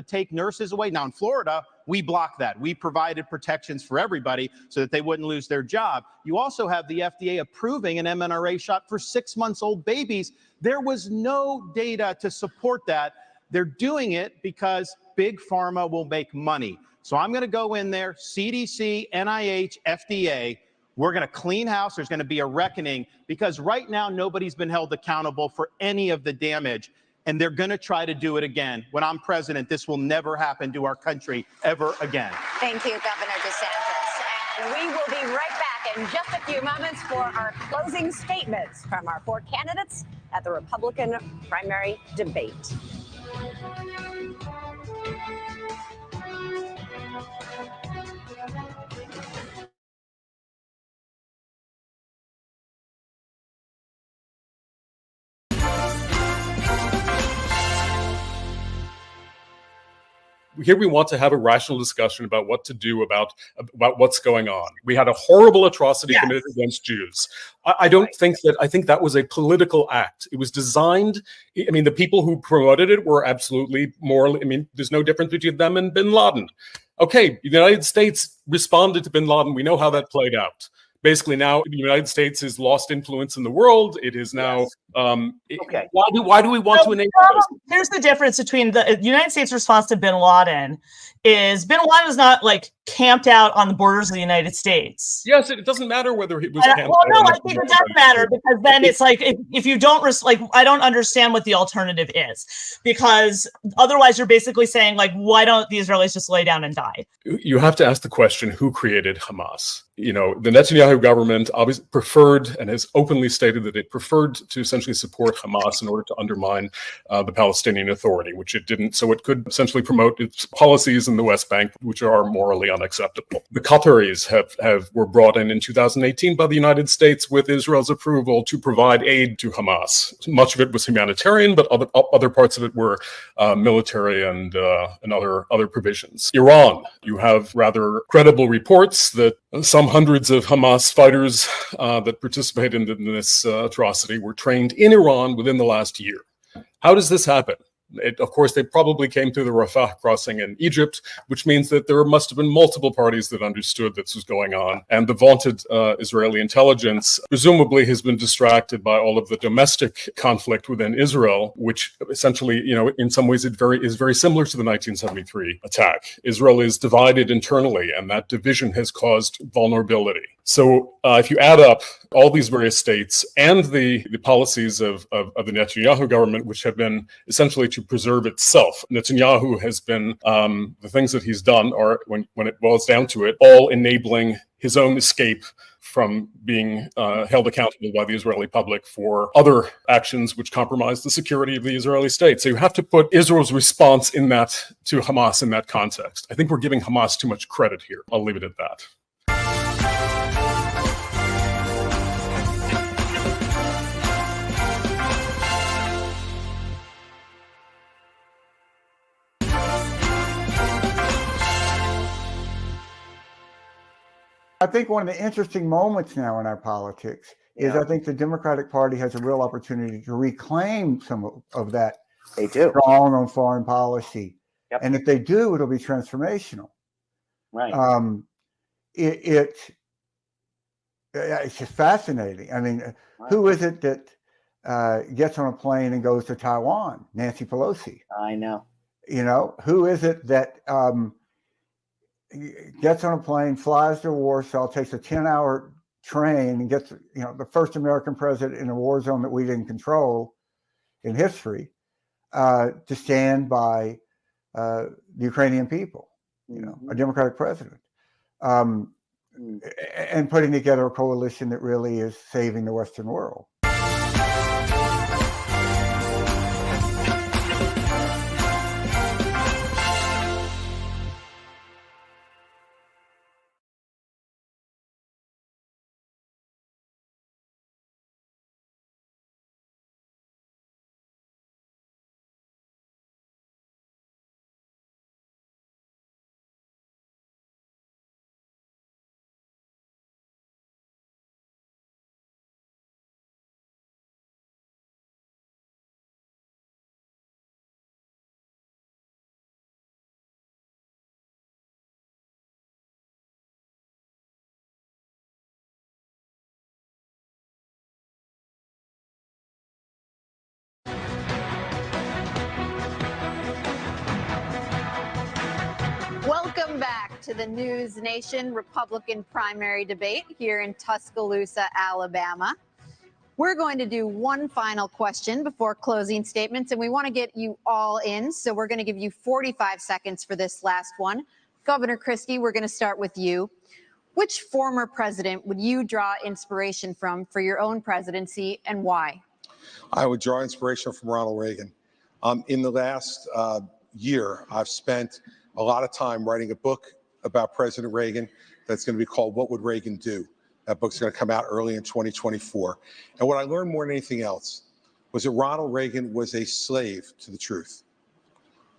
take nurses away. Now in Florida, we blocked that. We provided protections for everybody so that they wouldn't lose their job. You also have the FDA approving an mRNA shot for 6-month-old babies. There was no data to support that. They're doing it because big pharma will make money. So I'm going to go in there, CDC, NIH, FDA. We're going to clean house. There's going to be a reckoning because right now nobody's been held accountable for any of the damage. And they're going to try to do it again. When I'm president, this will never happen to our country ever again. Thank you, Governor DeSantis. And we will be right back in just a few moments for our closing statements from our 4 candidates at the Republican primary debate. Here we want to have a rational discussion about what to do about what's going on. We had a horrible atrocity committed against Jews. I think that was a political act. It was designed. I mean, the people who promoted it were absolutely morally. I mean, there's no difference between them and bin Laden. Okay, the United States responded to bin Laden. We know how that played out. Basically, now the United States has lost influence in the world. It is now. Okay. Why do we want to enable this? Here's the difference between the United States response to bin Laden is bin Laden is not like camped out on the borders of the United States. Yes, it doesn't matter whether he was camped well, no, out. I think it does matter because then it's like if you don't I don't understand what the alternative is, because otherwise you're basically saying like, why don't the Israelis just lay down and die? You have to ask the question, who created Hamas? You know, the Netanyahu government obviously preferred and has openly stated that it preferred to essentially support Hamas in order to undermine the Palestinian Authority, which it didn't. So it could essentially promote its policies in the West Bank, which are morally unacceptable. The Qataris were brought in 2018 by the United States with Israel's approval to provide aid to Hamas. Much of it was humanitarian, but other parts of it were military and other provisions. Iran, you have rather credible reports that some hundreds of Hamas fighters that participated in this atrocity were trained in Iran within the last year. How does this happen? Of course, they probably came through the Rafah crossing in Egypt, which means that there must have been multiple parties that understood this was going on. And the vaunted Israeli intelligence presumably has been distracted by all of the domestic conflict within Israel, which essentially, you know, in some ways is very similar to the 1973 attack. Israel is divided internally, and that division has caused vulnerability. So if you add up all these various states and the policies of the Netanyahu government, which have been essentially to preserve itself, Netanyahu has been, the things that he's done are, when it boils down to it, all enabling his own escape from being held accountable by the Israeli public for other actions which compromise the security of the Israeli state. So you have to put Israel's response in that to Hamas in that context. I think we're giving Hamas too much credit here. I'll leave it at that. I think one of the interesting moments now in our politics is I think the Democratic Party has a real opportunity to reclaim some of that They do. strong on foreign policy. Yep. And if they do, it'll be transformational. Right. It's just fascinating. I mean, who is it that gets on a plane and goes to Taiwan? Nancy Pelosi. I know. You know, who is it that gets on a plane, flies to Warsaw, takes a 10-hour train, and gets, you know, the first American president in a war zone that we didn't control in history, to stand by the Ukrainian people, you know, a Democratic president, and putting together a coalition that really is saving the Western world. Welcome back to the News Nation Republican primary debate here in Tuscaloosa, Alabama. We're going to do one final question before closing statements, and we want to get you all in, so we're going to give you 45 seconds for this last one. Governor Christie, we're going to start with you. Which former president would you draw inspiration from for your own presidency, and why? I would draw inspiration from Ronald Reagan. In the last year, I've spent a lot of time writing a book about President Reagan that's going to be called What Would Reagan Do? That book's going to come out early in 2024. And what I learned more than anything else was that Ronald Reagan was a slave to the truth.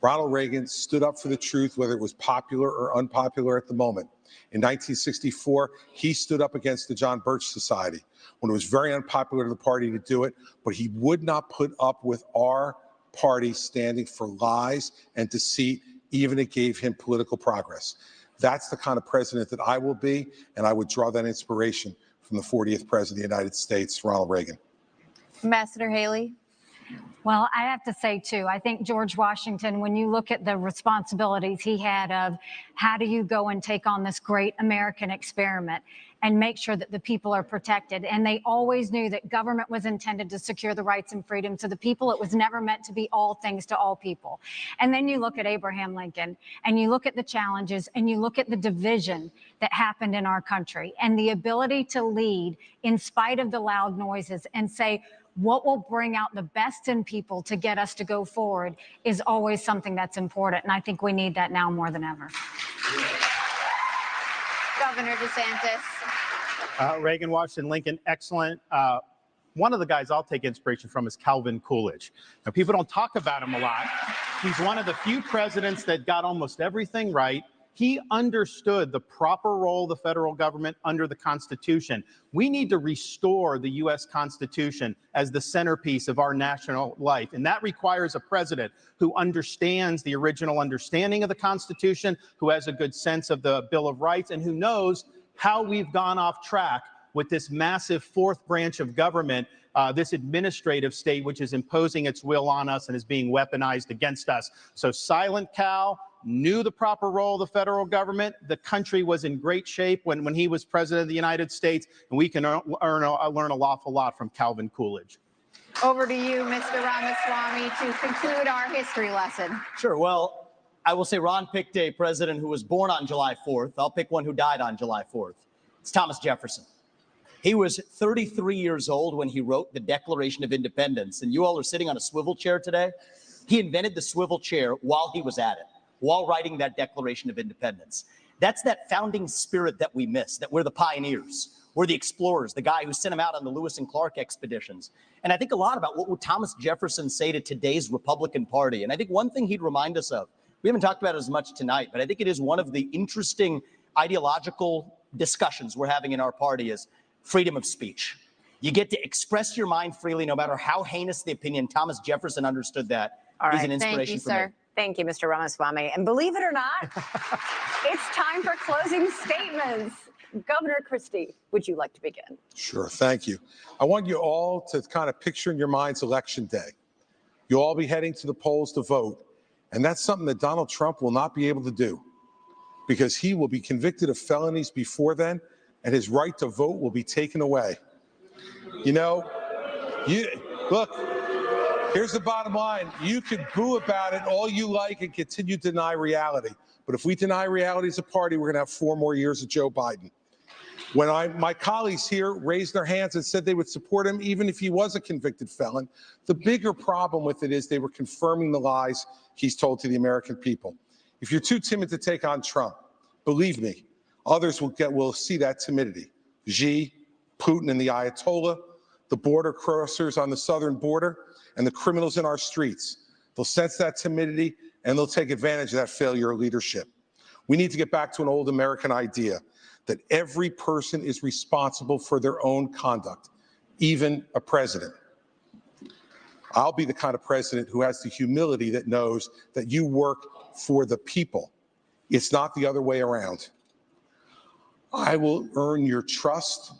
Ronald Reagan stood up for the truth, whether it was popular or unpopular at the moment. In 1964, he stood up against the John Birch Society when it was very unpopular to the party to do it, but he would not put up with our party standing for lies and deceit, even it gave him political progress. That's the kind of president that I will be, and I would draw that inspiration from the 40th president of the United States, Ronald Reagan. Ambassador Haley? Well, I have to say, too, I think George Washington, when you look at the responsibilities he had of how do you go and take on this great American experiment and make sure that the people are protected. And they always knew that government was intended to secure the rights and freedoms of the people. It was never meant to be all things to all people. And then you look at Abraham Lincoln and you look at the challenges and you look at the division that happened in our country and the ability to lead in spite of the loud noises and say, what will bring out the best in people to get us to go forward is always something that's important. And I think we need that now more than ever. Governor DeSantis. Reagan, Washington, Lincoln, excellent. One of the guys I'll take inspiration from is Calvin Coolidge. Now, people don't talk about him a lot. He's one of the few presidents that got almost everything right. He understood the proper role of the federal government under the Constitution. We need to restore the U.S. Constitution as the centerpiece of our national life. And that requires a president who understands the original understanding of the Constitution, who has a good sense of the Bill of Rights, and who knows how we've gone off track with this massive fourth branch of government, this administrative state, which is imposing its will on us and is being weaponized against us. So Silent Cal knew the proper role of the federal government. The country was in great shape when he was president of the United States, and we can learn an awful lot from Calvin Coolidge. Over to you, Mr. Ramaswamy, to conclude our history lesson. Sure. Well, I will say Ron picked a president who was born on July 4th. I'll pick one who died on July 4th. It's Thomas Jefferson. He was 33 years old when he wrote the Declaration of Independence. And you all are sitting on a swivel chair today. He invented the swivel chair while he was at it, while writing that Declaration of Independence. That's that founding spirit that we miss, that we're the pioneers. We're the explorers, the guy who sent him out on the Lewis and Clark expeditions. And I think a lot about what would Thomas Jefferson say to today's Republican Party. And I think one thing he'd remind us of, we haven't talked about it as much tonight, but I think it is one of the interesting ideological discussions we're having in our party is freedom of speech. You get to express your mind freely, no matter how heinous the opinion. Thomas Jefferson understood that. All He's right. an inspiration for me. Thank you, Mr. Ramaswamy. And believe it or not, it's time for closing statements. Governor Christie, would you like to begin? Sure, thank you. I want you all to kind of picture in your minds Election Day. You'll all be heading to the polls to vote, and that's something that Donald Trump will not be able to do because he will be convicted of felonies before then, and his right to vote will be taken away. You know, look, here's the bottom line. You can boo about it all you like and continue to deny reality. But if we deny reality as a party, we're going to have 4 more years of Joe Biden. When my colleagues here raised their hands and said they would support him, even if he was a convicted felon, the bigger problem with it is they were confirming the lies he's told to the American people. If you're too timid to take on Trump, believe me, others will see that timidity. Xi, Putin, and the Ayatollah, the border crossers on the southern border, and the criminals in our streets. They'll sense that timidity, and they'll take advantage of that failure of leadership. We need to get back to an old American idea that every person is responsible for their own conduct, even a president. I'll be the kind of president who has the humility that knows that you work for the people. It's not the other way around. I will earn your trust.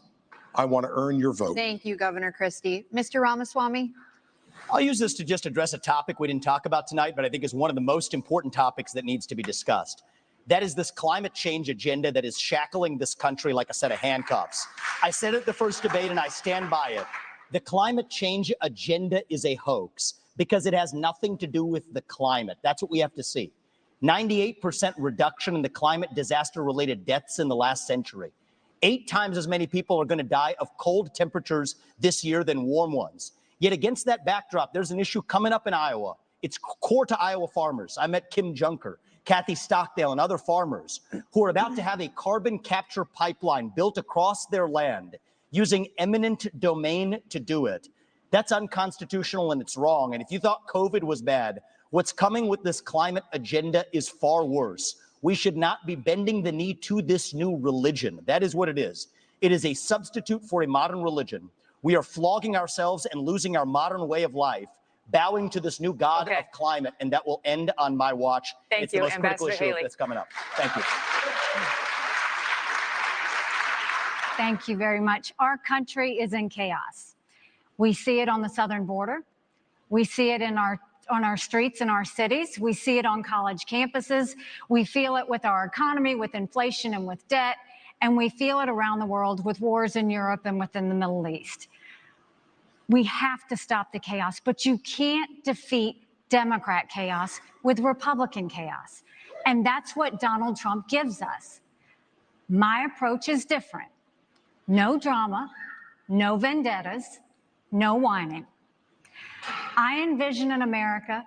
I want to earn your vote. Thank you, Governor Christie. Mr. Ramaswamy? I'll use this to just address a topic we didn't talk about tonight, but I think is one of the most important topics that needs to be discussed. That is this climate change agenda that is shackling this country like a set of handcuffs. I said it at the first debate, and I stand by it. The climate change agenda is a hoax because it has nothing to do with the climate. That's what we have to see. 98% reduction in the climate disaster-related deaths in the last century. 8 times as many people are going to die of cold temperatures this year than warm ones. Yet against that backdrop, there's an issue coming up in Iowa. It's core to Iowa farmers. I met Kim Junker, Kathy Stockdale, and other farmers who are about to have a carbon capture pipeline built across their land using eminent domain to do it. That's unconstitutional and it's wrong. And if you thought COVID was bad, what's coming with this climate agenda is far worse. We should not be bending the knee to this new religion. That is what it is. It is a substitute for a modern religion. We are flogging ourselves and losing our modern way of life, bowing to this new god of climate, and that will end on my watch. Thank you, the most critical Ambassador issue Haley. that's coming up. Thank you. Thank you very much. Our country is in chaos. We see it on the southern border. We see it on our streets in our cities. We see it on college campuses. We feel it with our economy, with inflation and with debt. And we feel it around the world with wars in Europe and within the Middle East. We have to stop the chaos, but you can't defeat Democrat chaos with Republican chaos. And that's what Donald Trump gives us. My approach is different. No drama, no vendettas, no whining. I envision an America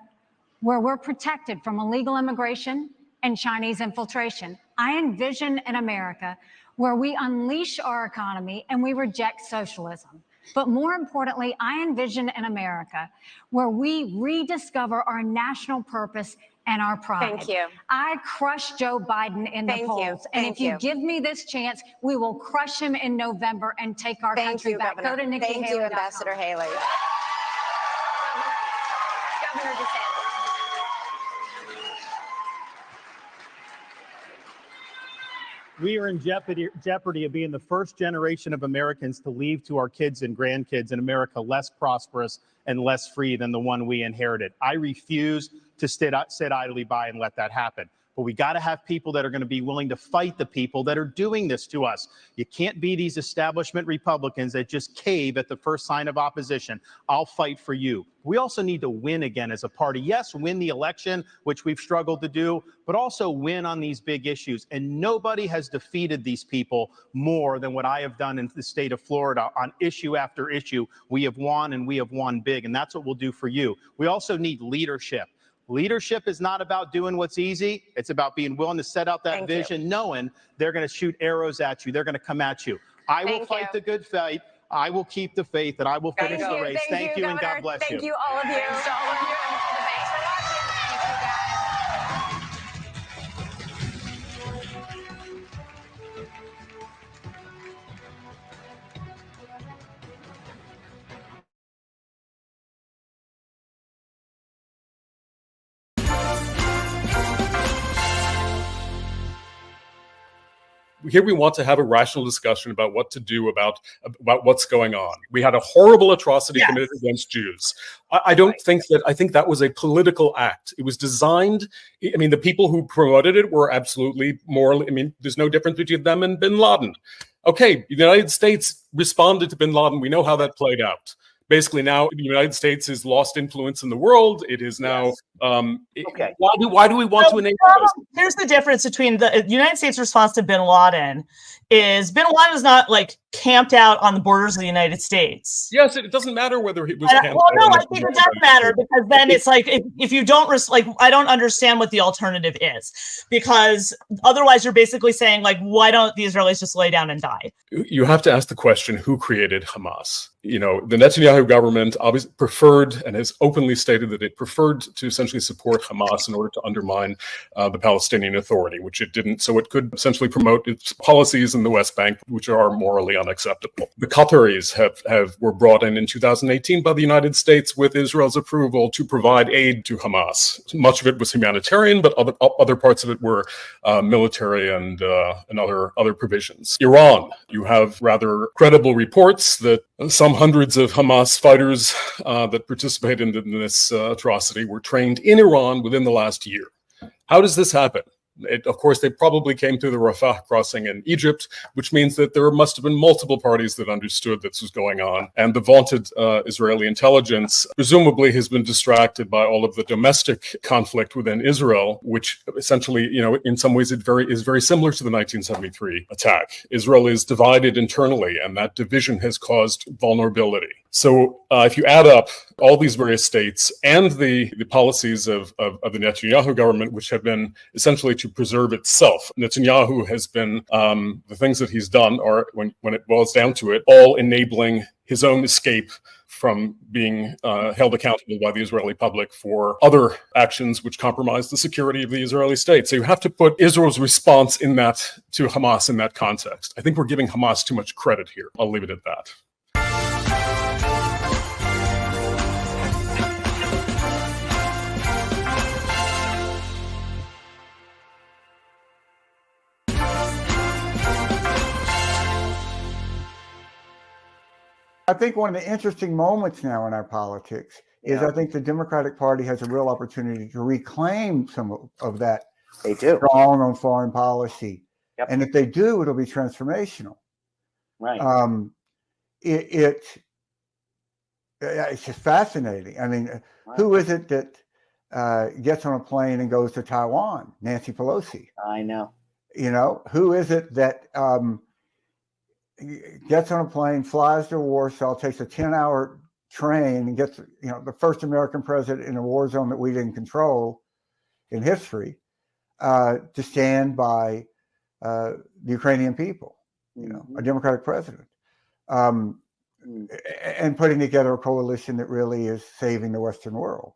where we're protected from illegal immigration and Chinese infiltration. I envision an America where we unleash our economy and we reject socialism. But more importantly, I envision an America where we rediscover our national purpose and our pride. Thank you. I crush Joe Biden in the polls. And if you give me this chance, we will crush him in November and take our country back. Governor. Go to Nikki Thank you, Haley. Ambassador Haley. Governor DeSantis. We are in jeopardy of being the first generation of Americans to leave to our kids and grandkids an America less prosperous and less free than the one we inherited. I refuse to sit idly by and let that happen. But we got to have people that are going to be willing to fight the people that are doing this to us. You can't be these establishment Republicans that just cave at the first sign of opposition. I'll fight for you. We also need to win again as a party. Yes, win the election, which we've struggled to do, but also win on these big issues. And nobody has defeated these people more than what I have done in the state of Florida on issue after issue. We have won, and we have won big, and that's what we'll do for you. We also need leadership. Leadership is not about doing what's easy. It's about being willing to set out that vision, knowing they're going to shoot arrows at you. They're going to come at you. I will fight the good fight. I will keep the faith, and I will finish the race. Thank you, and God bless you. Thank you, all of you. Thanks to all of you. Thanks for watching. Thank you, guys. Here we want to have a rational discussion about what to do about what's going on. We had a horrible atrocity committed against Jews. I think that was a political act. It was designed. I mean, the people who promoted it were absolutely moral. I mean, there's no difference between them and bin Laden. Okay, the United States responded to bin Laden. We know how that played out. Basically, now the United States has lost influence in the world. It is now. Okay. Why do we want to enable this? Here's the difference between the United States response to bin Laden is bin Laden is not like camped out on the borders of the United States. Yes, it doesn't matter whether he was camped well, no, out. I think it does matter, because then it's like if you don't I don't understand what the alternative is, because otherwise you're basically saying, like, why don't the Israelis just lay down and die? You have to ask the question, who created Hamas? You know, the Netanyahu government obviously preferred and has openly stated that it preferred to essentially support Hamas in order to undermine the Palestinian Authority, which it didn't. So it could essentially promote its policies in the West Bank, which are morally unacceptable. The Qataris were brought in 2018 by the United States with Israel's approval to provide aid to Hamas. Much of it was humanitarian, but other parts of it were military and other provisions. Iran, you have rather credible reports that some hundreds of Hamas fighters that participated in this atrocity were trained in Iran within the last year. How does this happen? Of course, they probably came through the Rafah crossing in Egypt, which means that there must have been multiple parties that understood this was going on. And the vaunted Israeli intelligence presumably has been distracted by all of the domestic conflict within Israel, which essentially, you know, in some ways is very similar to the 1973 attack. Israel is divided internally, and that division has caused vulnerability. So if you add up all these various states and the policies of the Netanyahu government, which have been essentially to preserve itself, Netanyahu has been, the things that he's done are, when it boils down to it, all enabling his own escape from being held accountable by the Israeli public for other actions which compromise the security of the Israeli state. So you have to put Israel's response to Hamas in that context. I think we're giving Hamas too much credit here. I'll leave it at that. I think one of the interesting moments now in our politics is I think the Democratic Party has a real opportunity to reclaim some of that strong on foreign policy. Yep. And if they do, it'll be transformational. Right. It's just fascinating. I mean, who is it that gets on a plane and goes to Taiwan? Nancy Pelosi. I know. You know, who is it that gets on a plane, flies to Warsaw, takes a 10-hour train, and gets, you know, the first American president in a war zone that we didn't control in history, to stand by the Ukrainian people, you know, a Democratic president, and putting together a coalition that really is saving the Western world.